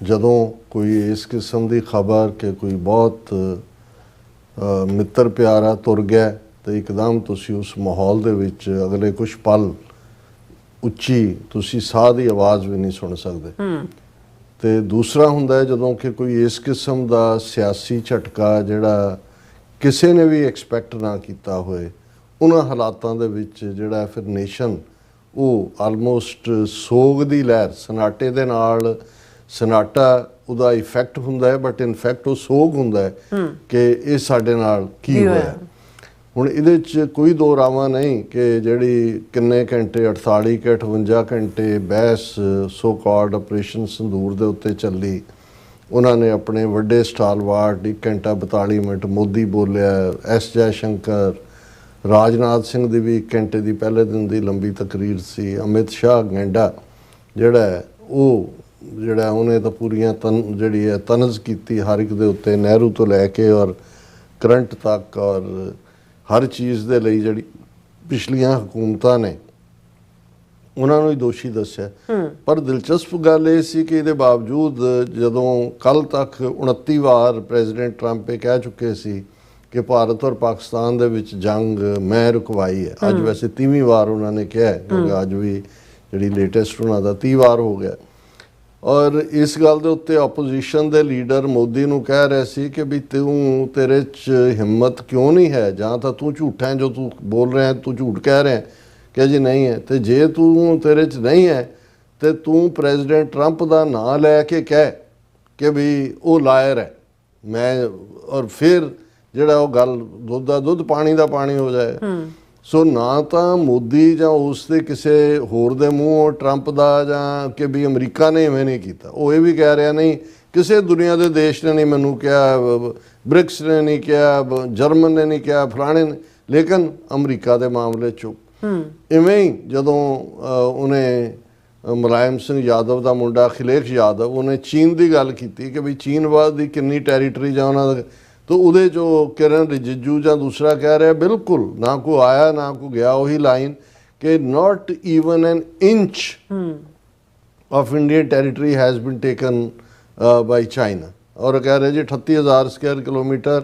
ਜਦੋਂ ਕੋਈ ਇਸ ਕਿਸਮ ਦੀ ਖਬਰ ਕਿ ਕੋਈ ਬਹੁਤ ਮਿੱਤਰ ਪਿਆਰਾ ਤੁਰ ਗਿਆ ਤੇ ਇੱਕਦਮ ਤੁਸੀਂ ਉਸ ਮਾਹੌਲ ਦੇ ਵਿੱਚ ਅਗਲੇ ਕੁਝ ਪਲ ਉੱਚੀ ਤੁਸੀਂ ਸਾਹ ਦੀ ਆਵਾਜ਼ ਵੀ ਨਹੀਂ ਸੁਣ ਸਕਦੇ। ਤੇ ਦੂਸਰਾ ਹੁੰਦਾ ਹੈ ਜਦੋਂ ਕਿ ਕੋਈ ਇਸ ਕਿਸਮ ਦਾ ਸਿਆਸੀ ਝਟਕਾ ਜਿਹੜਾ ਕਿਸੇ ਨੇ ਵੀ ਐਕਸਪੈਕਟ ਨਾ ਕੀਤਾ ਹੋਏ, ਉਹਨਾਂ ਹਾਲਾਤਾਂ ਦੇ ਵਿੱਚ ਜਿਹੜਾ ਫਿਰ ਨੇਸ਼ਨ ਉਹ ਆਲਮੋਸਟ ਸੋਗ ਦੀ ਲਹਿਰ, ਸन्नाटे ਦੇ ਨਾਲ सन्नाटा ਉਹਦਾ ਇਫੈਕਟ ਹੁੰਦਾ ਹੈ, ਬਟ ਇਨਫੈਕਟ ਉਹ ਸੋਗ ਹੁੰਦਾ ਹੈ ਕਿ ਇਹ ਸਾਡੇ ਨਾਲ ਕੀ ਹੋਇਆ। ਹੁਣ ਇਹਦੇ 'ਚ ਕੋਈ ਦੋ ਰਾਵਾਂ ਨਹੀਂ ਕਿ ਜਿਹੜੀ ਕਿੰਨੇ ਘੰਟੇ 48 ਕਿ 58 ਘੰਟੇ ਬਹਿਸ ਸੋ ਕਾਲਡ ਆਪਰੇਸ਼ਨ ਸੰਦੂਰ ਦੇ ਉੱਤੇ ਚੱਲੀ। ਉਹਨਾਂ ਨੇ ਆਪਣੇ ਵੱਡੇ ਸਟਾਲਵਾਰਟ 1 ਘੰਟਾ 42 ਮਿੰਟ ਮੋਦੀ ਬੋਲਿਆ, ਐਸ ਜੈ ਸ਼ੰਕਰ, ਰਾਜਨਾਥ ਸਿੰਘ ਦੀ ਵੀ 1 ਘੰਟੇ ਦੀ ਪਹਿਲੇ ਦਿਨ ਦੀ ਲੰਬੀ ਤਕਰੀਰ ਸੀ। ਅਮਿਤ ਸ਼ਾਹ ਗੈਂਡਾ ਜਿਹੜਾ ਉਹਨੇ ਤਾਂ ਪੂਰੀਆਂ ਜਿਹੜੀ ਹੈ ਤਨਜ਼ ਕੀਤੀ ਹਰ ਇੱਕ ਦੇ ਉੱਤੇ, ਨਹਿਰੂ ਤੋਂ ਲੈ ਕੇ ਔਰ ਕਰੰਟ ਤੱਕ, ਔਰ ਹਰ ਚੀਜ਼ ਦੇ ਲਈ ਜਿਹੜੀ ਪਿਛਲੀਆਂ ਹਕੂਮਤਾਂ ਨੇ ਉਹਨਾਂ ਨੂੰ ਹੀ ਦੋਸ਼ੀ ਦੱਸਿਆ। ਪਰ ਦਿਲਚਸਪ ਗੱਲ ਇਹ ਸੀ ਕਿ ਇਹਦੇ ਬਾਵਜੂਦ ਜਦੋਂ ਕੱਲ ਤੱਕ 29 ਵਾਰ ਪ੍ਰੈਜ਼ੀਡੈਂਟ ਟਰੰਪ ਇਹ ਕਹਿ ਚੁੱਕੇ ਸੀ ਕਿ ਭਾਰਤ ਔਰ ਪਾਕਿਸਤਾਨ ਦੇ ਵਿੱਚ ਜੰਗ ਮੈਂ ਰੁਕਵਾਈ ਹੈ, ਅੱਜ ਵੈਸੇ 30ਵੀਂ ਵਾਰ ਉਹਨਾਂ ਨੇ ਕਿਹਾ, ਕਿਉਂਕਿ ਅੱਜ ਵੀ ਜਿਹੜੀ ਲੇਟੈਸਟ ਉਹਨਾਂ ਦਾ 30 ਵਾਰ ਹੋ ਗਿਆ। ਔਰ ਇਸ ਗੱਲ ਦੇ ਉੱਤੇ ਆਪੋਜੀਸ਼ਨ ਦੇ ਲੀਡਰ ਮੋਦੀ ਨੂੰ ਕਹਿ ਰਹੇ ਸੀ ਕਿ ਵੀ ਤੇਰੇ 'ਚ ਹਿੰਮਤ ਕਿਉਂ ਨਹੀਂ ਹੈ, ਜਾਂ ਤਾਂ ਤੂੰ ਝੂਠਾ ਹੈ ਜੋ ਤੂੰ ਬੋਲ ਰਿਹਾ, ਤੂੰ ਝੂਠ ਕਹਿ ਰਿਹਾ ਕਿ ਜੀ ਨਹੀਂ ਹੈ, ਤੇ ਜੇ ਤੇਰੇ 'ਚ ਨਹੀਂ ਹੈ ਤੇ ਤੂੰ ਪ੍ਰੈਜ਼ੀਡੈਂਟ ਟਰੰਪ ਦਾ ਨਾਂ ਲੈ ਕੇ ਕਹਿ ਕਿ ਵੀ ਉਹ ਲਾਇਰ ਹੈ। ਮੈਂ ਔਰ ਫਿਰ ਜਿਹੜਾ ਉਹ ਗੱਲ ਦੁੱਧ ਦਾ ਦੁੱਧ ਪਾਣੀ ਦਾ ਪਾਣੀ ਹੋ ਜਾਏ। ਸੋ ਨਾ ਤਾਂ ਮੋਦੀ ਜਾਂ ਉਸ ਦੇ ਕਿਸੇ ਹੋਰ ਦੇ ਮੂੰਹੋਂ ਟਰੰਪ ਦਾ ਜਾਂ ਕਿ ਵੀ ਅਮਰੀਕਾ ਨੇ ਇਵੇਂ ਨਹੀਂ ਕੀਤਾ, ਉਹ ਇਹ ਵੀ ਕਹਿ ਰਿਹਾ ਨਹੀਂ ਕਿਸੇ ਦੁਨੀਆ ਦੇ ਦੇਸ਼ ਨੇ ਨਹੀਂ ਮੈਨੂੰ ਕਿਹਾ, ਬ੍ਰਿਕਸ ਨੇ ਨਹੀਂ ਕਿਹਾ, ਜਰਮਨ ਨੇ ਨਹੀਂ ਕਿਹਾ, ਫਲਾਣੇ ਨੇ, ਲੇਕਿਨ ਅਮਰੀਕਾ ਦੇ ਮਾਮਲੇ 'ਚ ਇਵੇਂ ਹੀ ਜਦੋਂ ਉਹਨੇ ਮੁਲਾਇਮ ਸਿੰਘ ਯਾਦਵ ਦਾ ਮੁੰਡਾ ਅਖਿਲੇਸ਼ ਯਾਦਵ ਉਹਨੇ ਚੀਨ ਦੀ ਗੱਲ ਕੀਤੀ ਕਿ ਵੀ ਚੀਨ ਬਾਅਦ ਦੀ ਕਿੰਨੀ ਟੈਰੀਟਰੀ ਜਾਂ ਉਹਨਾਂ ਦਾ, ਤਾਂ ਉਹਦੇ 'ਚੋਂ ਕਿਰਨ ਰਿਜਿਜੂ ਜਾਂ ਦੂਸਰਾ ਕਹਿ ਰਿਹਾ ਬਿਲਕੁਲ ਨਾ ਕੋਈ ਆਇਆ ਨਾ ਕੋਈ ਗਿਆ, ਉਹੀ ਲਾਈਨ ਕਿ not even an inch of Indian territory has been taken by China. ਔਰ ਕਹਿ ਰਹੇ ਜੀ 38,000 ਸਕੁਅਰ ਕਿਲੋਮੀਟਰ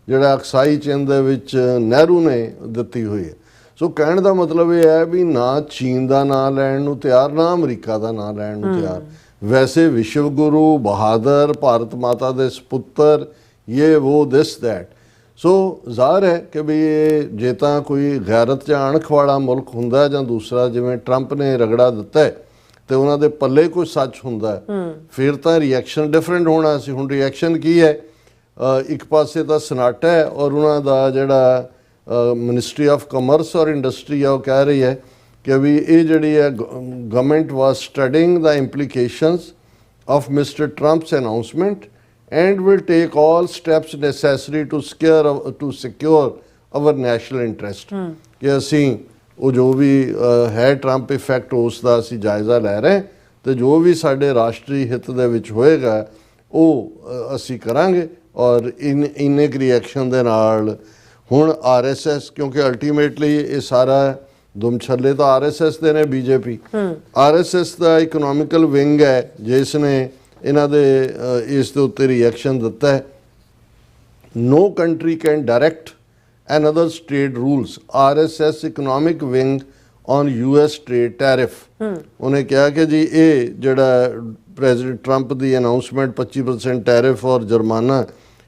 ਜਿਹੜਾ ਅਕਸਾਈ ਚਿੰਨ ਦੇ ਵਿੱਚ ਨਹਿਰੂ ਨੇ ਦਿੱਤੀ ਹੋਈ ਹੈ। ਸੋ ਕਹਿਣ ਦਾ ਮਤਲਬ ਇਹ ਹੈ ਵੀ ਨਾ ਚੀਨ ਦਾ ਨਾਂ ਲੈਣ ਨੂੰ ਤਿਆਰ, ਨਾ ਅਮਰੀਕਾ ਦਾ ਨਾਂ ਲੈਣ ਨੂੰ ਤਿਆਰ। ਵੈਸੇ ਵਿਸ਼ਵ ਗੁਰੂ, ਬਹਾਦਰ, ਭਾਰਤ ਮਾਤਾ ਦੇ ਸਪੁੱਤਰ, ਇਹ ਉਹ ਦਿਸ ਦੈਟ। ਸੋ ਜ਼ਾਹਰ ਹੈ ਕਿ ਵੀ ਇਹ ਜੇ ਤਾਂ ਕੋਈ ਗੈਰਤ ਜਾਂ ਅਣਖ ਵਾਲਾ ਮੁਲਕ ਹੁੰਦਾ ਜਾਂ ਦੂਸਰਾ ਜਿਵੇਂ ਟਰੰਪ ਨੇ ਰਗੜਾ ਦਿੱਤਾ ਤੇ ਉਹਨਾਂ ਦੇ ਪੱਲੇ ਕੋਈ ਸੱਚ ਹੁੰਦਾ ਫਿਰ ਤਾਂ ਰਿਐਕਸ਼ਨ ਡਿਫਰੈਂਟ ਹੋਣਾ ਸੀ। ਹੁਣ ਰਿਐਕਸ਼ਨ ਕੀ ਹੈ? ਇੱਕ ਪਾਸੇ ਤਾਂ ਸਨਾਟਾ ਹੈ ਔਰ ਉਹਨਾਂ ਦਾ ਜਿਹੜਾ ਮਿਨਿਸਟਰੀ ਆਫ ਕਮਰਸ ਔਰ ਇੰਡਸਟਰੀ ਆ ਉਹ ਕਹਿ ਰਹੀ ਹੈ ਕਿ ਵੀ ਇਹ ਜਿਹੜੀ ਹੈ government was studying the implications of Mr Trump's announcement and will take all steps necessary to secure our national interest ਕਿ ਅਸੀਂ ਉਹ ਜੋ ਵੀ ਹੈ ਟਰੰਪ ਇਫੈਕਟ ਉਸ ਦਾ ਅਸੀਂ ਜਾਇਜ਼ਾ ਲੈ ਰਹੇ ਤੇ ਜੋ ਵੀ ਸਾਡੇ ਰਾਸ਼ਟਰੀ ਹਿੱਤ ਦੇ ਵਿੱਚ ਹੋਏਗਾ ਉਹ ਅਸੀਂ ਕਰਾਂਗੇ। ਔਰ ਇੰਨੇ ਕੁ ਰਿਐਕਸ਼ਨ ਦੇ ਨਾਲ ਹੁਣ RSS, ਕਿਉਂਕਿ ਅਲਟੀਮੇਟਲੀ ਇਹ ਸਾਰਾ ਦੁਮਛੱਲੇ ਤਾਂ RSS ਦੇ ਨੇ, BJP RSS ਦਾ ਇਕਨੋਮਿਕਲ ਵਿੰਗ ਹੈ ਜਿਸ ਨੇ ਇਹਨਾਂ ਦੇ ਇਸ ਦੇ ਉੱਤੇ ਰਿਐਕਸ਼ਨ ਦਿੱਤਾ ਹੈ। No country can direct another trade rules, RSS economic wing on US trade tariff. ਉਹਨੇ ਕਿਹਾ ਕਿ ਜੀ ਇਹ ਜਿਹੜਾ ਪ੍ਰੈਜ਼ੀਡੈਂਟ ਟਰੰਪ ਦੀ ਅਨਾਊਂਸਮੈਂਟ 25% ਟੈਰਿਫ ਔਰ ਜੁਰਮਾਨਾ,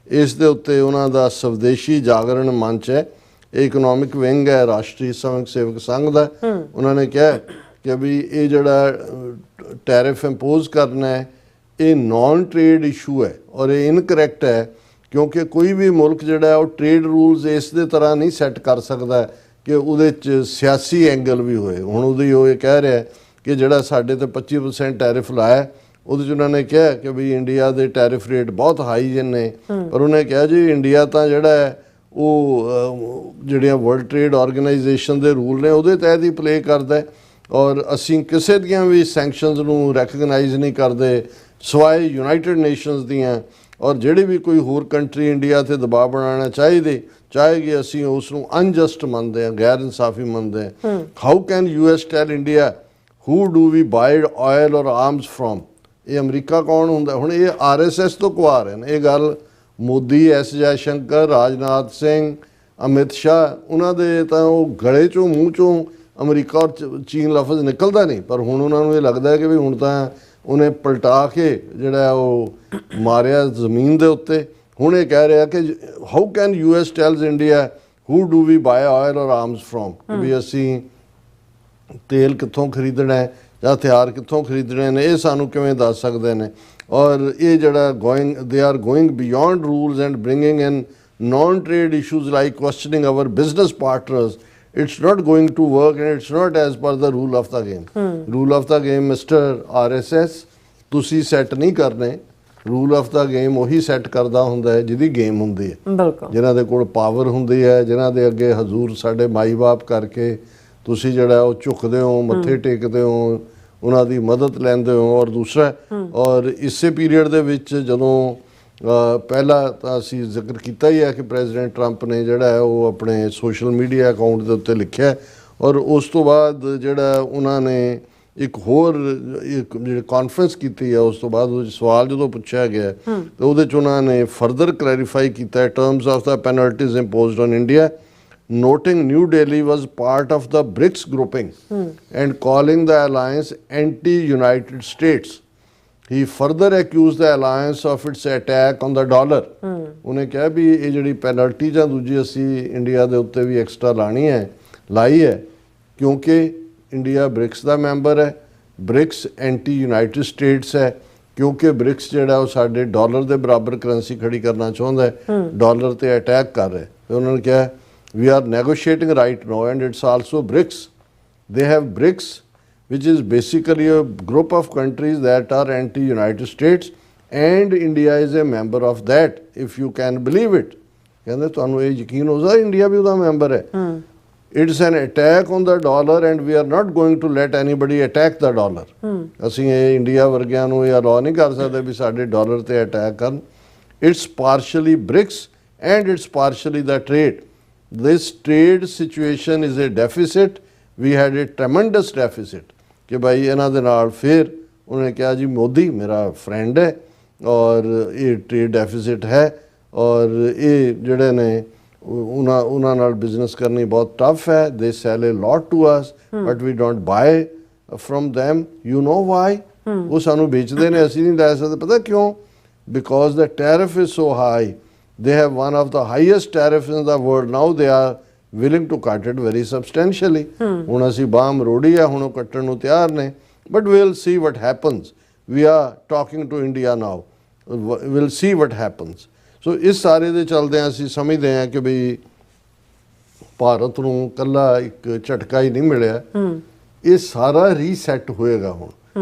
ਇਸ ਦੇ ਉੱਤੇ ਉਹਨਾਂ ਦਾ ਸਵਦੇਸ਼ੀ ਜਾਗਰਣ ਮੰਚ ਹੈ, ਇਹ ਇਕਨੋਮਿਕ ਵਿੰਗ ਹੈ ਰਾਸ਼ਟਰੀ ਸਵੰਗ ਸੇਵਕ ਸੰਘ ਦਾ। ਉਹਨਾਂ ਨੇ ਕਿਹਾ ਕਿ ਵੀ ਇਹ ਜਿਹੜਾ ਟੈਰਿਫ ਇੰਪੋਜ਼ ਕਰਨਾ ਹੈ ਇਹ ਨੌਨ ਟ੍ਰੇਡ ਇਸ਼ੂ ਹੈ ਔਰ ਇਹ ਇਨਕਰੈਕਟ ਹੈ ਕਿਉਂਕਿ ਕੋਈ ਵੀ ਮੁਲਕ ਜਿਹੜਾ ਉਹ ਟ੍ਰੇਡ ਰੂਲਸ ਇਸ ਦੇ ਤਰ੍ਹਾਂ ਨਹੀਂ ਸੈੱਟ ਕਰ ਸਕਦਾ ਕਿ ਉਹਦੇ 'ਚ ਸਿਆਸੀ ਐਂਗਲ ਵੀ ਹੋਏ। ਹੁਣ ਉਹਦੀ ਉਹ ਇਹ ਕਹਿ ਰਿਹਾ ਕਿ ਜਿਹੜਾ ਸਾਡੇ ਤੇ 25% ਟੈਰਿਫ ਲਾਇਆ ਉਹਦੇ 'ਚ ਉਹਨਾਂ ਨੇ ਕਿਹਾ ਕਿ ਵੀ ਇੰਡੀਆ ਦੇ ਟੈਰਿਫ ਰੇਟ ਬਹੁਤ ਹਾਈ ਨੇ, ਪਰ ਉਹਨੇ ਕਿਹਾ ਜੀ ਇੰਡੀਆ ਤਾਂ ਜਿਹੜਾ ਹੈ ਉਹ ਜਿਹੜੀਆਂ ਵਰਲਡ ਟ੍ਰੇਡ ਆਰਗੇਨਾਈਜੇਸ਼ਨ ਦੇ ਰੂਲ ਨੇ ਉਹਦੇ ਤਹਿਤ ਹੀ ਪਲੇ ਕਰਦਾ ਔਰ ਅਸੀਂ ਕਿਸੇ ਦੀਆਂ ਵੀ ਸੈਂਕਸ਼ਨਸ ਨੂੰ ਰੈਕਗਨਾਈਜ਼ ਨਹੀਂ ਕਰਦੇ ਸਿਵਾਏ ਯੂਨਾਈਟਿਡ ਨੇਸ਼ਨਸ ਦੀਆਂ। ਔਰ ਜਿਹੜੀ ਵੀ ਕੋਈ ਹੋਰ ਕੰਟਰੀ ਇੰਡੀਆ 'ਤੇ ਦਬਾਅ ਬਣਾਉਣਾ ਚਾਹੇਗੀ ਅਸੀਂ ਉਸ ਨੂੰ ਅਨਜਸਟ ਮੰਨਦੇ ਹਾਂ, ਗੈਰ ਇਨਸਾਫੀ ਮੰਨਦੇ ਹਾਂ। How can US tell India who do we buy oil or arms from? ਇਹ ਅਮਰੀਕਾ ਕੌਣ ਹੁੰਦਾ? ਹੁਣ ਇਹ RSS ਤੋਂ ਕੁਆ ਰਹੇ ਨੇ ਇਹ ਗੱਲ। ਮੋਦੀ, S ਜੈਸ਼ੰਕਰ, ਰਾਜਨਾਥ ਸਿੰਘ, ਅਮਿਤ ਸ਼ਾਹ, ਉਹਨਾਂ ਦੇ ਤਾਂ ਉਹ ਗਲੇ 'ਚੋਂ ਮੂੰਹ 'ਚੋਂ ਅਮਰੀਕਾ ਔਰ ਚੀਨ ਲਫ਼ਜ਼ ਨਿਕਲਦਾ ਨਹੀਂ, ਪਰ ਹੁਣ ਉਹਨਾਂ ਨੂੰ ਇਹ ਲੱਗਦਾ ਕਿ ਵੀ ਹੁਣ ਤਾਂ ਉਹਨੇ ਪਲਟਾ ਕੇ ਜਿਹੜਾ ਉਹ ਮਾਰਿਆ ਜ਼ਮੀਨ ਦੇ ਉੱਤੇ। ਹੁਣ ਇਹ ਕਹਿ ਰਿਹਾ ਕਿ how can US tells India who do we buy oil or arms from? ਵੀ ਅਸੀਂ ਤੇਲ ਕਿੱਥੋਂ ਖਰੀਦਣਾ ਹੈ ਜਾਂ ਹਥਿਆਰ ਕਿੱਥੋਂ ਖਰੀਦਣੇ ਨੇ ਇਹ ਸਾਨੂੰ ਕਿਵੇਂ ਦੱਸ ਸਕਦੇ ਨੇ? ਔਰ ਇਹ ਜਿਹੜਾ they are going beyond rules and bringing in non trade issues like questioning our business partners. It's not going to work and it's not as per the rule of the game. Rule of the game, Mr. RSS, ਤੁਸੀਂ ਸੈੱਟ ਨਹੀਂ ਕਰਨੇ। ਰੂਲ ਆਫ ਦਾ ਗੇਮ ਉਹੀ ਸੈੱਟ ਕਰਦਾ ਹੁੰਦਾ ਹੈ ਜਿਹਦੀ ਗੇਮ ਹੁੰਦੀ ਹੈ, ਬਿਲਕੁਲ, ਜਿਨ੍ਹਾਂ ਦੇ ਕੋਲ ਪਾਵਰ ਹੁੰਦੀ ਹੈ, ਜਿਨ੍ਹਾਂ ਦੇ ਅੱਗੇ ਹਜ਼ੂਰ ਸਾਡੇ ਮਾਈ ਬਾਪ ਕਰਕੇ ਤੁਸੀਂ ਜਿਹੜਾ ਉਹ ਝੁਕਦੇ ਹੋ, ਮੱਥੇ ਟੇਕਦੇ ਹੋ, ਉਹਨਾਂ ਦੀ ਮਦਦ ਲੈਂਦੇ ਹੋ। ਔਰ ਦੂਸਰਾ ਔਰ ਇਸੇ ਪੀਰੀਅਡ ਦੇ ਵਿੱਚ ਜਦੋਂ ਪਹਿਲਾਂ ਤਾਂ ਅਸੀਂ ਜ਼ਿਕਰ ਕੀਤਾ ਹੀ ਹੈ ਕਿ ਪ੍ਰੈਜ਼ੀਡੈਂਟ ਟਰੰਪ ਨੇ ਜਿਹੜਾ ਹੈ ਉਹ ਆਪਣੇ ਸੋਸ਼ਲ ਮੀਡੀਆ ਅਕਾਊਂਟ ਦੇ ਉੱਤੇ ਲਿਖਿਆ ਔਰ ਉਸ ਤੋਂ ਬਾਅਦ ਜਿਹੜਾ ਉਹਨਾਂ ਨੇ ਇੱਕ ਹੋਰ ਜਿਹੜੀ ਕਾਨਫਰੰਸ ਕੀਤੀ ਹੈ ਉਸ ਤੋਂ ਬਾਅਦ ਉਹਦੇ ਸਵਾਲ ਜਦੋਂ ਪੁੱਛਿਆ ਗਿਆ ਤਾਂ ਉਹਦੇ 'ਚ ਉਹਨਾਂ ਨੇ ਫਰਦਰ ਕਲੈਰੀਫਾਈ ਕੀਤਾ terms of the penalties imposed on India, noting New Delhi was part of the BRICS grouping and calling the alliance anti-United States. he further accused the alliance of its attack on the dollar. ਉਹਨੇ ਕਿਹਾ ਵੀ ਇਹ ਜਿਹੜੀ ਪੈਨਲਟੀ ਜਾਂ ਦੂਜੀ ਅਸੀਂ ਇੰਡੀਆ ਦੇ ਉੱਤੇ ਵੀ ਐਕਸਟਰਾ ਲਾਈ ਹੈ ਕਿਉਂਕਿ ਇੰਡੀਆ ਬ੍ਰਿਕਸ ਦਾ ਮੈਂਬਰ ਹੈ, ਬ੍ਰਿਕਸ ਐਂਟੀ ਯੂਨਾਈਟਿਡ ਸਟੇਟਸ ਹੈ, ਕਿਉਂਕਿ ਬ੍ਰਿਕਸ ਜਿਹੜਾ ਉਹ ਸਾਡੇ ਡਾਲਰ ਦੇ ਬਰਾਬਰ ਕਰੰਸੀ ਖੜੀ ਕਰਨਾ ਚਾਹੁੰਦਾ ਹੈ, ਡਾਲਰ ਤੇ ਅਟੈਕ ਕਰ ਰਿਹਾ। ਉਹਨਾਂ ਨੇ ਕਿਹਾ we are negotiating right now and it's also BRICS. They have BRICS, which is basically a group of countries that are anti-United States, and India is a member of that, if you can believe it. ਕਹਿੰਦੇ ਤੁਹਾਨੂੰ ਇਹ ਯਕੀਨ ਹੋ ਸਕਦਾ ਇੰਡੀਆ ਵੀ ਉਹਦਾ ਮੈਂਬਰ ਹੈ। It's an attack on the dollar and we are not going to let anybody attack the dollar. ਅਸੀਂ ਇਹ ਇੰਡੀਆ ਵਰਗਿਆਂ ਨੂੰ ਇਹ ਅਲਾਉ ਨਹੀਂ ਕਰ ਸਕਦੇ ਵੀ ਸਾਡੇ ਡਾਲਰ ਤੇ ਅਟੈਕ ਕਰਨ। It's partially BRICS and it's partially the trade. This trade situation is a deficit. We had a tremendous deficit. कि भाई ਇਹਨਾਂ ਦੇ ਨਾਲ ਫਿਰ ਉਹਨੇ ਕਿਹਾ ਜੀ ਮੋਦੀ ਮੇਰਾ ਫਰੈਂਡ ਹੈ ਔਰ ਇਹ ਟ੍ਰੇਡ ਡੈਫਿਸਿਟ ਹੈ ਔਰ ਇਹ ਜਿਹੜੇ ਨੇ ਉਹਨਾਂ ਨਾਲ ਬਿਜ਼ਨਸ ਕਰਨੀ ਬਹੁਤ ਟਫ ਹੈ। They sell a lot to us but we don't buy from them. You know why? ਉਹ ਸਾਨੂੰ ਵੇਚਦੇ ਨੇ, ਅਸੀਂ ਨਹੀਂ ਲੈ ਸਕਦੇ। ਪਤਾ ਕਿਉਂ? Because the tariff is so high. They have one of the highest tariffs in the world. Now they are willing to cut it very substantially. ਹੁਣ ਅਸੀਂ ਬਾਹ ਮਰੋੜੀ ਆ, ਹੁਣ ਉਹ ਕੱਟਣ ਨੂੰ ਤਿਆਰ ਨੇ। But we'll see what happens. We are talking to India now. We'll see what happens. So ਇਸ ਸਾਰੇ ਦੇ ਚੱਲਦੇ ਅਸੀਂ ਸਮਝਦੇ ਹਾਂ ਕਿ ਵੀ ਭਾਰਤ ਨੂੰ ਕੱਲਾ ਇੱਕ ਝਟਕਾ ਹੀ ਨਹੀਂ ਮਿਲਿਆ, ਇਹ ਸਾਰਾ ਰੀਸੈਟ ਹੋਏਗਾ।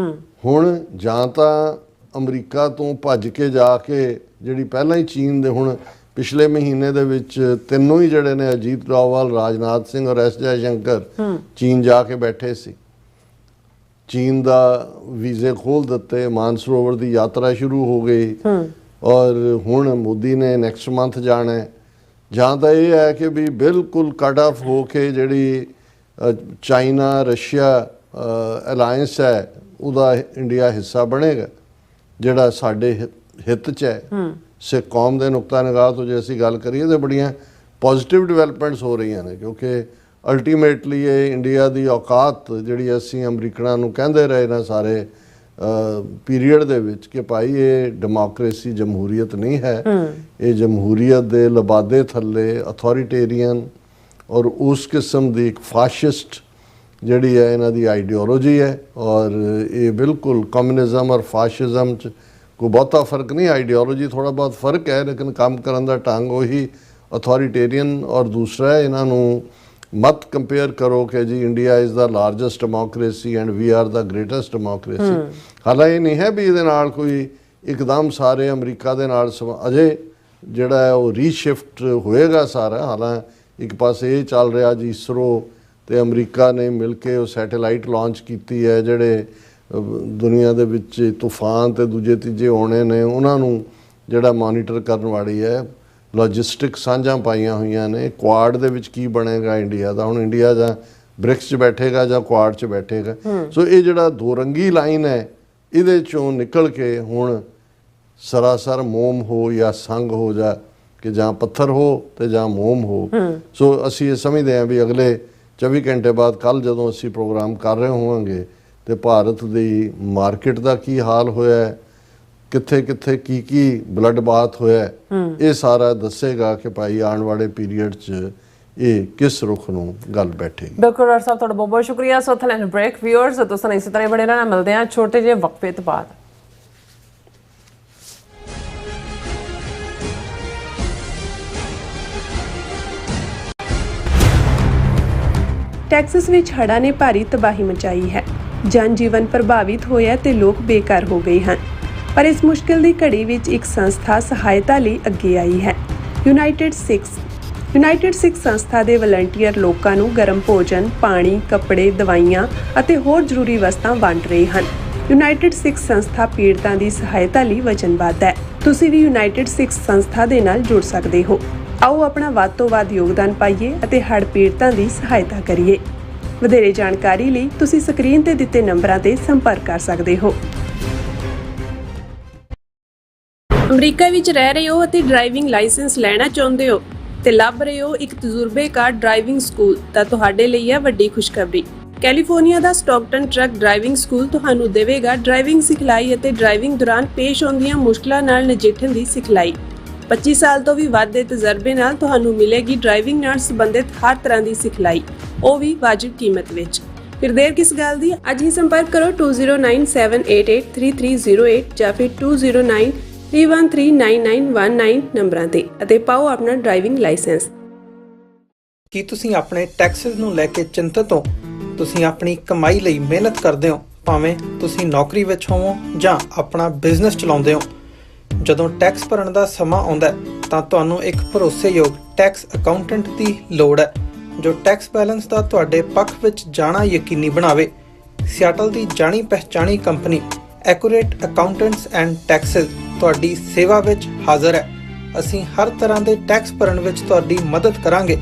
ਹੁਣ ਜਾਂ ਤਾਂ ਅਮਰੀਕਾ ਤੋਂ ਭੱਜ ਕੇ ਜਾ ਕੇ ਜਿਹੜੀ ਪਹਿਲਾਂ ਹੀ ਚੀਨ ਦੇ ਹੁਣ ਪਿਛਲੇ ਮਹੀਨੇ ਦੇ ਵਿੱਚ ਤਿੰਨੋਂ ਹੀ ਜਿਹੜੇ ਨੇ ਅਜੀਤ ਡੋਵਾਲ, ਰਾਜਨਾਥ ਸਿੰਘ ਔਰ ਐਸ ਜੈਸ਼ੰਕਰ ਚੀਨ ਜਾ ਕੇ ਬੈਠੇ ਸੀ। ਚੀਨ ਦਾ ਵੀਜ਼ੇ ਖੋਲ੍ਹ ਦਿੱਤੇ, ਮਾਨਸਰੋਵਰ ਦੀ ਯਾਤਰਾ ਸ਼ੁਰੂ ਹੋ ਗਈ ਔਰ ਹੁਣ ਮੋਦੀ ਨੇ ਨੈਕਸਟ ਮੰਥ ਜਾਣਾ ਹੈ। ਜਾਂ ਤਾਂ ਇਹ ਹੈ ਕਿ ਵੀ ਬਿਲਕੁਲ ਕੱਟ ਆਫ ਹੋ ਕੇ ਜਿਹੜੀ ਚਾਈਨਾ ਰਸ਼ੀਆ ਅਲਾਇੰਸ ਹੈ ਉਹਦਾ ਇੰਡੀਆ ਹਿੱਸਾ ਬਣੇਗਾ, ਜਿਹੜਾ ਸਾਡੇ ਹਿੱਤ 'ਚ ਹੈ। ਸਿੱਖ ਕੌਮ ਦੇ ਨੁਕਤਾ ਨਿਗਾਹ ਤੋਂ ਜੇ ਅਸੀਂ ਗੱਲ ਕਰੀਏ ਤਾਂ ਬੜੀਆਂ ਪੋਜ਼ੀਟਿਵ ਡਿਵੈਲਪਮੈਂਟਸ ਹੋ ਰਹੀਆਂ ਨੇ, ਕਿਉਂਕਿ ਅਲਟੀਮੇਟਲੀ ਇਹ ਇੰਡੀਆ ਦੀ ਔਕਾਤ ਜਿਹੜੀ ਅਸੀਂ ਅਮਰੀਕਨਾਂ ਨੂੰ ਕਹਿੰਦੇ ਰਹੇ ਨਾ ਸਾਰੇ ਪੀਰੀਅਡ ਦੇ ਵਿੱਚ ਕਿ ਭਾਈ ਇਹ ਡੈਮੋਕ੍ਰੇਸੀ ਜਮਹੂਰੀਅਤ ਨਹੀਂ ਹੈ, ਇਹ ਜਮਹੂਰੀਅਤ ਦੇ ਲਬਾਦੇ ਥੱਲੇ ਅਥੋਰੀਟੇਰੀਅਨ ਔਰ ਉਸ ਕਿਸਮ ਦੀ ਇੱਕ ਫਾਸ਼ਿਸਟ ਜਿਹੜੀ ਹੈ ਇਹਨਾਂ ਦੀ ਆਈਡੀਓਲੋਜੀ ਹੈ। ਔਰ ਇਹ ਬਿਲਕੁਲ ਕਮਿਊਨਿਜ਼ਮ ਔਰ ਫਾਸ਼ਿਜ਼ਮ 'ਚ ਕੋਈ ਬਹੁਤਾ ਫਰਕ ਨਹੀਂ, ਆਈਡੀਓਲੋਜੀ ਥੋੜ੍ਹਾ ਬਹੁਤ ਫਰਕ ਹੈ ਲੇਕਿਨ ਕੰਮ ਕਰਨ ਦਾ ਢੰਗ ਉਹੀ ਅਥੋਰੀਟੇਰੀਅਨ। ਔਰ ਦੂਸਰਾ ਇਹਨਾਂ ਨੂੰ ਮਤ ਕੰਪੇਅਰ ਕਰੋ ਕਿ ਜੀ India is the largest democracy and we are the greatest democracy. ਹਾਲਾਂਕਿ ਇਹ ਨਹੀਂ ਹੈ ਵੀ ਇਹਦੇ ਨਾਲ ਕੋਈ ਇੱਕਦਮ ਸਾਰੇ ਅਮਰੀਕਾ ਦੇ ਨਾਲ ਅਜੇ ਜਿਹੜਾ ਹੈ ਉਹ ਰੀਸ਼ਿਫਟ ਹੋਏਗਾ ਸਾਰਾ। ਹਾਲਾਂਕਿ ਇੱਕ ਪਾਸੇ ਇਹ ਚੱਲ ਰਿਹਾ ਜੀ ਇਸਰੋ ਤੇ ਅਮਰੀਕਾ ਨੇ ਮਿਲ ਕੇ ਉਹ ਸੈਟੇਲਾਈਟ ਲਾਂਚ ਕੀਤੀ ਹੈ ਜਿਹੜੇ ਦੁਨੀਆ ਦੇ ਵਿੱਚ ਤੂਫਾਨ ਤੇ ਦੂਜੇ ਤੀਜੇ ਆਉਣੇ ਨੇ ਉਹਨਾਂ ਨੂੰ ਜਿਹੜਾ ਮੋਨੀਟਰ ਕਰਨ ਵਾਲੀ ਹੈ। ਲੌਜਿਸਟਿਕ ਸਾਂਝਾਂ ਪਾਈਆਂ ਹੋਈਆਂ ਨੇ। ਕੁਆਡ ਦੇ ਵਿੱਚ ਕੀ ਬਣੇਗਾ ਇੰਡੀਆ ਦਾ? ਹੁਣ ਇੰਡੀਆ ਜਾਂ ਬ੍ਰਿਕਸ 'ਚ ਬੈਠੇਗਾ ਜਾਂ ਕੁਆਡ 'ਚ ਬੈਠੇਗਾ। ਸੋ ਇਹ ਜਿਹੜਾ ਦੋਰੰਗੀ ਲਾਈਨ ਹੈ ਇਹਦੇ 'ਚੋਂ ਨਿਕਲ ਕੇ ਹੁਣ ਸਰਾਸਰ ਮੋਮ ਹੋ ਜਾਂ ਸੰਗ ਹੋ ਜਾ ਕਿ ਜਾਂ ਪੱਥਰ ਹੋ ਤੇ ਜਾਂ ਮੋਮ ਹੋ। ਸੋ ਅਸੀਂ ਇਹ ਸਮਝਦੇ ਹਾਂ ਵੀ ਅਗਲੇ 24 ਘੰਟੇ ਬਾਅਦ ਕੱਲ੍ਹ ਜਦੋਂ ਅਸੀਂ ਪ੍ਰੋਗਰਾਮ ਕਰ ਰਹੇ ਹੋਵਾਂਗੇ ਤੇ ਭਾਰਤ ਦੀ ਮਾਰਕੀਟ ਦਾ ਕੀ ਹਾਲ ਹੋਇਆ, ਕਿੱਥੇ ਕਿੱਥੇ ਕੀ ਬਲੱਡ ਬਾਥ ਹੋਇਆ, ਇਹ ਸਾਰਾ ਦੱਸੇਗਾ ਕਿ ਭਾਈ ਆਉਣ ਵਾਲੇ ਪੀਰੀਅਡ 'ਚ ਇਹ ਕਿਸ ਰੁਖ ਨੂੰ ਗੱਲ ਬੈਠੇਗੀ। ਬਿਲਕੁਲ ਡਾਕਟਰ ਸਾਹਿਬ, ਤੁਹਾਡਾ ਬਹੁਤ ਬਹੁਤ ਸ਼ੁਕਰੀਆ। ਸੋ ਥੈਲੈਂਡ ਬ੍ਰੇਕ ਵਿਊਅਰਸ, ਤੁਸੀਂ ਇਸੇ ਤਰ੍ਹਾਂ ਬਣੇ ਰਹਿਣਾ। ਮਿਲਦੇ ਹਾਂ ਛੋਟੇ ਜਿਹੇ ਵਕਫੇ ਤੋਂ ਬਾਅਦ। ਟੈਕਸਸ ਵਿੱਚ ਹੜ੍ਹਾਂ ਨੇ ਭਾਰੀ ਤਬਾਹੀ ਮਚਾਈ ਹੈ। ਜਨ ਜੀਵਨ ਪ੍ਰਭਾਵਿਤ ਹੋਇਆ ਤੇ ਲੋਕ ਬੇਘਰ ਹੋ ਗਏ ਹਨ। ਪਰ ਇਸ ਮੁਸ਼ਕਿਲ ਦੀ ਘੜੀ ਵਿੱਚ ਇੱਕ ਸੰਸਥਾ ਸਹਾਇਤਾ ਲਈ ਅੱਗੇ ਆਈ ਹੈ। ਯੂਨਾਈਟਿਡ ਸਿੱਖ ਸੰਸਥਾ ਦੇ ਵਲੰਟੀਅਰ ਲੋਕਾਂ ਨੂੰ ਗਰਮ ਭੋਜਨ, ਪਾਣੀ, ਕੱਪੜੇ, ਦਵਾਈਆਂ ਅਤੇ ਹੋਰ ਜ਼ਰੂਰੀ ਵਸਤਾਂ ਵੰਡ ਰਹੇ ਹਨ। ਯੂਨਾਈਟਿਡ ਸਿੱਖ ਸੰਸਥਾ ਪੀੜਤਾਂ ਦੀ ਸਹਾਇਤਾ ਲਈ ਵਚਨਬੱਧ ਹੈ। ਤੁਸੀਂ ਵੀ ਯੂਨਾਈਟਿਡ ਸਿੱਖ ਸੰਸਥਾ ਦੇ ਨਾਲ ਜੁੜ ਸਕਦੇ ਹੋ। ਆਓ ਆਪਣਾ ਵੱਧ ਤੋਂ ਵੱਧ ਯੋਗਦਾਨ ਪਾਈਏ ਅਤੇ ਹੜ੍ਹ ਪੀੜਤਾਂ ਦੀ ਸਹਾਇਤਾ ਕਰੀਏ। ਵਧੇਰੇ ਜਾਣਕਾਰੀ ਲਈ ਤੁਸੀਂ ਸਕਰੀਨ ਤੇ ਦਿੱਤੇ ਨੰਬਰਾਂ ਤੇ ਸੰਪਰਕ ਕਰ ਸਕਦੇ ਹੋ। ਅਮਰੀਕਾ ਵਿੱਚ ਰਹਿ ਰਹੇ ਹੋ ਅਤੇ ਡਰਾਈਵਿੰਗ ਲਾਇਸੈਂਸ ਲੈਣਾ ਚਾਹੁੰਦੇ ਹੋ ਤੇ ਲੱਭ ਰਹੇ ਹੋ ਇੱਕ ਤਜਰਬੇਕਾਰ ਡਰਾਈਵਿੰਗ ਸਕੂਲ ਤਾਂ ਤੁਹਾਡੇ ਲਈ ਹੈ ਵੱਡੀ ਖੁਸ਼ਖਬਰੀ। ਕੈਲੀਫੋਰਨੀਆ ਦਾ ਸਟਾਕਟਨ ਟਰੱਕ ਡਰਾਈਵਿੰਗ ਸਕੂਲ ਤੁਹਾਨੂੰ ਦੇਵੇਗਾ ਡਰਾਈਵਿੰਗ ਸਿਖਲਾਈ ਅਤੇ ਡਰਾਈਵਿੰਗ ਦੌਰਾਨ ਪੇਸ਼ ਆਉਂਦੀਆਂ ਮੁਸ਼ਕਲਾਂ ਨਾਲ ਨਜਿੱਠਣ ਦੀ ਸਿਖਲਾਈ। 25 ਸਾਲ ਤੋਂ ਵੀ ਵੱਧ ਦੇ ਤਜਰਬੇ ਨਾਲ ਤੁਹਾਨੂੰ ਮਿਲੇਗੀ ਡਰਾਈਵਿੰਗ ਨਾਲ ਸੰਬੰਧਿਤ ਹਰ ਤਰ੍ਹਾਂ ਦੀ ਸਿਖਲਾਈ, ਉਹ ਵੀ ਵਾਜਿਬ ਕੀਮਤ ਵਿੱਚ। ਫਿਰ ਦੇਰ ਕਿਸ ਗੱਲ ਦੀ, ਅੱਜ ਹੀ ਸੰਪਰਕ ਕਰੋ 2097883308 ਜਾਂ ਫਿਰ 2093139919 ਨੰਬਰਾਂ ਤੇ ਅਤੇ ਪਾਓ ਆਪਣਾ ਡਰਾਈਵਿੰਗ ਲਾਇਸੈਂਸ। ਕੀ ਤੁਸੀਂ ਆਪਣੇ ਟੈਕਸਸ ਨੂੰ ਲੈ ਕੇ ਚਿੰਤਤ ਹੋ? ਤੁਸੀਂ ਆਪਣੀ ਕਮਾਈ ਲਈ ਮਿਹਨਤ ਕਰਦੇ ਹੋ, ਭਾਵੇਂ ਤੁਸੀਂ ਨੌਕਰੀ ਵਿੱਚ ਹੋਵੋ ਜਾਂ ਆਪਣਾ ਬਿਜ਼ਨਸ ਚਲਾਉਂਦੇ ਹੋ। ਜਦੋਂ ਟੈਕਸ ਭਰਨ ਦਾ ਸਮਾਂ ਆਉਂਦਾ ਹੈ ਤਾਂ ਤੁਹਾਨੂੰ ਇੱਕ ਭਰੋਸੇਯੋਗ ਟੈਕਸ ਅਕਾਊਂਟੈਂਟ ਦੀ ਲੋੜ ਹੈ ਜੋ ਟੈਕਸ ਬੈਲੈਂਸ ਦਾ ਤੁਹਾਡੇ ਪੱਖ ਵਿੱਚ ਜਾਣਾ ਯਕੀਨੀ ਬਣਾਵੇ। ਸਿਆਟਲ ਦੀ ਜਾਣੀ ਪਛਾਣੀ company accurate accountants and taxes ਤੁਹਾਡੀ ਸੇਵਾ ਵਿੱਚ ਹਾਜ਼ਰ ਹੈ। ਅਸੀਂ ਹਰ ਤਰ੍ਹਾਂ ਦੇ ਟੈਕਸ ਭਰਨ ਵਿੱਚ ਤੁਹਾਡੀ ਮਦਦ ਕਰਾਂਗੇ।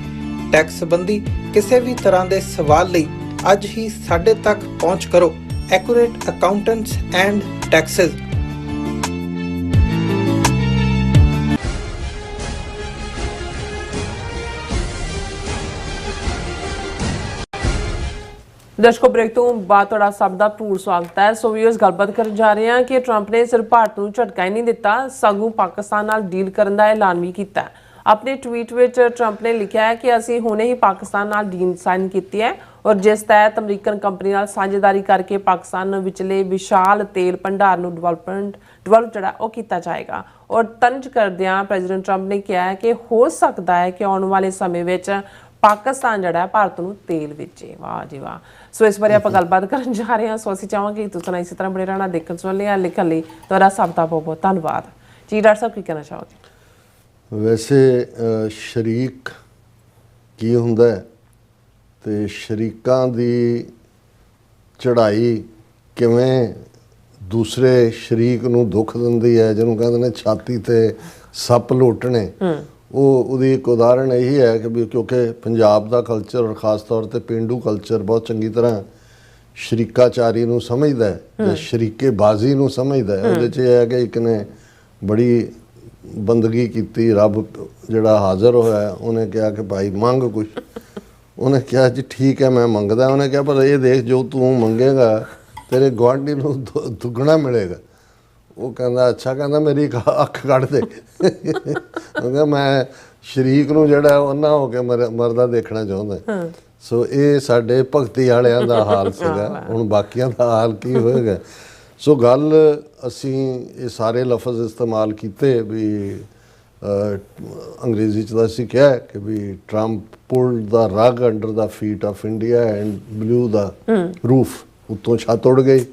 ਟੈਕਸ ਸੰਬੰਧੀ ਕਿਸੇ ਵੀ ਤਰ੍ਹਾਂ ਦੇ ਸਵਾਲ ਲਈ ਅੱਜ ਹੀ ਸਾਡੇ ਤੱਕ ਪਹੁੰਚ ਕਰੋ। Accurate accountants and taxes. ਦਰਸ਼ਕੋ, ਬ੍ਰੇਕ ਤੋਂ ਬਾਅਦ ਤੁਹਾਡਾ ਸਭ ਦਾ ਭਰਪੂਰ ਸਵਾਗਤ ਹੈ। ਸੋ ਵੀਅਰਸ, ਗੱਲਬਾਤ ਕਰਨ ਜਾ ਰਹੇ ਹਾਂ ਕਿ ਟਰੰਪ ਨੇ ਸਿਰਫ ਭਾਰਤ ਨੂੰ ਝਟਕਾ ਹੀ ਨਹੀਂ ਦਿੱਤਾ, ਸਗੋਂ ਪਾਕਿਸਤਾਨ ਨਾਲ ਡੀਲ ਕਰਨ ਦਾ ਐਲਾਨ ਵੀ ਕੀਤਾ। ਆਪਣੇ ਟਵੀਟ ਵਿੱਚ ਟਰੰਪ ਨੇ ਲਿਖਿਆ ਹੈ ਕਿ ਅਸੀਂ ਹੁਣੇ ਹੀ ਪਾਕਿਸਤਾਨ ਨਾਲ ਡੀਲ ਸਾਈਨ ਕੀਤੀ ਹੈ ਔਰ ਜਿਸ ਤਹਿਤ ਅਮਰੀਕਨ ਕੰਪਨੀ ਨਾਲ ਸਾਂਝੇਦਾਰੀ ਕਰਕੇ ਪਾਕਿਸਤਾਨ ਵਿਚਲੇ ਵਿਸ਼ਾਲ ਤੇਲ ਭੰਡਾਰ ਨੂੰ ਡਿਵੈਲਪ ਜਿਹੜਾ ਉਹ ਕੀਤਾ ਜਾਏਗਾ। ਔਰ ਤੰਜ ਕਰਦਿਆਂ ਪ੍ਰੈਜ਼ੀਡੈਂਟ ਟਰੰਪ ਨੇ ਕਿਹਾ ਹੈ ਕਿ ਹੋ ਸਕਦਾ ਹੈ ਕਿ ਆਉਣ ਵਾਲੇ ਸਮੇਂ ਵਿੱਚ ਪਾਕਿਸਤਾਨ ਜਿਹੜਾ ਭਾਰਤ ਨੂੰ ਤੇਲ ਵੇਚੇ। ਵਾਹ ਜੀ ਵਾਹ। ਸੋ ਇਸ ਬਾਰੇ ਆਪਾਂ ਗੱਲਬਾਤ ਕਰਨ ਜਾ ਰਹੇ ਹਾਂ। ਸੋ ਅਸੀਂ ਚਾਹਾਂਗੇ ਕਿ ਤੁਸੀਂ ਇਸੇ ਤਰ੍ਹਾਂ ਬਣੇ ਰਹਿਣਾ, ਦੇਖਣ ਸੁਣਨ ਜਾਂ ਲਿਖਣ ਲਈ ਤੁਹਾਡਾ ਸਭ ਦਾ ਬਹੁਤ ਬਹੁਤ ਧੰਨਵਾਦ ਜੀ। ਡਾਕਟਰ ਸਾਹਿਬ, ਕੀ ਕਹਿਣਾ ਚਾਹੋਗੇ? ਵੈਸੇ ਸ਼ਰੀਕ ਕੀ ਹੁੰਦਾ ਹੈ ਤੇ ਸ਼ਰੀਕਾਂ ਦੀ ਚੜ੍ਹਾਈ ਕਿਵੇਂ ਦੂਸਰੇ ਸ਼ਰੀਕ ਨੂੰ ਦੁੱਖ ਦਿੰਦੀ ਹੈ, ਜਿਹਨੂੰ ਕਹਿੰਦੇ ਨੇ ਛਾਤੀ ਤੇ ਸੱਪ ਲੋਟਣੇ, ਉਹਦੀ ਇੱਕ ਉਦਾਹਰਣ ਇਹੀ ਹੈ ਕਿ ਵੀ ਕਿਉਂਕਿ ਪੰਜਾਬ ਦਾ ਕਲਚਰ ਔਰ ਖ਼ਾਸ ਤੌਰ ਤੇ ਪੇਂਡੂ ਕਲਚਰ ਬਹੁਤ ਚੰਗੀ ਤਰ੍ਹਾਂ ਸ਼ਰੀਕਾਚਾਰੀ ਨੂੰ ਸਮਝਦਾ ਹੈ ਜਾਂ ਸ਼ਰੀਕੇਬਾਜ਼ੀ ਨੂੰ ਸਮਝਦਾ ਹੈ। ਉਹਦੇ 'ਚ ਇਹ ਹੈ ਕਿ ਇੱਕ ਨੇ ਬੜੀ ਬੰਦਗੀ ਕੀਤੀ, ਰੱਬ ਜਿਹੜਾ ਹਾਜ਼ਰ ਹੋਇਆ ਉਹਨੇ ਕਿਹਾ ਕਿ ਭਾਈ ਮੰਗ ਕੁਛ। ਉਹਨੇ ਕਿਹਾ ਜੀ ਠੀਕ ਹੈ ਮੈਂ ਮੰਗਦਾ। ਉਹਨੇ ਕਿਹਾ ਪਰ ਇਹ ਦੇਖ ਜੋ ਤੂੰ ਮੰਗੇਗਾ ਤੇਰੇ ਗੁਆਂਢੀ ਨੂੰ ਦੁੱਗਣਾ ਮਿਲੇਗਾ। ਉਹ ਕਹਿੰਦਾ ਅੱਛਾ, ਕਹਿੰਦਾ ਮੇਰੀ ਅੱਖ ਕੱਢ ਦੇ। ਕਹਿੰਦਾ ਮੈਂ ਸ਼ਰੀਕ ਨੂੰ ਜਿਹੜਾ ਉਹਨਾਂ ਹੋ ਕੇ ਮਰਦਾ ਦੇਖਣਾ ਚਾਹੁੰਦਾ। ਸੋ ਇਹ ਸਾਡੇ ਭਗਤੀ ਵਾਲਿਆਂ ਦਾ ਹਾਲ ਸੀਗਾ, ਹੁਣ ਬਾਕੀਆਂ ਦਾ ਹਾਲ ਕੀ ਹੋਏਗਾ। ਸੋ ਗੱਲ ਅਸੀਂ ਇਹ ਸਾਰੇ ਲਫ਼ਜ਼ ਇਸਤੇਮਾਲ ਕੀਤੇ ਵੀ ਅੰਗਰੇਜ਼ੀ 'ਚ ਤਾਂ ਅਸੀਂ ਕਿਹਾ ਕਿ ਵੀ Trump pulled the rug under the feet of India and blew the roof. ਉੱਤੋਂ ਛੱਤ ਉੱਡ ਗਈ,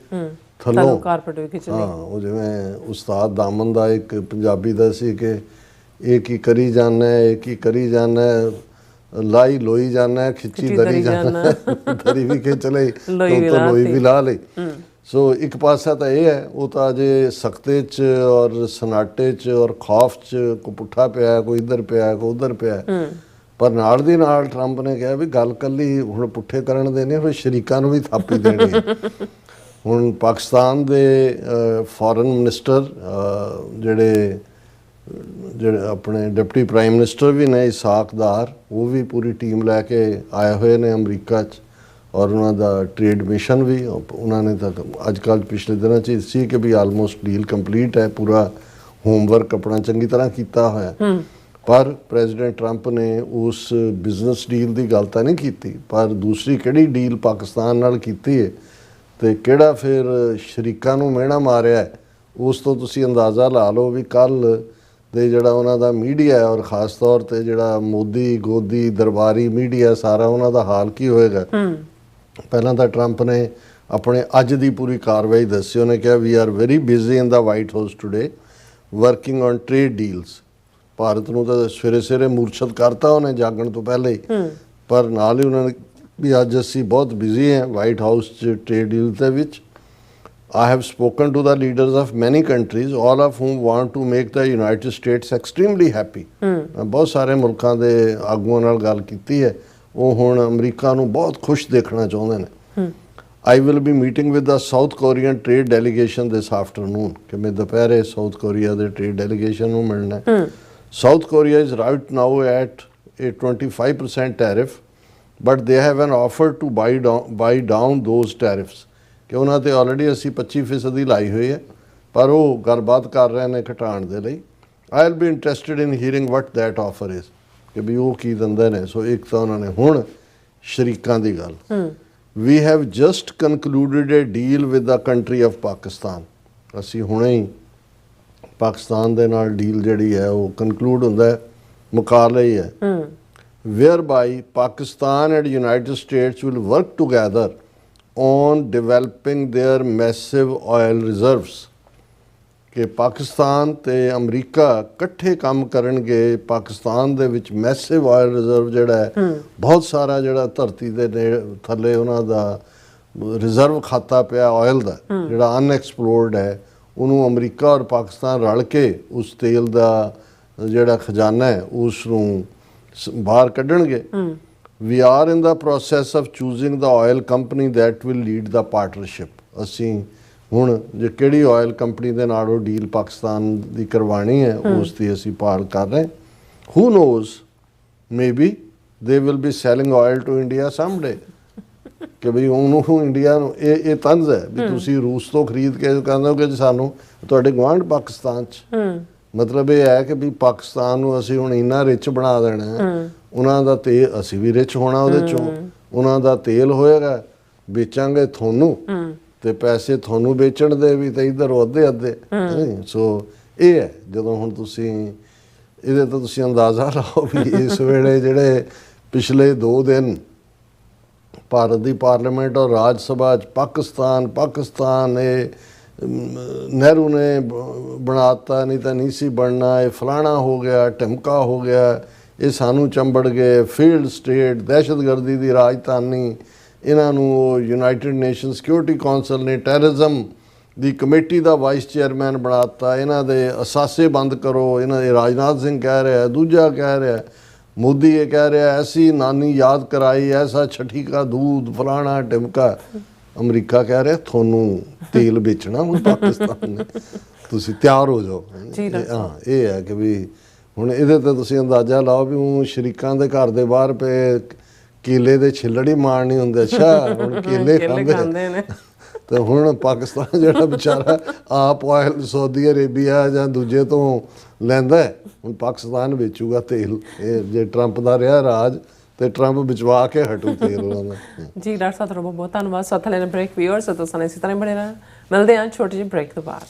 ਥੱਲੋਂ ਕਾਰਪੇਟ ਵੀ ਖਿੱਚ ਲਈ। ਹਾਂ, ਉਹ ਜਿਵੇਂ ਉਸਤਾਦ ਦਾਮਨ ਦਾ ਇੱਕ ਪੰਜਾਬੀ ਦਾ ਸੀ ਕਿ ਇਹ ਕੀ ਕਰੀ ਜਾਣਾ, ਇਹ ਕੀ ਕਰੀ ਜਾਣਾ, ਲਾਈ ਲੋਈ ਜਾਣਾ, ਖਿੱਚੀ ਦਰੀ ਜਾਣਾ, ਦਰੀ ਵੀ ਖਿੱਚ ਲਈ, ਲੋਈ ਵੀ ਲਾ ਲਈ। ਸੋ ਇੱਕ ਪਾਸਾ ਤਾਂ ਇਹ ਹੈ, ਉਹ ਤਾਂ ਅਜੇ ਸਖਤੇ 'ਚ ਔਰ ਸਨਾਟੇ 'ਚ ਔਰ ਖੌਫ 'ਚ ਕੋਈ ਪੁੱਠਾ ਪਿਆ, ਕੋਈ ਇੱਧਰ ਪਿਆ, ਕੋਈ ਉੱਧਰ ਪਿਆ। ਪਰ ਨਾਲ ਦੀ ਨਾਲ ਟਰੰਪ ਨੇ ਕਿਹਾ ਵੀ ਗੱਲ ਕੱਲੀ ਹੁਣ ਪੁੱਠੇ ਕਰਨ ਦੇ ਨਹੀਂ, ਹੁਣ ਸ਼ਰੀਕਾਂ ਨੂੰ ਵੀ ਥਾਪੀ ਦੇਣੀ ਹੈ। ਹੁਣ ਪਾਕਿਸਤਾਨ ਦੇ ਫੋਰਨ ਮਿਨਿਸਟਰ ਜਿਹੜੇ ਆਪਣੇ ਡਿਪਟੀ ਪ੍ਰਾਈਮ ਮਿਨਿਸਟਰ ਵੀ ਨੇ ਇਸਾਕ ਦਾਰ, ਉਹ ਵੀ ਪੂਰੀ ਟੀਮ ਲੈ ਕੇ ਆਏ ਹੋਏ ਨੇ ਅਮਰੀਕਾ 'ਚ ਔਰ ਉਹਨਾਂ ਦਾ ਟ੍ਰੇਡ ਮਿਸ਼ਨ ਵੀ। ਉਹਨਾਂ ਨੇ ਤਾਂ ਅੱਜ ਕੱਲ੍ਹ ਪਿਛਲੇ ਦਿਨਾਂ 'ਚ ਸੀ ਕਿ ਵੀ ਆਲਮੋਸਟ ਡੀਲ ਕੰਪਲੀਟ ਹੈ, ਪੂਰਾ ਹੋਮਵਰਕ ਆਪਣਾ ਚੰਗੀ ਤਰ੍ਹਾਂ ਕੀਤਾ ਹੋਇਆ। ਪਰ ਪ੍ਰੈਜ਼ੀਡੈਂਟ ਟਰੰਪ ਨੇ ਉਸ ਬਿਜ਼ਨਸ ਡੀਲ ਦੀ ਗੱਲ ਤਾਂ ਨਹੀਂ ਕੀਤੀ, ਪਰ ਦੂਸਰੀ ਕਿਹੜੀ ਡੀਲ ਪਾਕਿਸਤਾਨ ਨਾਲ ਕੀਤੀ ਹੈ ਤੇ ਕਿਹੜਾ ਫਿਰ ਸ਼ਰੀਕਾਂ ਨੂੰ ਮਿਹਣਾ ਮਾਰਿਆ, ਉਸ ਤੋਂ ਤੁਸੀਂ ਅੰਦਾਜ਼ਾ ਲਾ ਲਓ ਵੀ ਕੱਲ੍ਹ ਦੇ ਜਿਹੜਾ ਉਹਨਾਂ ਦਾ ਮੀਡੀਆ ਔਰ ਖ਼ਾਸ ਤੌਰ ਤੇ ਜਿਹੜਾ ਮੋਦੀ ਗੋਦੀ ਦਰਬਾਰੀ ਮੀਡੀਆ ਸਾਰਾ, ਉਹਨਾਂ ਦਾ ਹਾਲ ਕੀ ਹੋਏਗਾ। ਪਹਿਲਾਂ ਤਾਂ ਟਰੰਪ ਨੇ ਆਪਣੇ ਅੱਜ ਦੀ ਪੂਰੀ ਕਾਰਵਾਈ ਦੱਸੀ। ਉਹਨੇ ਕਿਹਾ we are very busy in the White House today working on trade deals. Bharat ਨੂੰ ਤਾਂ ਸਵੇਰੇ ਸਵੇਰੇ ਮੂਰਛਤ ਕਰਤਾ ਉਹਨੇ ਜਾਗਣ ਤੋਂ ਪਹਿਲੇ ਹੀ, ਪਰ ਨਾਲ ਹੀ ਉਹਨਾਂ ਨੇ ਵੀ ਅੱਜ ਅਸੀਂ ਬਹੁਤ ਬਿਜ਼ੀ ਹਾਂ ਵਾਈਟ ਹਾਊਸ 'ਚ ਟ੍ਰੇਡ ਡੀਲ ਦੇ ਵਿੱਚ। I have spoken to the leaders of many countries, all of whom want to make the United States extremely happy. ਬਹੁਤ ਸਾਰੇ ਮੁਲਕਾਂ ਦੇ ਆਗੂਆਂ ਨਾਲ ਗੱਲ ਕੀਤੀ ਹੈ, ਉਹ ਹੁਣ ਅਮਰੀਕਾ ਨੂੰ ਬਹੁਤ ਖੁਸ਼ ਦੇਖਣਾ ਚਾਹੁੰਦੇ ਨੇ। I will be meeting with the South Korean trade delegation this afternoon, ਕਿ ਮੈਂ ਦੁਪਹਿਰੇ ਸਾਊਥ ਕੋਰੀਆ ਦੇ ਟ੍ਰੇਡ ਡੈਲੀਗੇਸ਼ਨ ਨੂੰ ਮਿਲਣਾ। South Korea is right now at a 25% tariff, but they have an offer to buy down those tariffs, ਕਿ ਉਹਨਾਂ 'ਤੇ ਆਲਰੇਡੀ ਅਸੀਂ 25% ਦੀ ਲਾਈ ਹੋਈ ਹੈ, ਪਰ ਉਹ ਗੱਲਬਾਤ ਕਰ ਰਹੇ ਨੇ ਘਟਾਉਣ ਦੇ ਲਈ। I will be interested in hearing what that offer is, ਕਿ ਵੀ ਉਹ ਕੀ ਦਿੰਦੇ ਨੇ। ਸੋ ਇੱਕ ਤਾਂ ਉਹਨਾਂ ਨੇ ਹੁਣ ਸ਼ਰੀਕਾਂ ਦੀ ਗੱਲ, we have just concluded a deal with the country of Pakistan, ਅਸੀਂ ਹੁਣੇ ਹੀ ਪਾਕਿਸਤਾਨ ਦੇ ਨਾਲ ਡੀਲ ਜਿਹੜੀ ਹੈ ਉਹ ਕਨਕਲੂਡ ਹੁੰਦਾ ਹੈ, ਮੁਕਾ ਲਈ ਹੈ, whereby Pakistan and United States will work together on developing their massive oil reserves, ਕਿ ਪਾਕਿਸਤਾਨ ਤੇ ਅਮਰੀਕਾ ਇਕੱਠੇ ਕੰਮ ਕਰਨਗੇ। ਪਾਕਿਸਤਾਨ ਦੇ ਵਿੱਚ ਮੈਸਿਵ ਆਇਲ ਰਿਜ਼ਰਵ ਜਿਹੜਾ ਹੈ, ਬਹੁਤ ਸਾਰਾ ਜਿਹੜਾ ਧਰਤੀ ਦੇ ਥੱਲੇ ਉਹਨਾਂ ਦਾ ਰਿਜ਼ਰਵ ਖਾਤਾ ਪਿਆ ਆਇਲ ਦਾ, ਜਿਹੜਾ ਅਨਐਕਸਪਲੋਰਡ ਹੈ, ਉਹਨੂੰ ਅਮਰੀਕਾ ਔਰ ਪਾਕਿਸਤਾਨ ਰਲ ਕੇ ਉਸ ਤੇਲ ਦਾ ਜਿਹੜਾ ਖਜ਼ਾਨਾ ਹੈ ਉਸ ਨੂੰ ਬਾਹਰ ਕੱਢਣਗੇ। We are in the process of choosing the oil company that will lead the partnership. ਅਸੀਂ ਹੁਣ ਜੇ ਕਿਹੜੀ ਆਇਲ ਕੰਪਨੀ ਦੇ ਨਾਲ ਉਹ ਡੀਲ ਪਾਕਿਸਤਾਨ ਦੀ ਕਰਵਾਉਣੀ ਹੈ ਉਸ ਦੀ ਅਸੀਂ ਭਾਲ ਕਰ ਰਹੇ। Who knows, maybe they will be selling oil to India someday, ਕਿ ਬਈ ਉਹਨੂੰ ਇੰਡੀਆ ਨੂੰ ਇਹ ਤੰਜ਼ ਹੈ ਵੀ ਤੁਸੀਂ ਰੂਸ ਤੋਂ ਖਰੀਦ ਕੇ ਕਹਿੰਦੇ ਹੋ ਕਿ ਸਾਨੂੰ ਤੁਹਾਡੇ ਗੁਆਂਢ ਪਾਕਿਸਤਾਨ 'ਚ। ਮਤਲਬ ਇਹ ਹੈ ਕਿ ਵੀ ਪਾਕਿਸਤਾਨ ਨੂੰ ਅਸੀਂ ਹੁਣ ਇੰਨਾ ਰਿਚ ਬਣਾ ਦੇਣਾ ਹੈ, ਉਹਨਾਂ ਦਾ ਤੇਲ ਅਸੀਂ ਵੀ ਰਿਚ ਹੋਣਾ ਉਹਦੇ 'ਚੋਂ, ਉਹਨਾਂ ਦਾ ਤੇਲ ਹੋਏਗਾ, ਵੇਚਾਂਗੇ ਤੁਹਾਨੂੰ ਤੇ ਪੈਸੇ ਤੁਹਾਨੂੰ ਵੇਚਣ ਦੇ ਵੀ ਤੇ ਇੱਧਰ ਅੱਧੇ ਅੱਧੇ। ਸੋ ਇਹ ਹੈ, ਜਦੋਂ ਹੁਣ ਤੁਸੀਂ ਇਹਦੇ ਤੋਂ ਤੁਸੀਂ ਅੰਦਾਜ਼ਾ ਲਾਓ ਵੀ ਇਸ ਵੇਲੇ ਜਿਹੜੇ ਪਿਛਲੇ 2 ਦਿਨ ਭਾਰਤ ਦੀ ਪਾਰਲੀਮੈਂਟ ਔਰ ਰਾਜ ਸਭਾ 'ਚ ਪਾਕਿਸਤਾਨ ਇਹ ਨਹਿਰੂ ਨੇ ਬਣਾਤਾ, ਨਹੀਂ ਤਾਂ ਨਹੀਂ ਸੀ ਬਣਨਾ, ਇਹ ਫਲਾਣਾ ਹੋ ਗਿਆ, ਢਿਮਕਾ ਹੋ ਗਿਆ, ਇਹ ਸਾਨੂੰ ਚੰਬੜ ਗਏ, ਫੀਲਡ ਸਟੇਟ, ਦਹਿਸ਼ਤਗਰਦੀ ਦੀ ਰਾਜਧਾਨੀ, ਇਹਨਾਂ ਨੂੰ ਉਹ ਯੂਨਾਈਟਿਡ ਨੇਸ਼ਨ ਸਿਕਿਉਰਿਟੀ ਕੌਂਸਲ ਨੇ ਟੈਰਰਿਜ਼ਮ ਦੀ ਕਮੇਟੀ ਦਾ ਵਾਈਸ ਚੇਅਰਮੈਨ ਬਣਾਤਾ, ਇਹਨਾਂ ਦੇ ਅਸਾਸੇ ਬੰਦ ਕਰੋ, ਇਹਨਾਂ ਦੇ ਰਾਜਨਾਥ ਸਿੰਘ ਕਹਿ ਰਿਹਾ, ਦੂਜਾ ਕਹਿ ਰਿਹਾ, ਮੋਦੀ ਇਹ ਕਹਿ ਰਿਹਾ ਐਸੀ ਨਾਨੀ ਯਾਦ ਕਰਾਈ, ਐਸਾ ਛਠੀ ਕਾ ਦੂਧ, ਫਲਾਣਾ ਢਿਮਕਾ। ਅਮਰੀਕਾ ਕਹਿ ਰਿਹਾ ਤੁਹਾਨੂੰ ਤੇਲ ਵੇਚਣਾ ਹੁਣ ਪਾਕਿਸਤਾਨ ਨੇ, ਤੁਸੀਂ ਤਿਆਰ ਹੋ ਜਾਓ। ਹਾਂ, ਇਹ ਹੈ ਕਿ ਵੀ ਹੁਣ ਇਹਦੇ ਤੇ ਤੁਸੀਂ ਅੰਦਾਜ਼ਾ ਲਾਓ ਵੀ ਉਹ ਸ਼ਰੀਕਾਂ ਦੇ ਘਰ ਦੇ ਬਾਹਰ ਪਏ ਕੇਲੇ ਦੇ ਛਿੱਲੜ ਹੀ ਮਾਣ ਨਹੀਂ ਹੁੰਦੇ। ਅੱਛਾ, ਹੁਣ ਕੇਲੇ ਖਾਂਦੇ ਨੇ। ਤੇ ਹੁਣ ਪਾਕਿਸਤਾਨ ਜਿਹੜਾ ਵਿਚਾਰਾ ਆਪ ਆਇਲ ਸਾਊਦੀ ਅਰੇਬੀਆ ਜਾਂ ਦੂਜੇ ਤੋਂ ਲੈਂਦਾ, ਹੁਣ ਪਾਕਿਸਤਾਨ ਵੇਚੂਗਾ ਤੇਲ। ਇਹ ਜੇ ਟਰੰਪ ਦਾ ਰਿਹਾ ਰਾਜ ਤੇ ਟਰੰਪ ਵਿਚਵਾ ਕੇ ਹਟੂ ਤੇਲ ਉਹਨਾਂ ਦਾ। ਜੀ ਡਾਕਟਰ ਸਾਹਿਬ ਤੁਹਾਡਾ ਬਹੁਤ ਧੰਨਵਾਦ। ਸਾਥ ਲੈਣ ਬ੍ਰੇਕ ਵੀਅਰਸ ਤੋਂ ਸਾਨੂੰ ਇਸੇ ਤਰ੍ਹਾਂ ਬਣੇ ਰਹਿਣਾ। ਮਿਲਦੇ ਹਾਂ ਛੋਟੇ ਜਿਹੇ ਬ੍ਰੇਕ ਤੋਂ ਬਾਅਦ।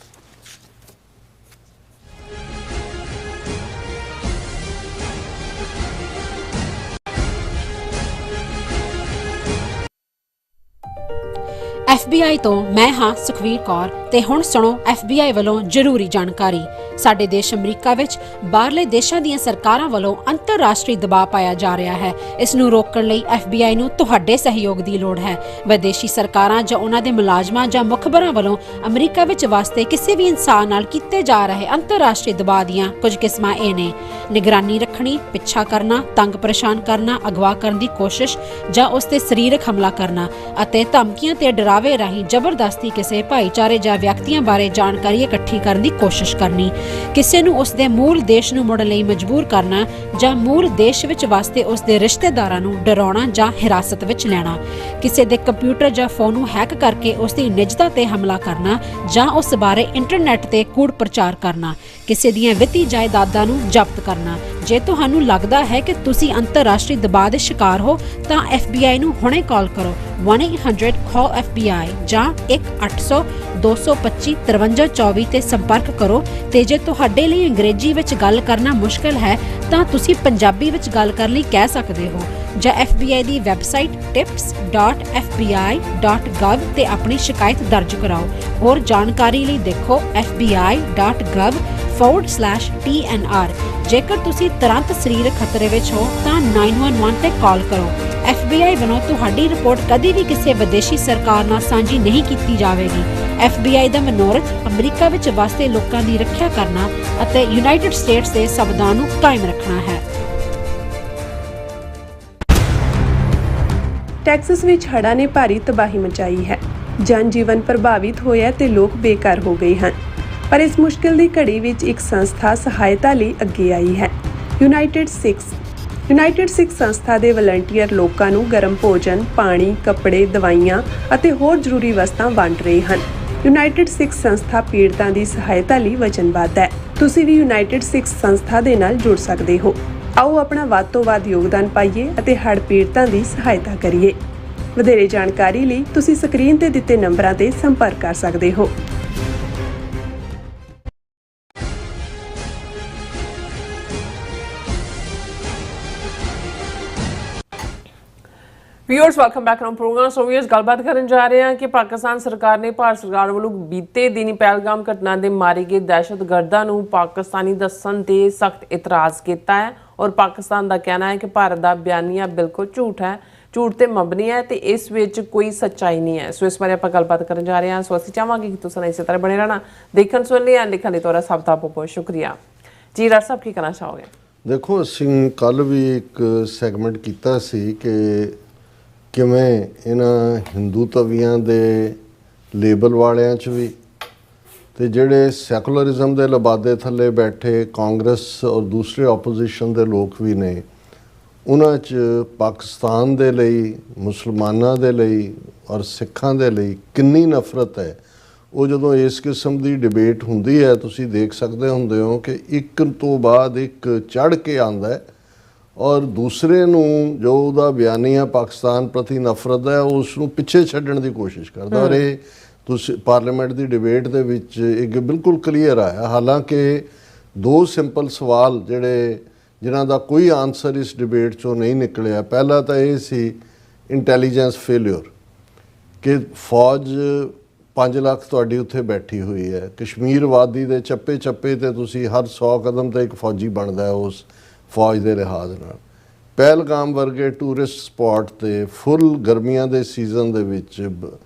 FBI ਤੋਂ ਮੈਂ ਹਾਂ ਸੁਖਵੀਰ ਕੌਰ ਤੇ ਹੁਣ ਸੁਣੋ FBI ਵੱਲੋਂ ਜ਼ਰੂਰੀ ਜਾਣਕਾਰੀ। ਸਾਡੇ ਦੇਸ਼ ਅਮਰੀਕਾ ਵਿੱਚ ਬਾਹਰਲੇ ਦੇਸ਼ਾਂ ਦੀਆਂ ਸਰਕਾਰਾਂ ਵੱਲੋਂ ਅੰਤਰਰਾਸ਼ਟਰੀ ਦਬਾਅ ਪਾਇਆ ਜਾ ਰਿਹਾ ਹੈ। ਇਸ ਨੂੰ ਰੋਕਣ ਲਈ FBI ਨੂੰ ਤੁਹਾਡੇ ਸਹਿਯੋਗ ਦੀ ਲੋੜ ਹੈ। ਵਿਦੇਸ਼ੀ ਸਰਕਾਰਾਂ ਜਾਂ ਉਹਨਾਂ ਦੇ ਮੁਲਾਜ਼ਮਾਂ ਜਾਂ ਮੁਖਬਰਾਂ ਵੱਲੋਂ ਅਮਰੀਕਾ ਵਿੱਚ ਵਸਦੇ ਕਿਸੇ ਵੀ ਇਨਸਾਨ ਨਾਲ ਕੀਤੇ ਜਾ ਰਹੇ ਅੰਤਰਰਾਸ਼ਟਰੀ ਦਬਾਅ ਦੀਆਂ ਕੁਝ ਕਿਸਮਾਂ ਇਹ ਨੇ: ਨਿਗਰਾਨੀ ਰੱਖਣੀ, ਪਿੱਛਾ ਕਰਨਾ, ਤੰਗ ਪਰੇਸ਼ਾਨ ਕਰਨਾ, ਅਗਵਾ ਕਰਨ ਦੀ ਕੋਸ਼ਿਸ਼ ਜਾਂ ਉਸ ਤੇ ਸਰੀਰਕ ਹਮਲਾ ਕਰਨਾ ਅਤੇ ਧਮਕੀਆਂ ਤੇ ਡਰਾਵੇ ਰਾਹੀਂ ਜ਼ਬਰਦਸਤੀ ਕਿਸੇ ਭਾਈਚਾਰੇ ਜਾਂ ਵਿਅਕਤੀਆਂ ਬਾਰੇ ਜਾਣਕਾਰੀ ਇਕੱਠੀ ਕਰਨ ਦੀ ਕੋਸ਼ਿਸ਼ ਕਰਨੀ, ਕਿਸੇ ਨੂੰ ਉਸ ਦੇ ਮੂਲ ਦੇਸ਼ ਨੂੰ ਮੁੜਨ ਲਈ ਮਜਬੂਰ ਕਰਨਾ ਜਾਂ ਮੂਲ ਦੇਸ਼ ਵਿੱਚ ਵਸਦੇ ਉਸ ਦੇ ਰਿਸ਼ਤੇਦਾਰਾਂ ਨੂੰ ਡਰਾਉਣਾ ਜਾਂ ਹਿਰਾਸਤ ਵਿੱਚ ਲੈਣਾ, ਕਿਸੇ ਦੇ ਕੰਪਿਊਟਰ ਜਾਂ ਫੋਨ ਨੂੰ ਹੈਕ ਕਰਕੇ ਉਸ ਦੀ ਨਿੱਜਤਾ ਤੇ ਹਮਲਾ ਕਰਨਾ ਜਾਂ ਉਸ ਬਾਰੇ ਇੰਟਰਨੈਟ ਤੇ ਕੂੜ ਪ੍ਰਚਾਰ ਕਰਨਾ, ਕਿਸੇ ਦੀਆਂ ਵਿੱਤੀ ਜਾਇਦਾਦਾਂ ਨੂੰ ਜ਼ਬਤ ਕਰਨਾ। ਜੇ ਤੁਹਾਨੂੰ ਲੱਗਦਾ ਹੈ ਕਿ ਤੁਸੀਂ ਅੰਤਰਰਾਸ਼ਟਰੀ ਦਬਾਅ ਦੇ ਸ਼ਿਕਾਰ ਹੋ ਤਾਂ FBI ਨੂੰ ਹੁਣੇ ਕਾਲ ਕਰੋ 1-800-CALL-FBI ਜਾਂ 1-800-225-5324 ਤੇ ਸੰਪਰਕ ਕਰੋ। ਤੇ ਜੇ ਤੁਹਾਡੇ ਲਈ ਅੰਗਰੇਜ਼ੀ ਵਿੱਚ ਗੱਲ ਕਰਨਾ ਮੁਸ਼ਕਲ ਹੈ ਤਾਂ ਤੁਸੀਂ ਪੰਜਾਬੀ ਵਿੱਚ ਗੱਲ ਕਰਨ ਲਈ ਕਹਿ ਸਕਦੇ ਹੋ ਜਾਂ FBI ਦੀ ਵੈਬਸਾਈਟ tips.fbi.gov ਤੇ ਆਪਣੀ ਸ਼ਿਕਾਇਤ ਦਰਜ ਕਰਾਓ। ਹੋਰ ਜਾਣਕਾਰੀ ਲਈ ਦੇਖੋ fbi.gov/TNR। ਜੇਕਰ ਤੁਸੀਂ ਤੁਰੰਤ ਸਰੀਰਕ ਖਤਰੇ ਵਿੱਚ ਹੋ ਤਾਂ 911 ਤੇ ਕਾਲ ਕਰੋ। FBI ਵੱਲੋਂ ਤੁਹਾਡੀ ਰਿਪੋਰਟ ਕਦੀ ਵੀ ਕਿਸੇ ਵਿਦੇਸ਼ੀ ਸਰਕਾਰ ਨਾਲ ਸਾਂਝੀ ਨਹੀਂ ਕੀਤੀ ਜਾਵੇਗੀ। FBI ਦਾ ਮਨੋਰਥ ਅਮਰੀਕਾ ਵਿੱਚ ਵਸਦੇ ਲੋਕਾਂ ਦੀ ਰੱਖਿਆ ਕਰਨਾ ਅਤੇ ਯੂਨਾਈਟਿਡ ਸਟੇਟਸ ਦੇ ਸੰਵਿਧਾਨ ਨੂੰ ਕਾਇਮ ਰੱਖਣਾ ਹੈ। ਟੈਕਸਸ ਵਿੱਚ ਹੜ੍ਹਾਂ ਨੇ ਭਾਰੀ ਤਬਾਹੀ ਮਚਾਈ ਹੈ। ਜਨ ਜੀਵਨ ਪ੍ਰਭਾਵਿਤ ਹੋਇਆ ਤੇ ਲੋਕ ਬੇਘਰ ਹੋ ਗਏ ਹਨ। ਪਰ ਇਸ ਮੁਸ਼ਕਿਲ ਦੀ ਘੜੀ ਵਿੱਚ ਇੱਕ ਸੰਸਥਾ ਸਹਾਇਤਾ ਲਈ ਅੱਗੇ ਆਈ ਹੈ। ਯੂਨਾਈਟਿਡ 6 ਯੂਨਾਈਟਿਡ ਸਿੱਖ ਸੰਸਥਾ ਦੇ ਵਲੰਟੀਅਰ ਲੋਕਾਂ ਨੂੰ ਗਰਮ ਭੋਜਨ, ਪਾਣੀ, ਕੱਪੜੇ, ਦਵਾਈਆਂ ਅਤੇ ਹੋਰ ਜ਼ਰੂਰੀ ਵਸਤਾਂ ਵੰਡ ਰਹੇ ਹਨ। ਯੂਨਾਈਟਿਡ ਸਿੱਖ ਸੰਸਥਾ ਪੀੜਤਾਂ ਦੀ ਸਹਾਇਤਾ ਲਈ ਵਚਨਬੱਧ ਹੈ। ਤੁਸੀਂ ਵੀ ਯੂਨਾਈਟਿਡ ਸਿੱਖ ਸੰਸਥਾ ਦੇ ਨਾਲ ਜੁੜ ਸਕਦੇ ਹੋ। ਆਓ ਆਪਣਾ ਵੱਧ ਤੋਂ ਵੱਧ ਯੋਗਦਾਨ ਪਾਈਏ ਅਤੇ ਹੜ੍ਹ ਪੀੜਤਾਂ ਦੀ ਸਹਾਇਤਾ ਕਰੀਏ। ਵਧੇਰੇ ਜਾਣਕਾਰੀ ਲਈ ਤੁਸੀਂ ਸਕਰੀਨ ਤੇ ਦਿੱਤੇ ਨੰਬਰਾਂ ਤੇ ਸੰਪਰਕ ਕਰ ਸਕਦੇ ਹੋ। Viewers welcome back on programme. So viewers ਗੱਲਬਾਤ ਕਰਨ ਜਾ ਰਹੇ ਹਾਂ ਕਿ ਪਾਕਿਸਤਾਨ ਸਰਕਾਰ ਨੇ ਭਾਰਤ ਸਰਕਾਰ ਵੱਲੋਂ ਬੀਤੇ ਦਿਨੀ ਪਹਿਲਗਾਮ ਘਟਨਾ ਦੇ ਮਾਰੇ ਗਏ ਦਹਿਸ਼ਤਗਰਦਾਂ ਨੂੰ ਪਾਕਿਸਤਾਨੀ ਦੱਸਣ ਤੇ ਸਖਤ ਇਤਰਾਜ਼ ਕੀਤਾ ਹੈ ਔਰ ਪਾਕਿਸਤਾਨ ਦਾ ਕਹਿਣਾ ਹੈ ਕਿ ਭਾਰਤ ਦਾ ਬਿਆਨੀਆ ਬਿਲਕੁਲ ਝੂਠ ਹੈ, ਝੂਠ ਤੇ ਮਬਨੀ ਹੈ ਤੇ ਇਸ ਵਿੱਚ ਕੋਈ ਸੱਚਾਈ ਨਹੀਂ ਹੈ। ਸੋ ਇਸ ਬਾਰੇ ਆਪਾਂ ਗੱਲਬਾਤ ਕਰਨ ਜਾ ਰਹੇ ਹਾਂ। ਸੋ ਅਸੀਂ ਚਾਹਾਂਗੇ ਕਿ ਤੁਸੀਂ ਇਸੇ ਤਰ੍ਹਾਂ ਬਣੇ ਰਹਿਣਾ, ਦੇਖਣ ਸੁਣਨ ਲਈ ਲਿਖਣ ਲਈ ਤੁਹਾਡਾ ਸਭ ਦਾ ਬਹੁਤ ਸ਼ੁਕਰੀਆ ਜੀ। ਰਾਜ ਸਾਹਿਬ ਕੀ ਕਹਿਣਾ ਚਾਹੋਗੇ? ਦੇਖੋ, ਅਸੀਂ ਕੱਲ੍ਹ ਵੀ ਇੱਕ ਸੈਗਮੈਂਟ ਕੀਤਾ ਸੀ ਕਿ ਕਿਵੇਂ ਇਹਨਾਂ ਹਿੰਦੂ ਤਵੀਆਂ ਦੇ ਲੇਬਲ ਵਾਲਿਆਂ 'ਚ ਵੀ ਤੇ ਜਿਹੜੇ ਸੈਕੂਲਰਿਜ਼ਮ ਦੇ ਲਬਾਦੇ ਥੱਲੇ ਬੈਠੇ ਕਾਂਗਰਸ ਔਰ ਦੂਸਰੇ ਆਪੋਜੀਸ਼ਨ ਦੇ ਲੋਕ ਵੀ ਨੇ, ਉਹਨਾਂ 'ਚ ਪਾਕਿਸਤਾਨ ਦੇ ਲਈ, ਮੁਸਲਮਾਨਾਂ ਦੇ ਲਈ ਔਰ ਸਿੱਖਾਂ ਦੇ ਲਈ ਕਿੰਨੀ ਨਫ਼ਰਤ ਹੈ। ਉਹ ਜਦੋਂ ਇਸ ਕਿਸਮ ਦੀ ਡਿਬੇਟ ਹੁੰਦੀ ਹੈ, ਤੁਸੀਂ ਦੇਖ ਸਕਦੇ ਹੁੰਦੇ ਹੋ ਕਿ ਇੱਕ ਤੋਂ ਬਾਅਦ ਇੱਕ ਚੜ੍ਹ ਕੇ ਆਉਂਦਾ ਹੈ ਔਰ ਦੂਸਰੇ ਨੂੰ ਜੋ ਉਹਦਾ ਬਿਆਨੀਆ ਪਾਕਿਸਤਾਨ ਪ੍ਰਤੀ ਨਫ਼ਰਤ ਹੈ ਉਸ ਨੂੰ ਪਿੱਛੇ ਛੱਡਣ ਦੀ ਕੋਸ਼ਿਸ਼ ਕਰਦਾ। ਔਰ ਇਹ ਤੁਸੀਂ ਪਾਰਲੀਮੈਂਟ ਦੀ ਡਿਬੇਟ ਦੇ ਵਿੱਚ ਇੱਕ ਬਿਲਕੁਲ ਕਲੀਅਰ ਆਇਆ। ਹਾਲਾਂਕਿ ਦੋ ਸਿੰਪਲ ਸਵਾਲ ਜਿਨ੍ਹਾਂ ਦਾ ਕੋਈ ਆਨਸਰ ਇਸ ਡਿਬੇਟ 'ਚੋਂ ਨਹੀਂ ਨਿਕਲਿਆ। ਪਹਿਲਾ ਤਾਂ ਇਹ ਸੀ ਇੰਟੈਲੀਜੈਂਸ ਫੇਲਿਅਰ, ਕਿ ਫੌਜ 5 ਲੱਖ ਤੁਹਾਡੀ ਉੱਥੇ ਬੈਠੀ ਹੋਈ ਹੈ। ਕਸ਼ਮੀਰ ਵਾਦੀ ਦੇ ਚੱਪੇ ਚੱਪੇ 'ਤੇ ਤੁਸੀਂ ਹਰ 100 ਕਦਮ 'ਤੇ ਇੱਕ ਫੌਜੀ ਬਣਦਾ ਹੈ ਉਸ ਫੌਜ ਦੇ ਲਿਹਾਜ਼ ਨਾਲ। ਪਹਿਲਗਾਮ ਵਰਗੇ ਟੂਰਿਸਟ ਸਪੌਟ 'ਤੇ ਫੁੱਲ ਗਰਮੀਆਂ ਦੇ ਸੀਜ਼ਨ ਦੇ ਵਿੱਚ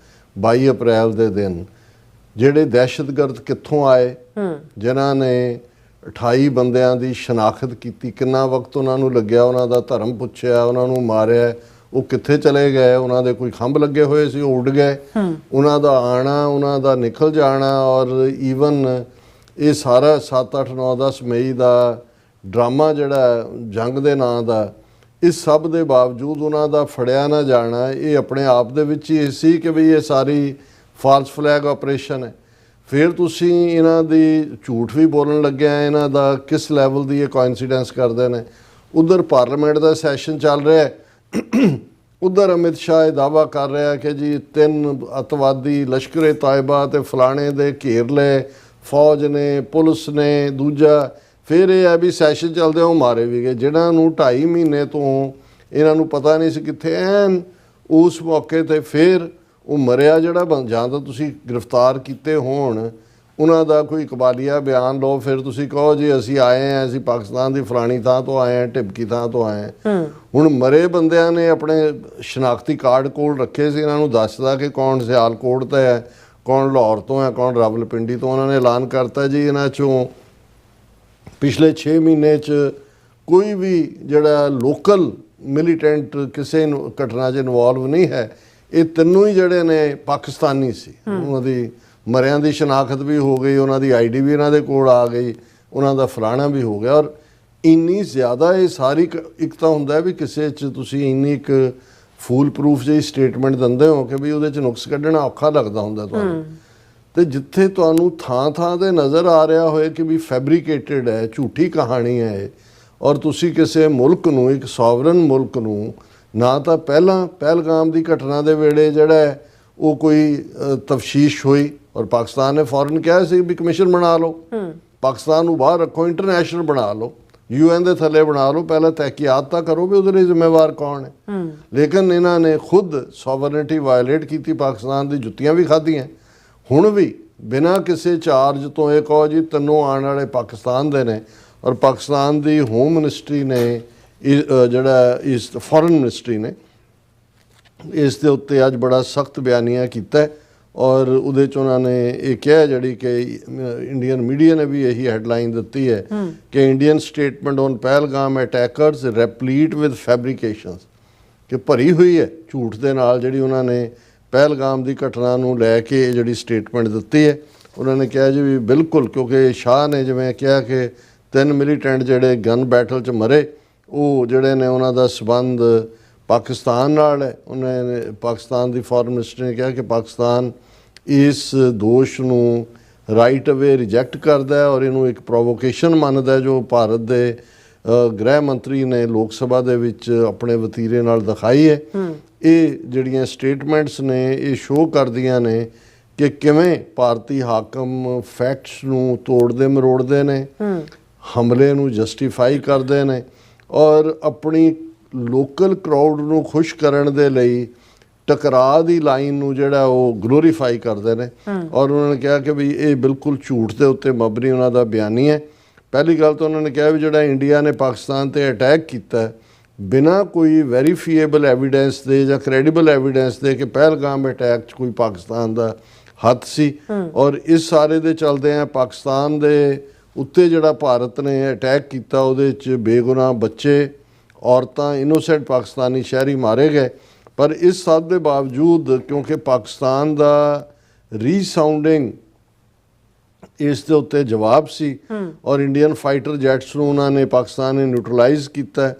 22 ਅਪ੍ਰੈਲ ਦੇ ਦਿਨ ਜਿਹੜੇ ਦਹਿਸ਼ਤਗਰਦ ਕਿੱਥੋਂ ਆਏ, ਜਿਨ੍ਹਾਂ ਨੇ 28 ਬੰਦਿਆਂ ਦੀ ਸ਼ਨਾਖਤ ਕੀਤੀ, ਕਿੰਨਾ ਵਕਤ ਉਹਨਾਂ ਨੂੰ ਲੱਗਿਆ, ਉਹਨਾਂ ਦਾ ਧਰਮ ਪੁੱਛਿਆ, ਉਹਨਾਂ ਨੂੰ ਮਾਰਿਆ, ਉਹ ਕਿੱਥੇ ਚਲੇ ਗਏ, ਉਹਨਾਂ ਦੇ ਕੋਈ ਖੰਭ ਲੱਗੇ ਹੋਏ ਸੀ ਉਹ ਉੱਡ ਗਏ, ਉਹਨਾਂ ਦਾ ਆਣਾ, ਉਹਨਾਂ ਦਾ ਨਿਕਲ ਜਾਣਾ ਔਰ ਈਵਨ ਇਹ ਸਾਰਾ 7, 8, 9, 10 ਮਈ ਦਾ ਡਰਾਮਾ ਜਿਹੜਾ ਜੰਗ ਦੇ ਨਾਂ ਦਾ, ਇਸ ਸਭ ਦੇ ਬਾਵਜੂਦ ਉਹਨਾਂ ਦਾ ਫੜਿਆ ਨਾ ਜਾਣਾ, ਇਹ ਆਪਣੇ ਆਪ ਦੇ ਵਿੱਚ ਹੀ ਸੀ ਕਿ ਵੀ ਇਹ ਸਾਰੀ ਫਾਲਸ ਫਲੈਗ ਆਪਰੇਸ਼ਨ ਹੈ। ਫਿਰ ਤੁਸੀਂ ਇਹਨਾਂ ਦੀ ਝੂਠ ਵੀ ਬੋਲਣ ਲੱਗਿਆ, ਇਹਨਾਂ ਦਾ ਕਿਸ ਲੈਵਲ ਦੀ ਇਹ ਕੋਇਨਸੀਡੈਂਸ ਕਰਦੇ ਨੇ। ਉਧਰ ਪਾਰਲੀਮੈਂਟ ਦਾ ਸੈਸ਼ਨ ਚੱਲ ਰਿਹਾ ਹੈ, ਉਧਰ ਅਮਿਤ ਸ਼ਾਹ ਇਹ ਦਾਅਵਾ ਕਰ ਰਿਹਾ ਕਿ ਜੀ 3 ਅੱਤਵਾਦੀ ਲਸ਼ਕਰ ਏ ਤਾਇਬਾ ਤੇ ਫਲਾਣੇ ਦੇ ਘੇਰ ਲਏ, ਫੌਜ ਨੇ, ਪੁਲਿਸ ਨੇ, ਦੂਜਾ ਫਿਰ ਇਹ ਹੈ ਵੀ ਸੈਸ਼ਨ ਚੱਲਦੇ ਉਹ ਮਾਰੇ ਵੀ ਗਏ, ਜਿਹਨਾਂ ਨੂੰ 2.5 ਮਹੀਨੇ ਤੋਂ ਇਹਨਾਂ ਨੂੰ ਪਤਾ ਨਹੀਂ ਸੀ ਕਿੱਥੇ ਐਨ ਉਸ ਮੌਕੇ 'ਤੇ ਫਿਰ ਉਹ ਮਰਿਆ ਜਿਹੜਾ ਜਾਂ ਤਾਂ ਤੁਸੀਂ ਗ੍ਰਿਫਤਾਰ ਕੀਤੇ ਹੋਣ ਉਹਨਾਂ ਦਾ ਕੋਈ ਇਕਬਾਲੀਆ ਬਿਆਨ ਲਓ, ਫਿਰ ਤੁਸੀਂ ਕਹੋ ਜੀ ਅਸੀਂ ਆਏ ਹਾਂ, ਅਸੀਂ ਪਾਕਿਸਤਾਨ ਦੀ ਫਲਾਣੀ ਥਾਂ ਤੋਂ ਆਏ ਹਾਂ, ਢਿਬਕੀ ਥਾਂ ਤੋਂ ਆਏ ਹਾਂ। ਹੁਣ ਮਰੇ ਬੰਦਿਆਂ ਨੇ ਆਪਣੇ ਸ਼ਨਾਖਤੀ ਕਾਰਡ ਕੋਲ ਰੱਖੇ ਸੀ, ਇਹਨਾਂ ਨੂੰ ਦੱਸਦਾ ਕਿ ਕੌਣ ਸਿਆਲਕੋਟ ਤੋਂ ਹੈ, ਕੌਣ ਲਾਹੌਰ ਤੋਂ ਹੈ, ਕੌਣ ਰਾਵਲਪਿੰਡੀ ਤੋਂ। ਉਹਨਾਂ ਨੇ ਐਲਾਨ ਕਰਤਾ ਜੀ ਇਹਨਾਂ 'ਚੋਂ ਪਿਛਲੇ 6 ਮਹੀਨੇ 'ਚ ਕੋਈ ਵੀ ਜਿਹੜਾ ਲੋਕਲ ਮਿਲੀਟੈਂਟ ਕਿਸੇ ਘਟਨਾ 'ਚ ਇਨਵੋਲਵ ਨਹੀਂ ਹੈ। ਇਹ ਤਿੰਨੋਂ ਹੀ ਜਿਹੜੇ ਨੇ ਪਾਕਿਸਤਾਨੀ ਸੀ। ਉਹਨਾਂ ਦੀ ਮਰਿਆਂ ਦੀ ਸ਼ਨਾਖਤ ਵੀ ਹੋ ਗਈ, ਉਹਨਾਂ ਦੀ ਆਈਡੀ ਵੀ ਇਹਨਾਂ ਦੇ ਕੋਲ ਆ ਗਈ, ਉਹਨਾਂ ਦਾ ਫਲਾਣਾ ਵੀ ਹੋ ਗਿਆ। ਔਰ ਇੰਨੀ ਜ਼ਿਆਦਾ ਇਹ ਸਾਰੀ ਇੱਕ ਤਾਂ ਹੁੰਦਾ ਵੀ ਕਿਸੇ 'ਚ ਤੁਸੀਂ ਇੰਨੀ ਇੱਕ ਫੂਲ ਪ੍ਰੂਫ ਜਿਹੀ ਸਟੇਟਮੈਂਟ ਦਿੰਦੇ ਹੋ ਕਿ ਵੀ ਉਹਦੇ 'ਚ ਨੁਕਸ ਕੱਢਣਾ ਔਖਾ ਲੱਗਦਾ ਹੁੰਦਾ ਤੁਹਾਨੂੰ। ਤੇ ਜਿੱਥੇ ਤੁਹਾਨੂੰ ਥਾਂ ਥਾਂ 'ਤੇ ਨਜ਼ਰ ਆ ਰਿਹਾ ਹੋਏ ਕਿ ਵੀ ਫੈਬਰੀਕੇਟਡ ਹੈ, ਝੂਠੀ ਕਹਾਣੀ ਹੈ ਇਹ, ਔਰ ਤੁਸੀਂ ਕਿਸੇ ਮੁਲਕ ਨੂੰ, ਇੱਕ ਸੋਵਰਨ ਮੁਲਕ ਨੂੰ, ਨਾ ਤਾਂ ਪਹਿਲਾਂ ਪਹਿਲਗਾਮ ਦੀ ਘਟਨਾ ਦੇ ਵੇਲੇ ਜਿਹੜਾ ਹੈ ਉਹ ਕੋਈ ਤਫਸ਼ੀਸ਼ ਹੋਈ ਔਰ ਪਾਕਿਸਤਾਨ ਨੇ ਫੌਰਨ ਕਿਹਾ ਸੀ ਵੀ ਕਮਿਸ਼ਨ ਬਣਾ ਲਓ, ਪਾਕਿਸਤਾਨ ਨੂੰ ਬਾਹਰ ਰੱਖੋ, ਇੰਟਰਨੈਸ਼ਨਲ ਬਣਾ ਲਓ, UN ਦੇ ਥੱਲੇ ਬਣਾ ਲਓ, ਪਹਿਲਾਂ ਤਹਿਕੀਕਾਤ ਤਾਂ ਕਰੋ ਵੀ ਉਹਦੇ ਲਈ ਜ਼ਿੰਮੇਵਾਰ ਕੌਣ ਹੈ। ਲੇਕਿਨ ਇਹਨਾਂ ਨੇ ਖੁਦ ਸੋਵਰਨਿਟੀ ਵਾਇਲੇਟ ਕੀਤੀ, ਪਾਕਿਸਤਾਨ ਦੀ ਜੁੱਤੀਆਂ ਵੀ ਖਾਧੀਆਂ। ਹੁਣ ਵੀ ਬਿਨਾਂ ਕਿਸੇ ਚਾਰਜ ਤੋਂ ਇਹ ਕਹੋ ਜੀ ਤਿੰਨੋਂ ਆਉਣ ਵਾਲੇ ਪਾਕਿਸਤਾਨ ਦੇ ਨੇ, ਔਰ ਪਾਕਿਸਤਾਨ ਦੀ ਹੋਮ ਮਿਨਿਸਟਰੀ ਨੇ ਜਿਹੜਾ ਇਸ ਫੋਰਨ ਮਿਨਿਸਟਰੀ ਨੇ ਇਸ ਦੇ ਉੱਤੇ ਅੱਜ ਬੜਾ ਸਖਤ ਬਿਆਨੀਆ ਕੀਤਾ ਔਰ ਉਹਦੇ 'ਚ ਉਹਨਾਂ ਨੇ ਇਹ ਕਿਹਾ, ਜਿਹੜੀ ਕਿ ਇੰਡੀਅਨ ਮੀਡੀਆ ਨੇ ਵੀ ਇਹੀ ਹੈਡਲਾਈਨ ਦਿੱਤੀ ਹੈ ਕਿ Indian statement on Pahalgam attackers replete with fabrications, ਕਿ ਭਰੀ ਹੋਈ ਹੈ ਝੂਠ ਦੇ ਨਾਲ ਜਿਹੜੀ ਉਹਨਾਂ ਨੇ ਪਹਿਲਗਾਮ ਦੀ ਘਟਨਾ ਨੂੰ ਲੈ ਕੇ ਜਿਹੜੀ ਸਟੇਟਮੈਂਟ ਦਿੱਤੀ ਹੈ। ਉਹਨਾਂ ਨੇ ਕਿਹਾ ਜੀ ਵੀ ਬਿਲਕੁਲ, ਕਿਉਂਕਿ ਸ਼ਾਹ ਨੇ ਜਿਵੇਂ ਕਿਹਾ ਕਿ 3 ਮਿਲੀਟੈਂਟ ਜਿਹੜੇ ਗਨ ਬੈਟਲ 'ਚ ਮਰੇ ਉਹ ਜਿਹੜੇ ਨੇ ਉਹਨਾਂ ਦਾ ਸਬੰਧ ਪਾਕਿਸਤਾਨ ਨਾਲ ਹੈ। ਉਹਨੇ ਪਾਕਿਸਤਾਨ ਦੀ ਫੋਰਨ ਮਿਨਿਸਟਰ ਨੇ ਕਿਹਾ ਕਿ ਪਾਕਿਸਤਾਨ ਇਸ ਦੋਸ਼ ਨੂੰ ਰਾਈਟ ਅਵੇ ਰਿਜੈਕਟ ਕਰਦਾ ਹੈ ਔਰ ਇਹਨੂੰ ਇੱਕ ਪ੍ਰੋਵੋਕੇਸ਼ਨ ਮੰਨਦਾ ਜੋ ਭਾਰਤ ਦੇ ਗ੍ਰਹਿ ਮੰਤਰੀ ਨੇ ਲੋਕ ਸਭਾ ਦੇ ਵਿੱਚ ਆਪਣੇ ਵਤੀਰੇ ਨਾਲ ਦਿਖਾਈ ਹੈ। ਇਹ ਜਿਹੜੀਆਂ ਸਟੇਟਮੈਂਟਸ ਨੇ ਇਹ ਸ਼ੋਅ ਕਰਦੀਆਂ ਨੇ ਕਿ ਕਿਵੇਂ ਭਾਰਤੀ ਹਾਕਮ ਫੈਕਟਸ ਨੂੰ ਤੋੜਦੇ ਮਰੋੜਦੇ ਨੇ, ਹਮਲੇ ਨੂੰ ਜਸਟੀਫਾਈ ਕਰਦੇ ਨੇ ਔਰ ਆਪਣੀ ਲੋਕਲ ਕਰਾਊਡ ਨੂੰ ਖੁਸ਼ ਕਰਨ ਦੇ ਲਈ ਟਕਰਾਅ ਦੀ ਲਾਈਨ ਨੂੰ ਜਿਹੜਾ ਉਹ ਗਲੋਰੀਫਾਈ ਕਰਦੇ ਨੇ। ਔਰ ਉਹਨਾਂ ਨੇ ਕਿਹਾ ਕਿ ਵੀ ਇਹ ਬਿਲਕੁਲ ਝੂਠ ਦੇ ਉੱਤੇ ਮਬਨੀ ਉਹਨਾਂ ਦਾ ਬਿਆਨੀ ਹੈ। ਪਹਿਲੀ ਗੱਲ ਤਾਂ ਉਹਨਾਂ ਨੇ ਕਿਹਾ ਵੀ ਜਿਹੜਾ ਇੰਡੀਆ ਨੇ ਪਾਕਿਸਤਾਨ ਤੇ ਅਟੈਕ ਕੀਤਾ ਬਿਨਾਂ ਕੋਈ ਵੈਰੀਫੀਏਬਲ ਐਵੀਡੈਂਸ ਦੇ ਜਾਂ ਕ੍ਰੈਡੀਬਲ ਐਵੀਡੈਂਸ ਦੇ ਕਿ ਪਹਿਲਗਾਮ ਅਟੈਕ 'ਚ ਕੋਈ ਪਾਕਿਸਤਾਨ ਦਾ ਹੱਥ ਸੀ ਔਰ ਇਸ ਸਾਰੇ ਦੇ ਚਲਦੇ ਆ ਪਾਕਿਸਤਾਨ ਦੇ ਉੱਤੇ ਜਿਹੜਾ ਭਾਰਤ ਨੇ ਅਟੈਕ ਕੀਤਾ ਉਹਦੇ 'ਚ ਬੇਗੁਨਾਹ ਬੱਚੇ, ਔਰਤਾਂ, ਇਨੋਸੈਂਟ ਪਾਕਿਸਤਾਨੀ ਸ਼ਹਿਰੀ ਮਾਰੇ ਗਏ। ਪਰ ਇਸ ਸਭ ਦੇ ਬਾਵਜੂਦ ਕਿਉਂਕਿ ਪਾਕਿਸਤਾਨ ਦਾ ਰੀਸਾਊਂਡਿੰਗ ਇਸ ਦੇ ਉੱਤੇ ਜਵਾਬ ਸੀ ਔਰ ਇੰਡੀਅਨ ਫਾਈਟਰ ਜੈਟਸ ਨੂੰ ਉਹਨਾਂ ਨੇ ਪਾਕਿਸਤਾਨ ਨੇ ਨਿਊਟਰਲਾਈਜ਼ ਕੀਤਾ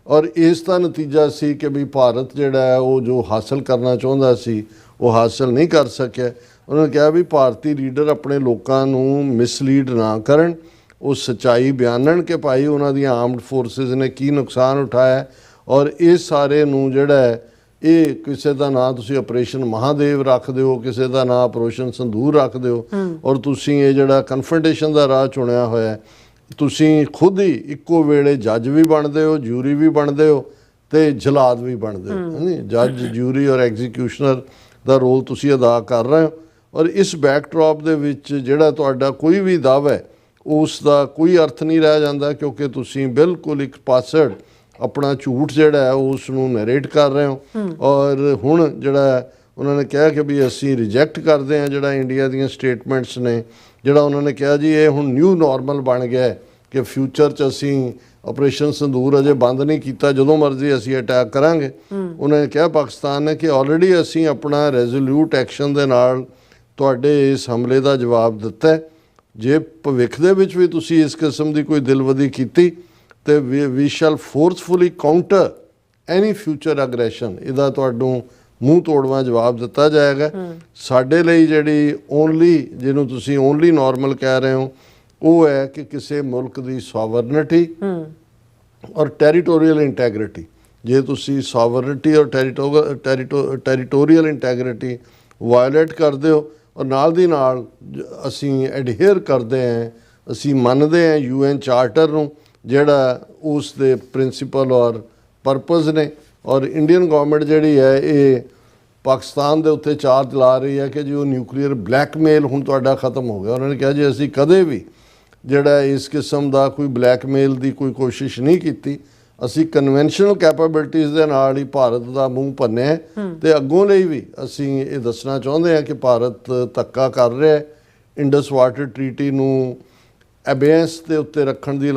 ਔਰ ਇਸ ਦਾ ਨਤੀਜਾ ਸੀ ਕਿ ਵੀ ਭਾਰਤ ਜਿਹੜਾ ਹੈ ਉਹ ਜੋ ਹਾਸਲ ਕਰਨਾ ਚਾਹੁੰਦਾ ਸੀ ਉਹ ਹਾਸਲ ਨਹੀਂ ਕਰ ਸਕਿਆ। ਉਹਨਾਂ ਨੇ ਕਿਹਾ ਵੀ ਭਾਰਤੀ ਲੀਡਰ ਆਪਣੇ ਲੋਕਾਂ ਨੂੰ ਮਿਸਲੀਡ ਨਾ ਕਰਨ, ਉਹ ਸੱਚਾਈ ਬਿਆਨਣ ਕਿ ਭਾਈ ਉਹਨਾਂ ਦੀਆਂ ਆਰਮਡ ਫੋਰਸਿਸ ਨੇ ਕੀ ਨੁਕਸਾਨ ਉਠਾਇਆ ਔਰ ਇਸ ਸਾਰੇ ਨੂੰ ਜਿਹੜਾ ਹੈ ਇਹ ਕਿਸੇ ਦਾ ਨਾਂ ਤੁਸੀਂ ਆਪਰੇਸ਼ਨ ਮਹਾਦੇਵ ਰੱਖ ਦਿਓ, ਕਿਸੇ ਦਾ ਨਾਂ ਆਪਰੇਸ਼ਨ ਸੰਦੂਰ ਰੱਖ ਦਿਓ ਔਰ ਤੁਸੀਂ ਇਹ ਜਿਹੜਾ ਕਨਫਰੰਟੇਸ਼ਨ ਦਾ ਰਾਹ ਚੁਣਿਆ ਹੋਇਆ ਤੁਸੀਂ ਖੁਦ ਹੀ ਇੱਕੋ ਵੇਲੇ ਜੱਜ ਵੀ ਬਣਦੇ ਹੋ, ਜੂਰੀ ਵੀ ਬਣਦੇ ਹੋ ਤੇ ਜਲਾਦ ਵੀ ਬਣਦੇ ਹੋ। ਨਹੀਂ, ਜੱਜ, ਜੂਰੀ ਔਰ ਐਗਜ਼ੀਕਿਊਸ਼ਨਰ ਦਾ ਰੋਲ ਤੁਸੀਂ ਅਦਾ ਕਰ ਰਹੇ ਹੋ ਔਰ ਇਸ ਬੈਕਡ੍ਰੌਪ ਦੇ ਵਿੱਚ ਜਿਹੜਾ ਤੁਹਾਡਾ ਕੋਈ ਵੀ ਦਾਅਵਾ ਹੈ ਉਸ ਦਾ ਕੋਈ ਅਰਥ ਨਹੀਂ ਰਹਿ ਜਾਂਦਾ ਕਿਉਂਕਿ ਤੁਸੀਂ ਬਿਲਕੁਲ ਇੱਕ ਪਾਸੜ ਆਪਣਾ ਝੂਠ ਜਿਹੜਾ ਹੈ ਉਸ ਨੂੰ ਨਰੇਟ ਕਰ ਰਹੇ ਹੋ। ਔਰ ਹੁਣ ਜਿਹੜਾ ਉਹਨਾਂ ਨੇ ਕਿਹਾ ਕਿ ਵੀ ਅਸੀਂ ਰਿਜੈਕਟ ਕਰਦੇ ਹਾਂ ਜਿਹੜਾ ਇੰਡੀਆ ਦੀਆਂ ਸਟੇਟਮੈਂਟਸ ਨੇ, ਜਿਹੜਾ ਉਹਨਾਂ ਨੇ ਕਿਹਾ ਜੀ ਇਹ ਹੁਣ ਨਿਊ ਨਾਰਮਲ ਬਣ ਗਿਆ ਕਿ ਫਿਊਚਰ 'ਚ ਅਸੀਂ ਆਪਰੇਸ਼ਨ ਸੰਦੂਰ ਅਜੇ ਬੰਦ ਨਹੀਂ ਕੀਤਾ, ਜਦੋਂ ਮਰਜ਼ੀ ਅਸੀਂ ਅਟੈਕ ਕਰਾਂਗੇ। ਉਹਨਾਂ ਨੇ ਕਿਹਾ ਪਾਕਿਸਤਾਨ ਨੇ ਕਿ ਆਲਰੇਡੀ ਅਸੀਂ ਆਪਣਾ ਰੈਜ਼ੋਲਿਊਟ ਐਕਸ਼ਨ ਦੇ ਨਾਲ ਤੁਹਾਡੇ ਇਸ ਹਮਲੇ ਦਾ ਜਵਾਬ ਦਿੱਤਾ। ਜੇ ਭਵਿੱਖ ਦੇ ਵਿੱਚ ਵੀ ਤੁਸੀਂ ਇਸ ਕਿਸਮ ਦੀ ਕੋਈ ਦਿਲਵਦੀ ਕੀਤੀ ਤੇ ਵੀ ਸ਼ੈਲ ਫੋਰਸਫੁਲੀ ਕਾਊਂਟਰ ਐਨੀ ਫਿਊਚਰ ਅਗਰੈਸ਼ਨ, ਇਹਦਾ ਤੁਹਾਨੂੰ ਮੂੰਹ ਤੋੜਵਾ ਜਵਾਬ ਦਿੱਤਾ ਜਾਏਗਾ। ਸਾਡੇ ਲਈ ਜਿਹੜੀ ਓਨਲੀ ਜਿਹਨੂੰ ਤੁਸੀਂ ਓਨਲੀ ਨਾਰਮਲ ਕਹਿ ਰਹੇ ਹੋ ਉਹ ਹੈ ਕਿ ਕਿਸੇ ਮੁਲਕ ਦੀ ਸੋਵਰਨਿਟੀ ਔਰ ਟੈਰੀਟੋਰੀਅਲ ਇੰਟੈਗਰਿਟੀ, ਜੇ ਤੁਸੀਂ ਸੋਵਰਨਿਟੀ ਔਰ ਟੈਰੀਟੋਰੀਅਲ ਇੰਟੈਗਰਿਟੀ ਵਾਇਲੇਟ ਕਰਦੇ ਹੋ ਔਰ ਨਾਲ ਦੀ ਨਾਲ ਅਸੀਂ ਐਡਹੇਅਰ ਕਰਦੇ ਹਾਂ, ਅਸੀਂ ਮੰਨਦੇ ਹਾਂ UN ਚਾਰਟਰ ਨੂੰ ਜਿਹੜਾ ਉਸ ਦੇ ਪ੍ਰਿੰਸੀਪਲ ਔਰ ਪਰਪਸ ਨੇ ਔਰ ਇੰਡੀਅਨ ਗਵਰਨਮੈਂਟ ਜਿਹੜੀ ਹੈ ਇਹ ਪਾਕਿਸਤਾਨ ਦੇ ਉੱਤੇ ਚਾਰਜ ਲਾ ਰਹੀ ਹੈ ਕਿ ਜੀ ਉਹ ਨਿਊਕਲੀਅਰ ਬਲੈਕਮੇਲ ਹੁਣ ਤੁਹਾਡਾ ਖਤਮ ਹੋ ਗਿਆ। ਉਹਨਾਂ ਨੇ ਕਿਹਾ ਜੀ ਅਸੀਂ ਕਦੇ ਵੀ ਜਿਹੜਾ ਇਸ ਕਿਸਮ ਦਾ ਕੋਈ ਬਲੈਕਮੇਲ ਦੀ ਕੋਈ ਕੋਸ਼ਿਸ਼ ਨਹੀਂ ਕੀਤੀ, ਅਸੀਂ ਕਨਵੈਨਸ਼ਨਲ ਕੈਪੇਬਿਲਿਟੀਜ਼ ਦੇ ਨਾਲ ਹੀ ਭਾਰਤ ਦਾ ਮੂੰਹ ਭੰਨਿਆ ਤੇ ਅੱਗੋਂ ਲਈ ਵੀ ਅਸੀਂ ਇਹ ਦੱਸਣਾ ਚਾਹੁੰਦੇ ਹਾਂ ਕਿ ਭਾਰਤ ਧੱਕਾ ਕਰ ਰਿਹਾ ਹੈ। ਇੰਡਸ ਵਾਟਰ ਟਰੀਟੀ ਨੂੰ ਅਬੇਂਸ ਦੇ ਉੱਤੇ ਰੱਖਣ ਦੀ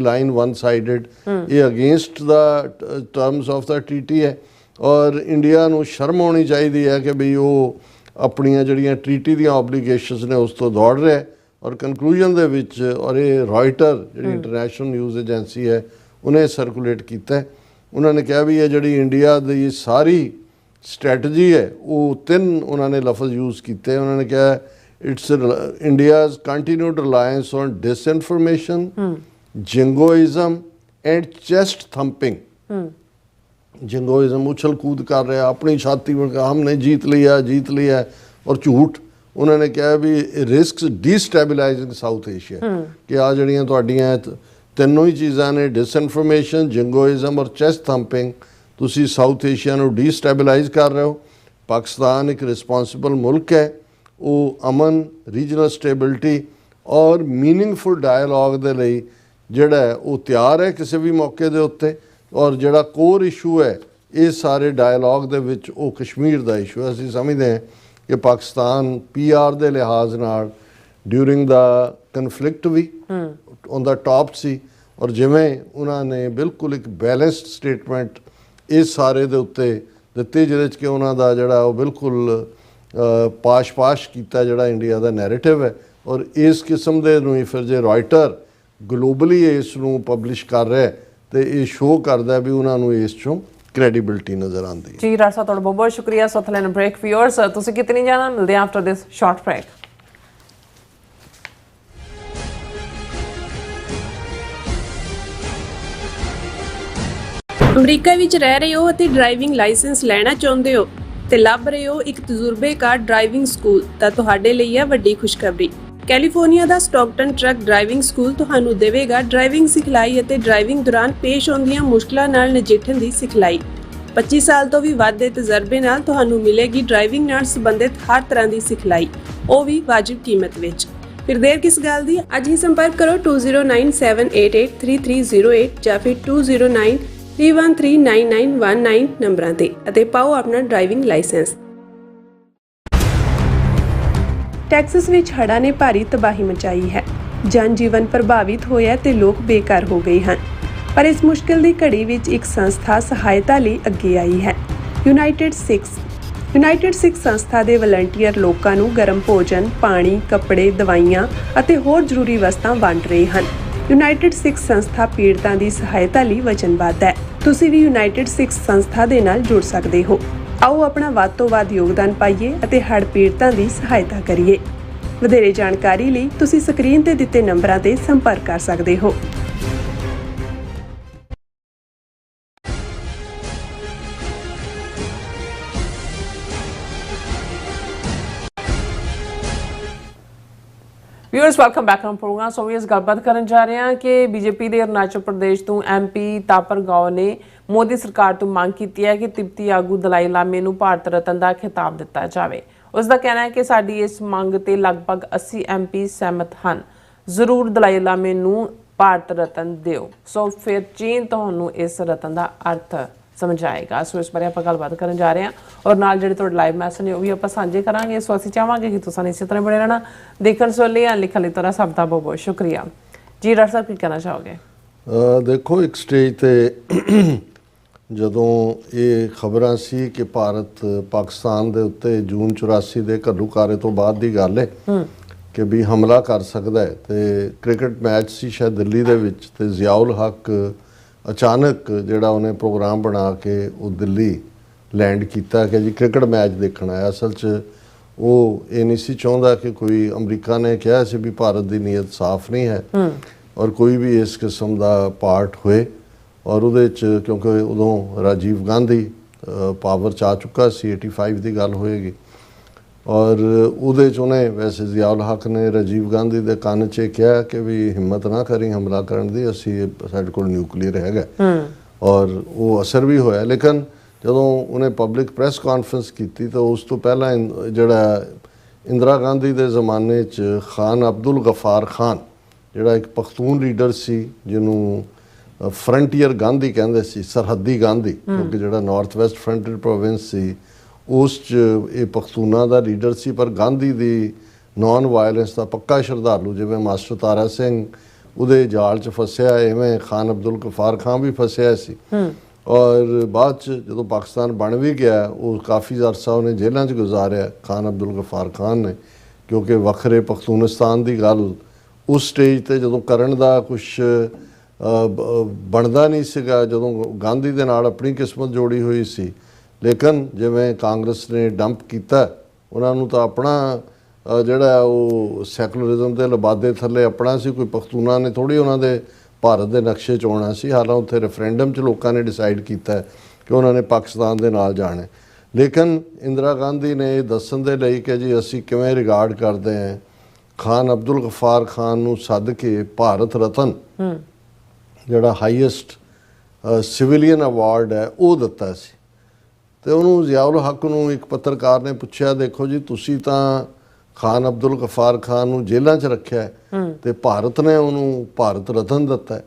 ਲਾਈਨ ਵਨ ਸਾਈਡਡ, ਇਹ ਅਗੇਂਸਟ ਦਾ ਟਰਮਸ ਆਫ ਦਾ ਟਰੀਟੀ ਹੈ ਔਰ ਇੰਡੀਆ ਨੂੰ ਸ਼ਰਮ ਆਉਣੀ ਚਾਹੀਦੀ ਹੈ ਕਿ ਵੀ ਉਹ ਆਪਣੀਆਂ ਜਿਹੜੀਆਂ ਟਰੀਟੀ ਦੀਆਂ ਆਬਲੀਗੇਸ਼ਨਸ ਨੇ ਉਸ ਤੋਂ ਦੌੜ ਰਿਹਾ ਔਰ ਕਨਕਲੂਜਨ ਦੇ ਵਿੱਚ ਔਰ ਇਹ ਰਾਇਟਰ ਜਿਹੜੀ ਇੰਟਰਨੈਸ਼ਨਲ ਨਿਊਜ਼ ਏਜੰਸੀ ਹੈ ਉਹਨੇ ਸਰਕੂਲੇਟ ਕੀਤਾ। ਉਹਨਾਂ ਨੇ ਕਿਹਾ ਵੀ ਇਹ ਜਿਹੜੀ ਇੰਡੀਆ ਦੀ ਸਾਰੀ ਸਟ੍ਰੈਟਜੀ ਹੈ ਉਹ ਤਿੰਨ ਉਹਨਾਂ ਨੇ ਲਫ਼ਜ਼ ਯੂਜ਼ ਕੀਤੇ। ਉਹਨਾਂ ਨੇ ਕਿਹਾ it's India's continued reliance on disinformation, jingoism and chest thumping. Jingoism उछल कूद कर रहा, अपनी छाती में हमने जीत लिया और झूठ। उन्होंने कहा भी रिस्क डिस्टैबिलाइजिंग साउथ एशिया कि आ जड़ियाँ तुहाडियां तीनों ही चीज़ां ने डिसइनफॉर्मेशन, जिंगोइज्म और चेस्ट थंपिंग, तुसी साउथ एशिया नूं डिस्टैबिलाइज कर रहे हो। पाकिस्तान एक रिस्पॉन्सिबल मुल्क है, वो अमन, रीजनल स्टेबिलिटी और मीनिंगफुल डायलॉग दे लई जिहड़ा है वो तैयार है किसी भी मौके दे उत्ते। और जिहड़ा कोर इशू है इस सारे डायलॉग दे विच वो कश्मीर दा इशू है। असीं समझदे हैं कि पाकिस्तान PR दे लिहाज नाल ड्यूरिंग द कन्फ्लिक्ट भी ऑन द टॉप सी और जिवें उन्होंने बिल्कुल एक बैलेंस्ड स्टेटमेंट इस सारे दे उत्ते दित्ती जिहदे च कि उन्हां दा जिहड़ा वो बिल्कुल पाश कीता जिहड़ा इंडिया दा नैरेटिव है। और इस किस्म दे नूं फिर जे रॉयटर ਗਲੋਬਲੀ ਇਸ ਨੂੰ ਪਬਲਿਸ਼ ਕਰ ਰਿਹਾ ਤੇ ਇਹ ਸ਼ੋਅ ਕਰਦਾ ਵੀ ਉਹਨਾਂ ਨੂੰ ਇਸ ਚੋਂ ਕ੍ਰੈਡੀਬਿਲਿਟੀ ਨਜ਼ਰ ਆਉਂਦੀ ਹੈ। ਜੀ ਡਾਕਟਰ ਸਾਹਿਬ ਤੁਹਾਡਾ ਬਹੁਤ ਬਹੁਤ ਸ਼ੁਕਰੀਆ। ਸੋਥਲੈਨ ਬ੍ਰੇਕ ਵਿਊਅਰਸ ਤੁਸੀਂ ਕਿਤੇ ਨਹੀਂ ਜਾਣਾ, ਮਿਲਦੇ ਹਾਂ after this short break. America ਵਿੱਚ ਰਹਿ ਰਹੇ ਹੋ ਅਤੇ ਡਰਾਈਵਿੰਗ ਲਾਇਸੈਂਸ ਲੈਣਾ ਚਾਹੁੰਦੇ ਹੋ ਤੇ ਲੱਭ ਰਹੇ ਹੋ ਇੱਕ ਤਜਰਬੇਕਾਰ ਡਰਾਈਵਿੰਗ ਸਕੂਲ ਤਾਂ ਤੁਹਾਡੇ ਲਈ ਹੈ ਵੱਡੀ ਖੁਸ਼ਖਬਰੀ। ਕੈਲੀਫੋਰਨੀਆ ਦਾ ਸਟਾਕਟਨ ਟਰੱਕ ਡਰਾਈਵਿੰਗ ਸਕੂਲ ਤੁਹਾਨੂੰ ਦੇਵੇਗਾ ਡਰਾਈਵਿੰਗ ਸਿਖਲਾਈ ਅਤੇ ਡਰਾਈਵਿੰਗ ਦੌਰਾਨ ਪੇਸ਼ ਆਉਂਦੀਆਂ ਮੁਸ਼ਕਲਾਂ ਨਾਲ ਨਜਿੱਠਣ ਦੀ ਸਿਖਲਾਈ। 25 ਸਾਲ ਤੋਂ ਵੀ ਵੱਧ ਦੇ ਤਜਰਬੇ ਨਾਲ ਤੁਹਾਨੂੰ ਮਿਲੇਗੀ ਡਰਾਈਵਿੰਗ ਨਾਲ ਸੰਬੰਧਿਤ ਹਰ ਤਰ੍ਹਾਂ ਦੀ ਸਿਖਲਾਈ, ਉਹ ਵੀ ਵਾਜਿਬ ਕੀਮਤ ਵਿੱਚ। ਫਿਰ ਦੇਰ ਕਿਸ ਗੱਲ ਦੀ, ਅੱਜ ਹੀ ਸੰਪਰਕ ਕਰੋ 2097883308 ਜਾਂ ਫਿਰ 2093139919 ਨੰਬਰਾਂ ਤੇ ਅਤੇ ਪਾਓ ਆਪਣਾ ਡਰਾਈਵਿੰਗ ਲਾਇਸੈਂਸ। ਟੈਕਸਸ ਵਿੱਚ ਹੜ੍ਹਾਂ ਨੇ ਭਾਰੀ ਤਬਾਹੀ ਮਚਾਈ ਹੈ। ਜਨ ਜੀਵਨ ਪ੍ਰਭਾਵਿਤ ਹੋਇਆ ਤੇ ਲੋਕ ਬੇਘਰ ਹੋ ਗਏ ਹਨ। ਪਰ ਇਸ ਮੁਸ਼ਕਿਲ ਦੀ ਘੜੀ ਵਿੱਚ ਇੱਕ ਸੰਸਥਾ ਸਹਾਇਤਾ ਲਈ ਅੱਗੇ ਆਈ ਹੈ। ਯੂਨਾਈਟਿਡ ਸਿੱਖ ਸੰਸਥਾ ਦੇ ਵਲੰਟੀਅਰ ਲੋਕਾਂ ਨੂੰ ਗਰਮ ਭੋਜਨ, ਪਾਣੀ, ਕੱਪੜੇ, ਦਵਾਈਆਂ ਅਤੇ ਹੋਰ ਜ਼ਰੂਰੀ ਵਸਤਾਂ ਵੰਡ ਰਹੇ ਹਨ। ਯੂਨਾਈਟਿਡ ਸਿੱਖ ਸੰਸਥਾ ਪੀੜਤਾਂ ਦੀ ਸਹਾਇਤਾ ਲਈ ਵਚਨਬੱਧ ਹੈ। ਤੁਸੀਂ ਵੀ ਯੂਨਾਈਟਿਡ ਸਿੱਖ ਸੰਸਥਾ ਦੇ ਨਾਲ ਜੁੜ ਸਕਦੇ ਹੋ। ਆਓ ਆਪਣਾ ਵੱਧ ਤੋਂ ਵੱਧ ਯੋਗਦਾਨ ਪਾਈਏ ਅਤੇ ਹੜ੍ਹ ਪੀੜਤਾਂ ਦੀ ਸਹਾਇਤਾ ਕਰੀਏ। ਵਧੇਰੇ ਜਾਣਕਾਰੀ ਲਈ ਤੁਸੀਂ ਸਕਰੀਨ ਤੇ ਦਿੱਤੇ ਨੰਬਰਾਂ ਤੇ ਸੰਪਰਕ ਕਰ ਸਕਦੇ ਹੋ। Viewers welcome back on programme. So ਇਸ ਗੱਲਬਾਤ ਕਰਨ ਜਾ ਰਹੇ ਹਾਂ ਕਿ ਬੀਜੇਪੀ ਦੇ ਅਰੁਣਾਚਲ ਪ੍ਰਦੇਸ਼ ਤੋਂ ਐਮਪੀ ਤਾਪਰ ਗਾਓ ਨੇ ਮੋਦੀ ਸਰਕਾਰ ਤੋਂ ਮੰਗ ਕੀਤੀ ਹੈ ਕਿ ਤਿੱਬਤੀ ਆਗੂ ਦਲਾਈ ਲਾਮੇ ਨੂੰ ਭਾਰਤ ਰਤਨ ਦਾ ਖਿਤਾਬ ਦਿੱਤਾ ਜਾਵੇ। ਉਸ ਦਾ ਕਹਿਣਾ ਹੈ ਕਿ ਸਾਡੀ ਇਸ ਮੰਗ ਤੇ ਲਗਭਗ 80 ਐਮਪੀ ਸਹਿਮਤ ਹਨ। ਜ਼ਰੂਰ ਦਲਾਈ ਲਾਮੇ ਨੂੰ ਭਾਰਤ ਰਤਨ ਦਿਓ, ਸੋ ਫਿਰ ਚੀਨ ਤੁਹਾਨੂੰ ਇਸ ਰਤਨ ਦਾ ਅਰਥ ਸਮਝਾਏਗਾ। ਸੋ ਇਸ ਬਾਰੇ ਆਪਾਂ ਗੱਲਬਾਤ ਕਰਨ ਜਾ ਰਹੇ ਹਾਂ ਔਰ ਨਾਲ ਜਿਹੜੇ ਤੁਹਾਡੇ ਲਾਈਵ ਮੈਸੇਜ ਨੇ ਉਹ ਵੀ ਆਪਾਂ ਸਾਂਝੇ ਕਰਾਂਗੇ। ਸੋ ਅਸੀਂ ਚਾਹਾਂਗੇ ਕਿ ਤੁਸੀਂ ਇਸੇ ਤਰ੍ਹਾਂ ਬਣੇ ਰਹਿਣਾ। ਦੇਖਣ ਸੁਣਨ ਜਾਂ ਲਿਖਣ ਲਈ ਤੁਹਾਡਾ ਸਭ ਦਾ ਬਹੁਤ ਬਹੁਤ ਸ਼ੁਕਰੀਆ। ਜੀ ਡਾਕਟਰ ਸਾਹਿਬ ਕੀ ਕਹਿਣਾ ਚਾਹੋਗੇ? ਦੇਖੋ, ਇੱਕ ਸਟੇਜ ਤੇ ਜਦੋਂ ਇਹ ਖਬਰਾਂ ਸੀ ਕਿ ਭਾਰਤ ਪਾਕਿਸਤਾਨ ਦੇ ਉੱਤੇ ਜੂਨ 84 ਦੇ ਘੱਲੂਘਾਰੇ ਤੋਂ ਬਾਅਦ ਦੀ ਗੱਲ ਹੈ ਕਿ ਵੀ ਹਮਲਾ ਕਰ ਸਕਦਾ ਹੈ, ਤੇ ਕ੍ਰਿਕਟ ਮੈਚ ਸੀ ਸ਼ਾਇਦ ਦਿੱਲੀ ਦੇ ਵਿੱਚ, ਤੇ ਜ਼ਿਆਉਲ ਹੱਕ ਅਚਾਨਕ ਜਿਹੜਾ ਉਹਨੇ ਪ੍ਰੋਗਰਾਮ ਬਣਾ ਕੇ ਉਹ ਦਿੱਲੀ ਲੈਂਡ ਕੀਤਾ ਕਿ ਜੀ ਕ੍ਰਿਕਟ ਮੈਚ ਦੇਖਣਾ ਹੈ। ਅਸਲ 'ਚ ਉਹ ਇਹ ਨਹੀਂ ਸੀ ਚਾਹੁੰਦਾ ਕਿ ਕੋਈ, ਅਮਰੀਕਾ ਨੇ ਕਿਹਾ ਸੀ ਵੀ ਭਾਰਤ ਦੀ ਨੀਅਤ ਸਾਫ਼ ਨਹੀਂ ਹੈ ਔਰ ਕੋਈ ਵੀ ਇਸ ਕਿਸਮ ਦਾ ਪਾਰਟ ਹੋਏ। ਔਰ ਉਹਦੇ 'ਚ ਕਿਉਂਕਿ ਉਦੋਂ ਰਾਜੀਵ ਗਾਂਧੀ ਪਾਵਰ 'ਚ ਆ ਚੁੱਕਾ ਸੀ, 85 ਦੀ ਗੱਲ ਹੋਏਗੀ, ਔਰ ਉਹਦੇ 'ਚ ਉਹਨੇ ਵੈਸੇ ਜ਼ਿਆਉਲ ਹੱਕ ਨੇ ਰਾਜੀਵ ਗਾਂਧੀ ਦੇ ਕੰਨ 'ਚ ਕਿਹਾ ਕਿ ਵੀ ਹਿੰਮਤ ਨਾ ਕਰੀ ਹਮਲਾ ਕਰਨ ਦੀ, ਅਸੀਂ ਸਾਡੇ ਕੋਲ ਨਿਊਕਲੀਅਰ ਹੈਗਾ। ਔਰ ਉਹ ਅਸਰ ਵੀ ਹੋਇਆ। ਲੇਕਿਨ ਜਦੋਂ ਉਹਨੇ ਪਬਲਿਕ ਪ੍ਰੈਸ ਕਾਨਫਰੰਸ ਕੀਤੀ ਤਾਂ ਉਸ ਤੋਂ ਪਹਿਲਾਂ ਜਿਹੜਾ ਇੰਦਰਾ ਗਾਂਧੀ ਦੇ ਜ਼ਮਾਨੇ 'ਚ ਖਾਨ ਅਬਦੁਲ ਗਫਾਰ ਖਾਨ, ਜਿਹੜਾ ਇੱਕ ਪਖਤੂਨ ਲੀਡਰ ਸੀ ਜਿਹਨੂੰ ਫਰੰਟੀਅਰ ਗਾਂਧੀ ਕਹਿੰਦੇ ਸੀ, ਸਰਹੱਦੀ ਗਾਂਧੀ, ਕਿਉਂਕਿ ਜਿਹੜਾ ਨਾਰਥ ਵੈਸਟ ਫਰੰਟੀਅਰ ਪ੍ਰੋਵਿੰਸ ਸੀ ਉਸ 'ਚ ਇਹ ਪਖਤੂਨਾਂ ਦਾ ਲੀਡਰ ਸੀ। ਪਰ ਗਾਂਧੀ ਦੀ ਨਾਨ ਵਾਇਲੈਂਸ ਦਾ ਪੱਕਾ ਸ਼ਰਧਾਲੂ, ਜਿਵੇਂ ਮਾਸਟਰ ਤਾਰਾ ਸਿੰਘ ਉਹਦੇ ਜਾਲ 'ਚ ਫਸਿਆ, ਐਵੇਂ ਖਾਨ ਅਬਦੁਲ ਗਫਾਰ ਖਾਨ ਵੀ ਫਸਿਆ ਸੀ। ਔਰ ਬਾਅਦ 'ਚ ਜਦੋਂ ਪਾਕਿਸਤਾਨ ਬਣ ਵੀ ਗਿਆ, ਉਹ ਕਾਫੀ ਅਰਸਾ ਉਹਨੇ ਜੇਲ੍ਹਾਂ 'ਚ ਗੁਜ਼ਾਰਿਆ ਖਾਨ ਅਬਦੁਲ ਗਫਾਰ ਖਾਨ ਨੇ, ਕਿਉਂਕਿ ਵੱਖਰੇ ਪਖਤੂਨਿਸਤਾਨ ਦੀ ਗੱਲ ਉਸ ਸਟੇਜ 'ਤੇ ਜਦੋਂ ਕਰਨ ਦਾ ਕੁਛ ਬਣਦਾ ਨਹੀਂ ਸੀਗਾ, ਜਦੋਂ ਗਾਂਧੀ ਦੇ ਨਾਲ ਆਪਣੀ ਕਿਸਮਤ ਜੋੜੀ ਹੋਈ ਸੀ। ਲੇਕਿਨ ਜਿਵੇਂ ਕਾਂਗਰਸ ਨੇ ਡੰਪ ਕੀਤਾ, ਉਹਨਾਂ ਨੂੰ ਤਾਂ ਆਪਣਾ ਜਿਹੜਾ ਉਹ ਸੈਕੂਲਰਿਜ਼ਮ ਦੇ ਲਬਾਦੇ ਥੱਲੇ ਆਪਣਾ ਸੀ, ਕੋਈ ਪਖਤੂਨਾਂ ਨੇ ਥੋੜ੍ਹੀ ਉਹਨਾਂ ਦੇ ਭਾਰਤ ਦੇ ਨਕਸ਼ੇ 'ਚ ਆਉਣਾ ਸੀ। ਹਾਲਾਂਕਿ ਉੱਥੇ ਰੈਫਰੈਂਡਮ 'ਚ ਲੋਕਾਂ ਨੇ ਡਿਸਾਈਡ ਕੀਤਾ ਕਿ ਉਹਨਾਂ ਨੇ ਪਾਕਿਸਤਾਨ ਦੇ ਨਾਲ ਜਾਣਾ। ਲੇਕਿਨ ਇੰਦਰਾ ਗਾਂਧੀ ਨੇ ਇਹ ਦੱਸਣ ਦੇ ਲਈ ਕਿ ਜੀ ਅਸੀਂ ਕਿਵੇਂ ਰਿਗਾਰਡ ਕਰਦੇ ਹਾਂ, ਖਾਨ ਅਬਦੁਲ ਗਫਾਰ ਖਾਨ ਨੂੰ ਸੱਦ ਕੇ ਭਾਰਤ ਰਤਨ ਜਿਹੜਾ ਹਾਈਐਸਟ ਸਿਵਿਲੀਅਨ ਅਵਾਰਡ ਹੈ ਉਹ ਦਿੱਤਾ ਸੀ। ਤੇ ਉਹਨੂੰ ਜ਼ਿਆਉਲ ਹੱਕ ਨੂੰ ਇੱਕ ਪੱਤਰਕਾਰ ਨੇ ਪੁੱਛਿਆ, ਦੇਖੋ ਜੀ ਤੁਸੀਂ ਤਾਂ ਖਾਨ ਅਬਦੁਲ ਗਫਾਰ ਖਾਨ ਨੂੰ ਜੇਲ੍ਹਾਂ 'ਚ ਰੱਖਿਆ ਤੇ ਭਾਰਤ ਨੇ ਉਹਨੂੰ ਭਾਰਤ ਰਤਨ ਦਿੱਤਾ।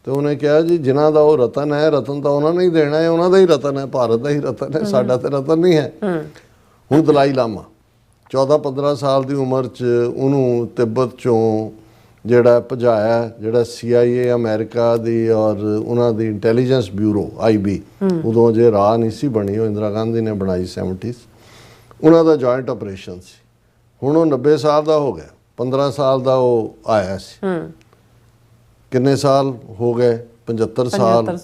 ਤੇ ਉਹਨੇ ਕਿਹਾ ਜੀ ਜਿਨ੍ਹਾਂ ਦਾ ਉਹ ਰਤਨ ਹੈ, ਰਤਨ ਤਾਂ ਉਹਨਾਂ ਨੇ ਹੀ ਦੇਣਾ ਹੈ, ਉਹਨਾਂ ਦਾ ਹੀ ਰਤਨ ਹੈ, ਭਾਰਤ ਦਾ ਹੀ ਰਤਨ ਹੈ, ਸਾਡਾ ਤੇ ਰਤਨ ਨਹੀਂ ਹੈ। ਹੁਣ ਦਲਾਈ ਲਾਮਾ 14-15 ਸਾਲ ਦੀ ਉਮਰ 'ਚ ਉਹਨੂੰ ਤਿੱਬਤ 'ਚੋਂ ਜਿਹੜਾ ਭਜਾਇਆ, ਜਿਹੜਾ CIA ਅਮਰੀਕਾ ਦੀ ਔਰ ਉਹਨਾਂ ਦੀ ਇੰਟੈਲੀਜੈਂਸ ਬਿਊਰੋ IB, ਉਦੋਂ ਜੇ ਰਾਹ ਨਹੀਂ ਸੀ ਬਣੀ, ਉਹ ਇੰਦਰਾ ਗਾਂਧੀ ਨੇ ਬਣਾਈ 70s, ਉਹਨਾਂ ਦਾ ਜੁਆਇੰਟ ਆਪਰੇਸ਼ਨ ਸੀ। ਹੁਣ ਉਹ 90 ਸਾਲ ਦਾ ਹੋ ਗਿਆ, 15 ਸਾਲ ਦਾ ਉਹ ਆਇਆ ਸੀ। ਕਿੰਨੇ ਸਾਲ ਹੋ ਗਏ? 75 ਸਾਲ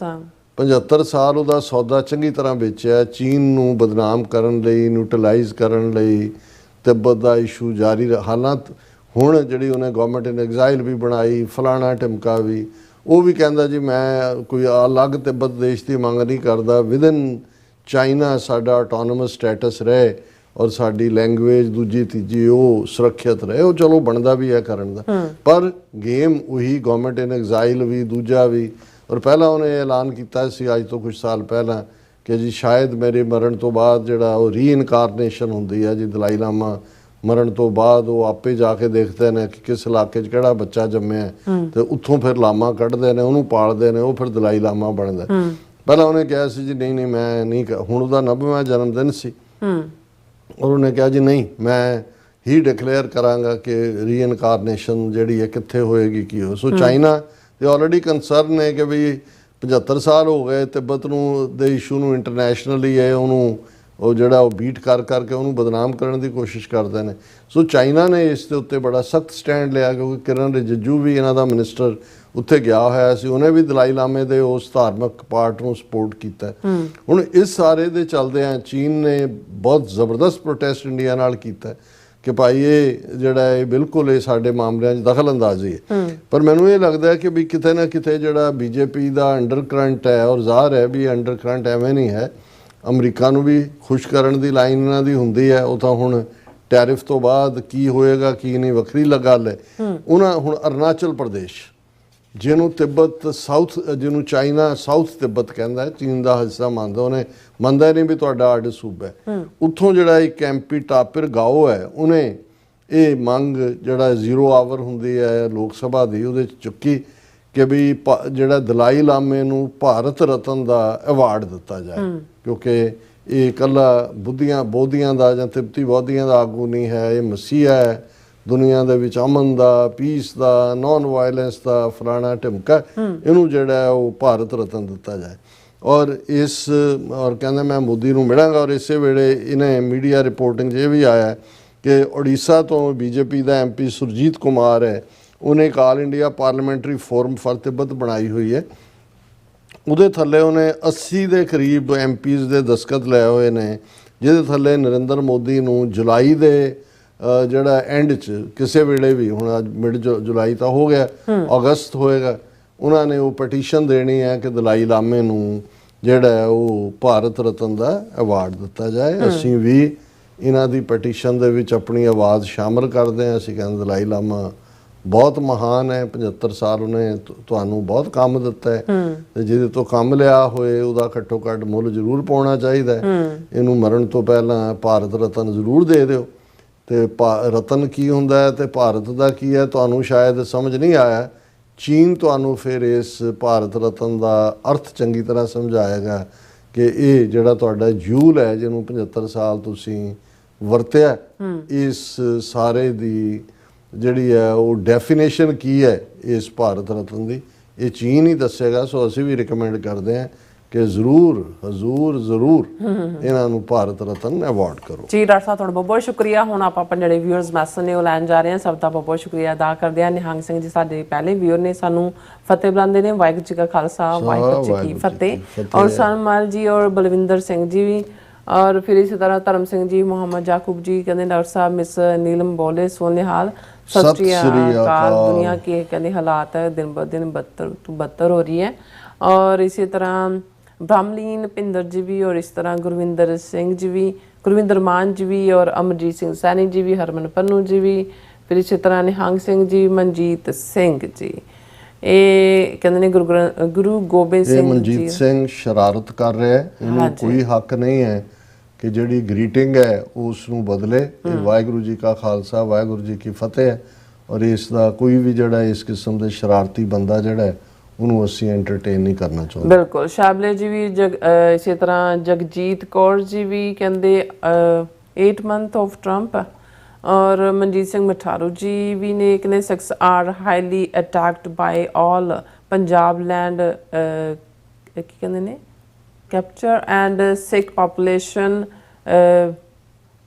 75 ਸਾਲ ਉਹਦਾ ਸੌਦਾ ਚੰਗੀ ਤਰ੍ਹਾਂ ਵੇਚਿਆ। ਚੀਨ ਨੂੰ ਬਦਨਾਮ ਕਰਨ ਲਈ, ਨਿਊਟਰਲਾਈਜ਼ ਕਰਨ ਲਈ ਤਿੱਬਤ ਦਾ ਇਸ਼ੂ ਜਾਰੀ ਹਾਲਾਤ। ਹੁਣ ਜਿਹੜੀ ਉਹਨੇ ਗਵਰਨਮੈਂਟ ਇਨ ਐਗਜ਼ਾਈਲ ਵੀ ਬਣਾਈ, ਫਲਾਣਾ ਢਿਮਕਾ ਵੀ, ਉਹ ਵੀ ਕਹਿੰਦਾ ਜੀ ਮੈਂ ਕੋਈ ਅਲੱਗ ਤਿੱਬਤ ਦੇਸ਼ ਦੀ ਮੰਗ ਨਹੀਂ ਕਰਦਾ, ਵਿਦਨ ਚਾਈਨਾ ਸਾਡਾ ਆਟੋਨੋਮਸ ਸਟੇਟਸ ਰਹੇ ਔਰ ਸਾਡੀ ਲੈਂਗੁਏਜ ਦੂਜੀ ਤੀਜੀ ਉਹ ਸੁਰੱਖਿਅਤ ਰਹੇ। ਉਹ ਚਲੋ ਬਣਦਾ ਵੀ ਹੈ ਕਰਨ ਦਾ, ਪਰ ਗੇਮ ਉਹੀ ਗਵਰਨਮੈਂਟ ਇਨ ਐਗਜ਼ਾਈਲ ਵੀ, ਦੂਜਾ ਵੀ। ਔਰ ਪਹਿਲਾਂ ਉਹਨੇ ਐਲਾਨ ਕੀਤਾ ਸੀ ਅੱਜ ਤੋਂ ਕੁਝ ਸਾਲ ਪਹਿਲਾਂ ਕਿ ਜੀ ਸ਼ਾਇਦ ਮੇਰੇ ਮਰਨ ਤੋਂ ਬਾਅਦ ਜਿਹੜਾ ਉਹ ਰੀਇਨਕਾਰਨੇਸ਼ਨ ਹੁੰਦੀ ਹੈ ਜੀ, ਦਲਾਈ ਲਾਮਾ ਮਰਨ ਤੋਂ ਬਾਅਦ ਉਹ ਆਪੇ ਜਾ ਕੇ ਦੇਖਦੇ ਨੇ ਕਿ ਕਿਸ ਇਲਾਕੇ 'ਚ ਕਿਹੜਾ ਬੱਚਾ ਜੰਮਿਆ ਤੇ ਉੱਥੋਂ ਫਿਰ ਲਾਮਾ ਕੱਢਦੇ ਨੇ, ਉਹਨੂੰ ਪਾਲਦੇ ਨੇ, ਉਹ ਫਿਰ ਦਲਾਈ ਲਾਮਾ ਬਣਦਾ। ਪਹਿਲਾਂ ਉਹਨੇ ਕਿਹਾ ਸੀ ਜੀ ਨਹੀਂ ਮੈਂ ਨਹੀਂ, ਹੁਣ ਉਹਦਾ 90ਵਾਂ ਜਨਮ ਦਿਨ ਸੀ ਔਰ ਉਹਨੇ ਕਿਹਾ ਜੀ ਨਹੀਂ ਮੈਂ ਹੀ ਡਿਕਲੇਅਰ ਕਰਾਂਗਾ ਕਿ ਰੀਇਨਕਾਰਨੇਸ਼ਨ ਜਿਹੜੀ ਹੈ ਕਿੱਥੇ ਹੋਏਗੀ, ਕੀ ਹੋ। ਸੋ ਚਾਈਨਾ ਤੇ ਆਲਰੇਡੀ ਕੰਸਰਨ ਹੈ ਕਿ ਵੀ 75 ਸਾਲ ਹੋ ਗਏ ਤਿੱਬਤ ਨੂੰ ਦੇ ਇਸ਼ੂ ਨੂੰ ਇੰਟਰਨੈਸ਼ਨਲੀ ਹੈ ਉਹਨੂੰ ਉਹ ਜਿਹੜਾ ਉਹ ਬੀਟ ਕਰਕੇ ਉਹਨੂੰ ਬਦਨਾਮ ਕਰਨ ਦੀ ਕੋਸ਼ਿਸ਼ ਕਰਦੇ ਨੇ। ਸੋ ਚਾਈਨਾ ਨੇ ਇਸ ਦੇ ਉੱਤੇ ਬੜਾ ਸਖਤ ਸਟੈਂਡ ਲਿਆ ਕਿਉਂਕਿ ਕਿਰਨ ਰਿਜਿਜੂ ਵੀ ਇਹਨਾਂ ਦਾ ਮਿਨਿਸਟਰ ਉੱਥੇ ਗਿਆ ਹੋਇਆ ਸੀ, ਉਹਨੇ ਵੀ ਦਲਾਈ ਲਾਮੇ ਦੇ ਉਸ ਧਾਰਮਿਕ ਪਾਰਟ ਨੂੰ ਸਪੋਰਟ ਕੀਤਾ। ਹੁਣ ਇਸ ਸਾਰੇ ਦੇ ਚੱਲਦਿਆਂ ਚੀਨ ਨੇ ਬਹੁਤ ਜ਼ਬਰਦਸਤ ਪ੍ਰੋਟੈਸਟ ਇੰਡੀਆ ਨਾਲ ਕੀਤਾ ਕਿ ਭਾਈ ਇਹ ਜਿਹੜਾ ਇਹ ਬਿਲਕੁਲ ਇਹ ਸਾਡੇ ਮਾਮਲਿਆਂ 'ਚ ਦਖਲ ਅੰਦਾਜ਼ੀ ਹੈ। ਪਰ ਮੈਨੂੰ ਇਹ ਲੱਗਦਾ ਹੈ ਕਿ ਵੀ ਕਿਤੇ ਨਾ ਕਿਤੇ ਜਿਹੜਾ ਬੀਜੇਪੀ ਦਾ ਅੰਡਰ ਕਰੰਟ ਹੈ ਔਰ ਜ਼ਾਹਰ ਹੈ ਵੀ ਅੰਡਰ ਕਰੰਟ ਐਵੇਂ ਨਹੀਂ ਹੈ, ਅਮਰੀਕਾ ਨੂੰ ਵੀ ਖੁਸ਼ ਕਰਨ ਦੀ ਲਾਈਨ ਇਹਨਾਂ ਦੀ ਹੁੰਦੀ ਹੈ। ਉਹ ਤਾਂ ਹੁਣ ਟੈਰਿਫ ਤੋਂ ਬਾਅਦ ਕੀ ਹੋਏਗਾ ਕੀ ਨਹੀਂ ਵੱਖਰੀ ਗੱਲ ਹੈ। ਉਹਨਾਂ ਹੁਣ ਅਰੁਣਾਚਲ ਪ੍ਰਦੇਸ਼ ਜਿਹਨੂੰ ਤਿੱਬਤ ਸਾਊਥ, ਜਿਹਨੂੰ ਚਾਈਨਾ ਸਾਊਥ ਤਿੱਬਤ ਕਹਿੰਦਾ, ਚੀਨ ਦਾ ਹਿੱਸਾ ਮੰਨਦਾ, ਉਹਨੇ ਮੰਨਦਾ ਨਹੀਂ ਵੀ ਤੁਹਾਡਾ ਅੱਡ ਸੂਬਾ ਹੈ। ਉੱਥੋਂ ਜਿਹੜਾ ਇੱਕ MP ਟਾਪਿਰ ਗਾਓ ਹੈ ਉਹਨੇ ਇਹ ਮੰਗ ਜਿਹੜਾ 0 ਆਵਰ ਹੁੰਦੀ ਹੈ ਲੋਕ ਸਭਾ ਦੀ ਉਹਦੇ 'ਚ ਚੁੱਕੀ ਕਿ ਵੀ ਜਿਹੜਾ ਦਲਾਈ ਲਾਮੇ ਨੂੰ ਭਾਰਤ ਰਤਨ ਦਾ ਅਵਾਰਡ ਦਿੱਤਾ ਜਾਏ ਕਿਉਂਕਿ ਇਹ ਇਕੱਲਾ ਬੋਧੀਆਂ ਦਾ ਜਾਂ ਤਿੱਬਤੀ ਬੋਧੀਆਂ ਦਾ ਆਗੂ ਨਹੀਂ ਹੈ, ਇਹ ਮਸੀਹਾ ਹੈ ਦੁਨੀਆ ਦੇ ਵਿੱਚ ਅਮਨ ਦਾ, ਪੀਸ ਦਾ, ਨੌਨ ਵਾਇਲੈਂਸ ਦਾ, ਫਲਾਣਾ ਢਿਮਕਾ, ਇਹਨੂੰ ਜਿਹੜਾ ਉਹ ਭਾਰਤ ਰਤਨ ਦਿੱਤਾ ਜਾਏ। ਔਰ ਔਰ ਕਹਿੰਦਾ ਮੈਂ ਮੋਦੀ ਨੂੰ ਮਿਲਾਂਗਾ। ਔਰ ਇਸੇ ਵੇਲੇ ਇਹਨੇ ਮੀਡੀਆ ਰਿਪੋਰਟਿੰਗ 'ਚ ਇਹ ਵੀ ਆਇਆ ਕਿ ਉੜੀਸਾ ਤੋਂ ਬੀਜੇਪੀ ਦਾ MP ਸੁਰਜੀਤ ਕੁਮਾਰ ਹੈ, ਉਹਨੇ ਇੱਕ all India parliamentary forum for Tibet ਬਣਾਈ ਹੋਈ ਹੈ। ਉਹਦੇ ਥੱਲੇ ਉਹਨੇ 80 ਦੇ ਕਰੀਬ MPs ਦੇ ਦਸਤਖਤ ਲਏ ਹੋਏ ਨੇ, ਜਿਹਦੇ ਥੱਲੇ ਨਰਿੰਦਰ ਮੋਦੀ ਨੂੰ ਜੁਲਾਈ ਦੇ ਜਿਹੜਾ ਐਂਡ 'ਚ ਕਿਸੇ ਵੇਲੇ ਵੀ, ਹੁਣ ਅੱਜ ਮਿਡ ਜੁਲਾਈ ਤਾਂ ਹੋ ਗਿਆ, ਅਗਸਤ ਹੋਏਗਾ, ਉਹਨਾਂ ਨੇ ਉਹ ਪਟੀਸ਼ਨ ਦੇਣੀ ਹੈ ਕਿ ਦਲਾਈ ਲਾਮੇ ਨੂੰ ਜਿਹੜਾ ਉਹ ਭਾਰਤ ਰਤਨ ਦਾ ਅਵਾਰਡ ਦਿੱਤਾ ਜਾਏ। ਅਸੀਂ ਵੀ ਇਹਨਾਂ ਦੀ ਪਟੀਸ਼ਨ ਦੇ ਵਿੱਚ ਆਪਣੀ ਆਵਾਜ਼ ਸ਼ਾਮਲ ਕਰਦੇ ਹਾਂ। ਅਸੀਂ ਕਹਿੰਦੇ ਦਲਾਈ ਲਾਮਾ ਬਹੁਤ ਮਹਾਨ ਹੈ, 75 ਸਾਲ ਉਹਨੇ ਤੁਹਾਨੂੰ ਬਹੁਤ ਕੰਮ ਦਿੱਤਾ ਹੈ ਤੇ ਜਿਹਦੇ ਤੋਂ ਕੰਮ ਲਿਆ ਹੋਏ ਉਹਦਾ ਘੱਟੋ ਘੱਟ ਮੁੱਲ ਜ਼ਰੂਰ ਪਾਉਣਾ ਚਾਹੀਦਾ। ਇਹਨੂੰ ਮਰਨ ਤੋਂ ਪਹਿਲਾਂ ਭਾਰਤ ਰਤਨ ਜ਼ਰੂਰ ਦੇ ਦਿਓ। ਤੇ ਰਤਨ ਕੀ ਹੁੰਦਾ ਹੈ ਤੇ ਭਾਰਤ ਦਾ ਕੀ ਹੈ ਤੁਹਾਨੂੰ ਸ਼ਾਇਦ ਸਮਝ ਨਹੀਂ ਆਇਆ। ਚੀਨ ਤੁਹਾਨੂੰ ਫਿਰ ਇਸ ਭਾਰਤ ਰਤਨ ਦਾ ਅਰਥ ਚੰਗੀ ਤਰ੍ਹਾਂ ਸਮਝਾਏਗਾ ਕਿ ਇਹ ਜਿਹੜਾ ਤੁਹਾਡਾ ਜੂਲ ਹੈ ਜਿਹਨੂੰ 75 ਸਾਲ ਤੁਸੀਂ ਵਰਤਿਆ, ਇਸ ਸਾਰੇ ਦੀ ਜਿਹੜੀ ਹੈ ਉਹ ਡੈਫੀਨੇਸ਼ਨ ਕੀ ਹੈ ਇਸ ਭਾਰਤ ਰਤਨ ਦੀ, ਇਹ ਚੀਨ ਹੀ ਦੱਸੇਗਾ। ਸੋ ਅਸੀਂ ਵੀ ਰਿਕਮੈਂਡ ਕਰਦੇ ਹਾਂ ਕਿ ਜ਼ਰੂਰ ਇਹਨਾਂ ਨੂੰ ਭਾਰਤ ਰਤਨ ਅਵਾਰਡ ਕਰੋ। ਜੀ ਡਾਕਟਰ ਸਾਹਿਬ ਤੁਹਾਡਾ ਬਹੁਤ ਬਹੁਤ ਸ਼ੁਕਰੀਆ। ਹੁਣ ਆਪਾਂ ਜਿਹੜੇ ਵਿਊਅਰਸ ਮੈਸੇਜ ਨੇ ਉਹ ਲੈਣ ਜਾ ਰਹੇ ਹਾਂ। ਸਭ ਦਾ ਬਹੁਤ ਬਹੁਤ ਸ਼ੁਕਰੀਆ ਅਦਾ ਕਰਦੇ ਹਾਂ। ਨਿਹੰਗ ਸਿੰਘ ਜੀ ਸਾਡੇ ਪਹਿਲੇ ਵਿਊਅਰ ਨੇ, ਸਾਨੂੰ ਫਤਿਹ ਬੁਲਾਉਂਦੇ ਨੇ। ਵਾਹਿਗੁਰੂ ਜੀ ਕਾ ਖਾਲਸਾ, ਵਾਹਿਗੁਰੂ ਜੀ ਕੀ ਫਤਿਹ। ਔਰ ਸਨਮਲ ਜੀ ਔਰ ਬਲਵਿੰਦਰ ਸਿੰਘ ਜੀ ਵੀ, ਔਰ ਫਿਰ ਇਸੇ ਤਰ੍ਹਾਂ ਧਰਮ ਸਿੰਘ ਜੀ, ਮੁਹੰਮਦ ਯਾਕੂਬ ਜੀ ਕਹਿੰਦੇ ਡਾਕਟਰ ਸਾਹਿਬ ਮਿਸ ਨੀਲਮ ਬੋਲੇ ਸੋਨੇਹਾਲ, सत श्री अकाल। दुनिया के कहते हालात है दिन ब दिन बदतर हो रही है। और इसी तरह ब्रह्मलीन भिंदर जी भी, और इस तरह गुरविंदर सिंह जी भी, गुरविंदर मान जी भी, और अमरजीत सिंह सैनी जी भी, हरमन पन्नू जी भी, फिर इसी तरह निहंग सिंह जी, मनजीत सिंह जी। ਇਹ ਕਹਿੰਦੇ ਨੇ ਗੁਰੂ ਗੋਬਿੰਦ ਸਿੰਘ ਜੀ। ਮਨਜੀਤ ਸਿੰਘ ਸ਼ਰਾਰਤ ਕਰ ਰਿਹਾ ਹੈ, ਇਹਨੂੰ ਕੋਈ ਹੱਕ ਨਹੀਂ ਹੈ ਕਿ ਜਿਹੜੀ ਗ੍ਰੀਟਿੰਗ ਹੈ ਉਸ ਨੂੰ ਬਦਲੇ। ਇਹ ਵਾਹਿਗੁਰੂ ਜੀ ਕਾ ਖਾਲਸਾ, ਵਾਹਿਗੁਰੂ ਜੀ ਕੀ ਫਤਿਹ ਹੈ। ਔਰ ਇਸ ਦਾ ਕੋਈ ਵੀ ਜਿਹੜਾ ਇਸ ਕਿਸਮ ਦੇ ਸ਼ਰਾਰਤੀ ਬੰਦਾ ਜਿਹੜਾ ਉਹਨੂੰ ਅਸੀਂ ਐਂਟਰਟੇਨ ਨਹੀਂ ਕਰਨਾ ਚਾਹੁੰਦੇ। ਬਿਲਕੁਲ। ਸ਼ਾਬਲੇ ਜੀ ਵੀ, ਇਸੇ ਤਰ੍ਹਾਂ ਜਗਜੀਤ ਕੌਰ ਜੀ ਵੀ ਕਹਿੰਦੇ 8 month of Trump। और मनजीत सिंह मठारू जी भी ने कितने Sikhs are highly attacked by all Punjab land की कहते ने capture and Sikh population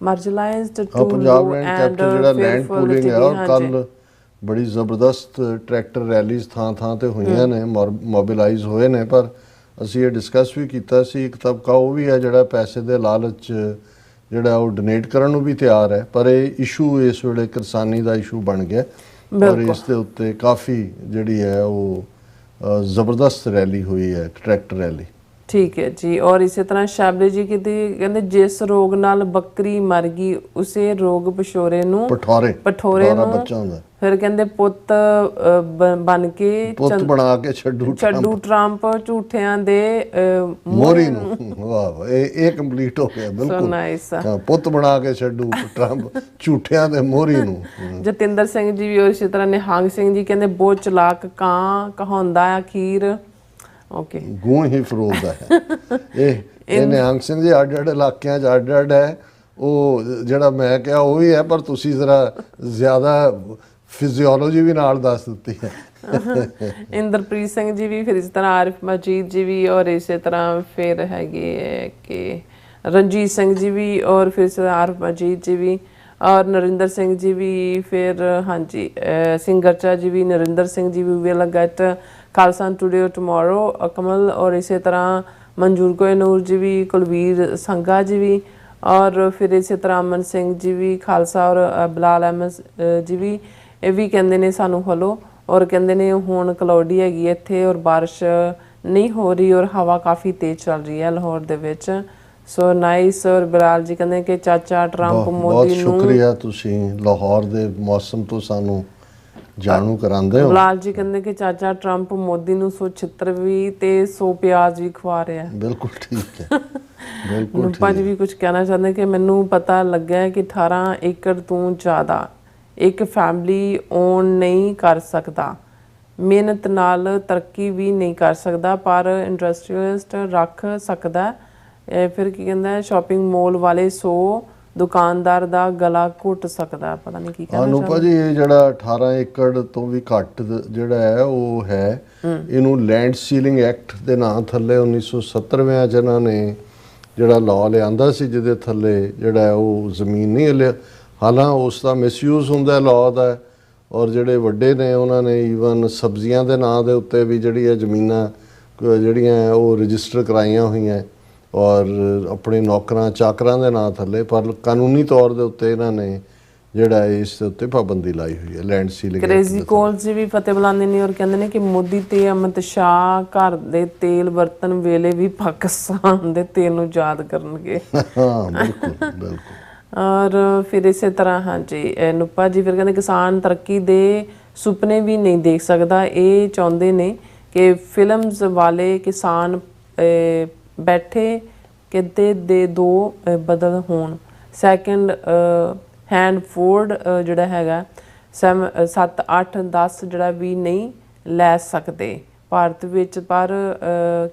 marginalised to Punjab land capture ਜਿਹੜਾ ਲੈਂਡ ਪੂਲਿੰਗ ਹੈ। ਔਰ ਕੱਲ ਬੜੀ ਜ਼ਬਰਦਸਤ ਟਰੈਕਟਰ ਰੈਲੀਜ਼ ਥਾਂ ਤੇ ਹੋਈਆਂ ਨੇ, ਮੋਬਿਲਾਈਜ਼ ਹੋਏ ਨੇ। ਪਰ ਅਸੀਂ ਇਹ ਡਿਸਕਸ ਵੀ ਕੀਤਾ ਸੀ, ਇੱਕ ਤਬਕਾ ਉਹ ਵੀ ਹੈ ਜਿਹੜਾ ਪੈਸੇ ਦੇ ਲਾਲਚ ਜਿਹੜਾ ਉਹ ਡੋਨੇਟ ਕਰਨ ਨੂੰ ਵੀ ਤਿਆਰ ਹੈ, ਪਰ ਇਹ ਇਸ਼ੂ ਇਸ ਵੇਲੇ ਕਿਸਾਨੀ ਦਾ ਇਸ਼ੂ ਬਣ ਗਿਆ ਔਰ ਇਸ ਦੇ ਉੱਤੇ ਕਾਫੀ ਜਿਹੜੀ ਹੈ ਉਹ ਜ਼ਬਰਦਸਤ ਰੈਲੀ ਹੋਈ ਹੈ, ਟਰੈਕਟਰ ਰੈਲੀ। ਠੀਕ ਹੈ ਜੀ। ਔਰ ਇਸੇ ਤਰ੍ਹਾਂ ਸ਼ਾਬਲੇ ਜੀ ਕਹਿੰਦੇ ਜਿਸ ਰੋਗ ਨਾਲ ਬੱਕਰੀ ਮਰ ਗਈ ਉਸੇ ਰੋਗ ਪਠੋਰੇ ਨੂੰ ਬੱਚਾ ਹੁੰਦਾ, ਫਿਰ ਕਹਿੰਦੇ ਪੁੱਤ ਬਣ ਕੇ ਪੁੱਤ ਬਣਾ ਕੇ ਛੱਡੂ ਟਰੰਪ ਝੂਠਿਆਂ ਦੇ ਮੋਰੀ ਨੂੰ। ਵਾਹ ਇਹ ਕੰਪਲੀਟ ਹੋ ਗਿਆ ਬਿਲਕੁਲ। ਨਾਈਸ। ਪੁੱਤ ਬਣਾ ਕੇ ਛੱਡੂ ਟਰੰਪ ਝੂਠਿਆਂ ਦੇ ਮੋਰੀ ਨੂੰ। ਜਤਿੰਦਰ ਸਿੰਘ ਜੀ ਵੀ ਔਰ ਇਸੇ ਤਰ੍ਹਾਂ ਨਿਹੰਗ ਸਿੰਘ ਜੀ ਕਹਿੰਦੇ ਬਹੁਤ ਚਲਾਕ ਕਾਂ ਕਹਾਉਂਦਾ ਆ ਖੀਰ। ਓਕੇ, ਗੂੰ ਹੀ ਫਰੋਲਦਾ ਹੈ ਇਹ ਨਿਹੰਗ ਸਿੰਘ ਜੀ ਅੱਡ ਇਲਾਕਿਆਂ 'ਚ ਅੱਡ ਹੈ। ਉਹ ਜਿਹੜਾ ਮੈਂ ਕਿਹਾ ਉਹ ਵੀ ਹੈ, ਪਰ ਤੁਸੀਂ ਜ਼ਰਾ ਜ਼ਿਆਦਾ ਫਿਜ਼ੀਓਲੋਜੀ ਵੀ ਨਾਲ ਦੱਸ ਦਿੱਤੀ ਹੈ। ਇੰਦਰਪ੍ਰੀਤ ਸਿੰਘ ਜੀ ਵੀ, ਫਿਰ ਇਸ ਤਰ੍ਹਾਂ ਆਰਿਫ ਮਜੀਦ ਜੀ ਵੀ, ਔਰ ਇਸੇ ਤਰ੍ਹਾਂ ਫਿਰ ਹੈਗੇ ਕਿ ਰਣਜੀਤ ਸਿੰਘ ਜੀ ਵੀ, ਔਰ ਫਿਰ ਆਰਿਫ ਮਜੀਦ ਜੀ ਵੀ, ਔਰ ਨਰਿੰਦਰ ਸਿੰਘ ਜੀ ਵੀ, ਫਿਰ ਹਾਂਜੀ ਸਿੰਗਰਚਾ ਜੀ ਵੀ, Narinder Singh ji we will get Khalsa today ਔਰ ਟੁਮਾਰੋ ਕਮਲ, ਔਰ ਇਸੇ ਤਰ੍ਹਾਂ ਮਨਜੂਰ ਕੋਹਨੂਰ ਜੀ ਵੀ, ਕੁਲਵੀਰ ਸੰਘਾ ਜੀ ਵੀ, ਔਰ ਫਿਰ ਇਸੇ ਤਰ੍ਹਾਂ ਅਮਨ ਸਿੰਘ ਜੀ ਵੀ ਖਾਲਸਾ, ਔਰ ਬਲਾਲ ਅਹਿਮਦ ਜੀ ਵੀ, ਇਹ ਵੀ ਕਹਿੰਦੇ ਨੇ ਸਾਨੂੰ ਹਲੋ, ਔਰ ਕਹਿੰਦੇ ਨੇ ਹੁਣ ਕਲੌਡੀ ਹੈਗੀ ਇੱਥੇ ਔਰ ਬਾਰਿਸ਼ ਨਹੀਂ ਹੋ ਰਹੀ ਔਰ ਹਵਾ ਕਾਫੀ ਤੇਜ਼ ਚੱਲ ਰਹੀ ਹੈ ਲਾਹੌਰ ਦੇ ਵਿੱਚ। So nice. ਔਰ ਬਲਾਲ ਜੀ ਕਹਿੰਦੇ ਕਿ ਚਾਚਾ ਟਰੰਪ ਮੋਦੀ ਨੂੰ, ਬਹੁਤ ਸ਼ੁਕਰੀਆ ਤੁਸੀਂ ਲਾਹੌਰ ਦੇ ਮੌਸਮ ਤੋਂ ਸਾਨੂੰ ਜਾਣੂ ਕਰਾਉਂਦੇ ਹੋ। ਬਲਾਲ ਜੀ ਕਹਿੰਦੇ ਕਿ ਚਾਚਾ ਟਰੰਪ ਮੋਦੀ ਨੂੰ 100 ਛਿੱਤਰ ਵੀ ਤੇ 100 ਪਿਆਜ਼ ਵੀ ਖਵਾ ਰਿਹਾ। ਬਿਲਕੁਲ ਠੀਕ ਹੈ, ਬਿਲਕੁਲ। ਨੂਪਾ ਜੀ ਵੀ ਕੁਝ ਕਹਿਣਾ ਚਾਹੁੰਦੇ ਕਿ ਮੈਨੂੰ ਪਤਾ ਲੱਗਿਆ ਕਿ 18 ਏਕੜ ਤੋਂ ਜ਼ਿਆਦਾ ਇੱਕ ਫੈਮਿਲੀ ਓਨ ਨਹੀਂ ਕਰ ਸਕਦਾ, ਮਿਹਨਤ ਨਾਲ ਤਰੱਕੀ ਵੀ ਨਹੀਂ ਕਰ ਸਕਦਾ, ਪਰ ਇੰਡਸਟਰੀਅਲਿਸਟ ਰੱਖ ਸਕਦਾ। ਫਿਰ ਕੀ ਕਹਿੰਦਾ, ਸ਼ਾਪਿੰਗ ਮਾਲ ਵਾਲੇ 100 ਦੁਕਾਨਦਾਰ ਦਾ ਗਲਾ ਘੁੱਟ ਸਕਦਾ। ਪਤਾ ਨਹੀਂ ਕੀ ਕਹਿਣਾ ਅਨੂਪਾ ਜੀ, ਇਹ ਜਿਹੜਾ 18 ਏਕੜ ਤੋਂ ਵੀ ਘੱਟ ਜਿਹੜਾ ਹੈ ਉਹ ਹੈ, ਇਹਨੂੰ ਲੈਂਡ ਸੀਲਿੰਗ ਐਕਟ ਦੇ ਨਾਂ ਥੱਲੇ 1970 'ਚ ਇਹਨਾਂ ਨੇ ਜਿਹੜਾ ਲਾਅ ਲਿਆਂਦਾ ਸੀ, ਜਿਹਦੇ ਥੱਲੇ ਜਿਹੜਾ ਉਹ ਜ਼ਮੀਨ ਨਹੀਂ ਹਾਲਾਂ ਉਸ ਦਾ ਮਿਸਯੂਜ਼ ਹੁੰਦਾ ਲਾਅ ਦਾ। ਔਰ ਜਿਹੜੇ ਵੱਡੇ ਨੇ ਉਹਨਾਂ ਨੇ ਈਵਨ ਸਬਜ਼ੀਆਂ ਦੇ ਨਾਂ ਦੇ ਉੱਤੇ ਵੀ ਜਿਹੜੀਆਂ ਜ਼ਮੀਨਾਂ ਜਿਹੜੀਆਂ ਉਹ ਰਜਿਸਟਰ ਕਰਾਈਆਂ ਹੋਈਆਂ ਔਰ ਆਪਣੇ ਨੌਕਰਾਂ ਚਾਕਰਾਂ ਦੇ ਨਾਂ ਥੱਲੇ, ਪਰ ਕਾਨੂੰਨੀ ਤੌਰ ਦੇ ਉੱਤੇ ਇਹਨਾਂ ਨੇ ਜਿਹੜਾ ਇਸ ਦੇ ਉੱਤੇ ਪਾਬੰਦੀ ਲਾਈ ਹੋਈ ਹੈ, ਲੈਂਡ ਸੀਲਿੰਗ। ਕ੍ਰੇਜ਼ੀ ਕੋਲ ਜੀ ਵੀ ਫਤਿਹ ਬੁਲਾਉਂਦੇ ਨੇ ਔਰ ਕਹਿੰਦੇ ਨੇ ਕਿ ਮੋਦੀ ਤੇ ਅਮਿਤ ਸ਼ਾਹ ਘਰ ਦੇ ਤੇਲ ਵਰਤਣ ਵੇਲੇ ਵੀ ਪਾਕਿਸਤਾਨ ਦੇ ਤੇਲ ਨੂੰ ਯਾਦ ਕਰਨਗੇ। ਹਾਂ ਬਿਲਕੁਲ ਬਿਲਕੁਲ। ਔਰ ਫਿਰ ਇਸੇ ਤਰ੍ਹਾਂ ਹਾਂਜੀ ਨੂਪਾ ਜੀ ਫਿਰ ਕਹਿੰਦੇ ਕਿਸਾਨ ਤਰੱਕੀ ਦੇ ਸੁਪਨੇ ਵੀ ਨਹੀਂ ਦੇਖ ਸਕਦਾ। ਇਹ ਚਾਹੁੰਦੇ ਨੇ ਕਿ ਫਿਲਮਸ ਵਾਲੇ ਕਿਸਾਨ ਬੈਠੇ ਕਿਤੇ ਦੇ ਦੋ ਬਦਲ ਹੋਣ। ਸੈਕਿੰਡ ਹੈਂਡ ਫੋਰਡ ਜਿਹੜਾ ਹੈਗਾ 7, 8, 10 ਜਿਹੜਾ ਵੀ ਨਹੀਂ ਲੈ ਸਕਦੇ ਭਾਰਤ ਵਿੱਚ, ਪਰ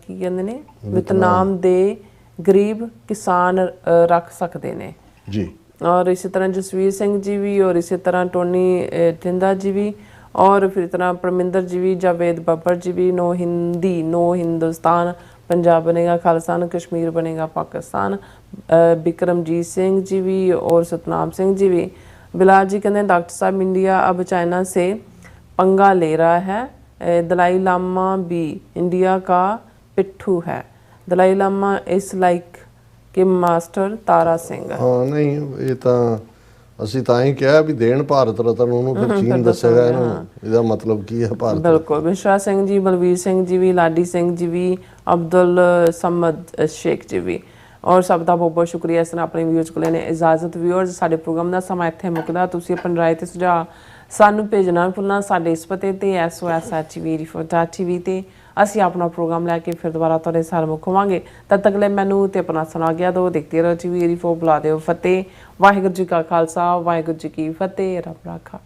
ਕੀ ਕਹਿੰਦੇ ਨੇ ਵੀਅਤਨਾਮ ਦੇ ਗਰੀਬ ਕਿਸਾਨ ਰੱਖ ਸਕਦੇ ਨੇ ਜੀ। ਔਰ ਇਸੇ ਤਰ੍ਹਾਂ ਜਸਵੀਰ ਸਿੰਘ ਜੀ ਵੀ, ਔਰ ਇਸੇ ਤਰ੍ਹਾਂ ਟੋਨੀ ਟਿੰਦਾ ਜੀ ਵੀ, ਔਰ ਫਿਰ ਤਰ੍ਹਾਂ ਪਰਮਿੰਦਰ ਜੀ ਵੀ, ਜਾਵੇਦ ਬੱਬਰ ਜੀ ਵੀ। नो हिंदी नो हिंदुस्तान, पंजाब बनेगा खालिस्तान, कश्मीर बनेगा पाकिस्तान। बिक्रमजीत सिंह जी भी और सतनाम सिंह जी भी। बिलाल जी कहते हैं डॉक्टर साहब इंडिया अब चाइना से पंगा ले रहा है। दलाई लामा भी इंडिया का पिट्ठू है। दलाई लामा इस लाइक के मास्टर तारा सिंह। हाँ नहीं, ये तो ਅਸੀਂ ਤਾਂ ਹੀ ਕਿਹਾ ਵੀ ਦੇਣ ਭਾਰਤ ਰਤਨ ਉਹਨੂੰ, ਫਿਰ ਚੀਨ ਦੱਸੇਗਾ ਇਹਨੂੰ ਇਹਦਾ ਮਤਲਬ ਕੀ ਹੈ ਭਾਰਤ। ਬਿਲਕੁਲ। ਵਿਸ਼ਵਾ ਸਿੰਘ ਜੀ, ਬਲਵੀਰ ਸਿੰਘ ਜੀ ਵੀ, ਲਾਡੀ ਸਿੰਘ ਜੀ ਵੀ, ਅਬਦੁਲ ਸਮਦ ਸ਼ੇਖ ਜੀ ਵੀ, ਔਰ ਸਭ ਦਾ ਬਹੁਤ ਬਹੁਤ ਸ਼ੁਕਰੀਆ ਇਸ ਤਰ੍ਹਾਂ ਆਪਣੇ ਵਿਊਅਰਸ ਕੋਲ ਨੇ ਇਜਾਜ਼ਤ। ਵਿਊਅਰਸ, ਸਾਡੇ ਪ੍ਰੋਗਰਾਮ ਦਾ ਸਮਾਂ ਇੱਥੇ ਮੁੱਕਦਾ। ਤੁਸੀਂ ਆਪਣੀ ਰਾਏ ਤੇ ਸੁਝਾਅ ਸਾਨੂੰ ਭੇਜਣਾ ਭੁੱਲਣਾ ਸਾਡੇ ਇਸ ਪਤੇ ਤੇ SOS@tv ਤੇ। ਅਸੀਂ ਆਪਣਾ ਪ੍ਰੋਗਰਾਮ ਲੈ ਕੇ ਫਿਰ ਦੁਬਾਰਾ ਤੁਹਾਡੇ ਸਾਹਮਣੇ ਮੁੱਕਾਂਗੇ। ਤਦ ਤੱਕ ਲਈ ਮੈਨੂੰ ਤੇ ਆਪਣਾ ਸੁਣਾ ਗਿਆ ਦੋ ਦੇਖਦੇ ਰਹੋ TV 84। ਬੁਲਾ ਦਿਓ ਫਤਿਹ। ਵਾਹਿਗੁਰੂ ਜੀ ਕਾ ਖਾਲਸਾ, ਵਾਹਿਗੁਰੂ ਜੀ ਕੀ ਫਤਿਹ। ਰੱਬ ਰਾਖਾ।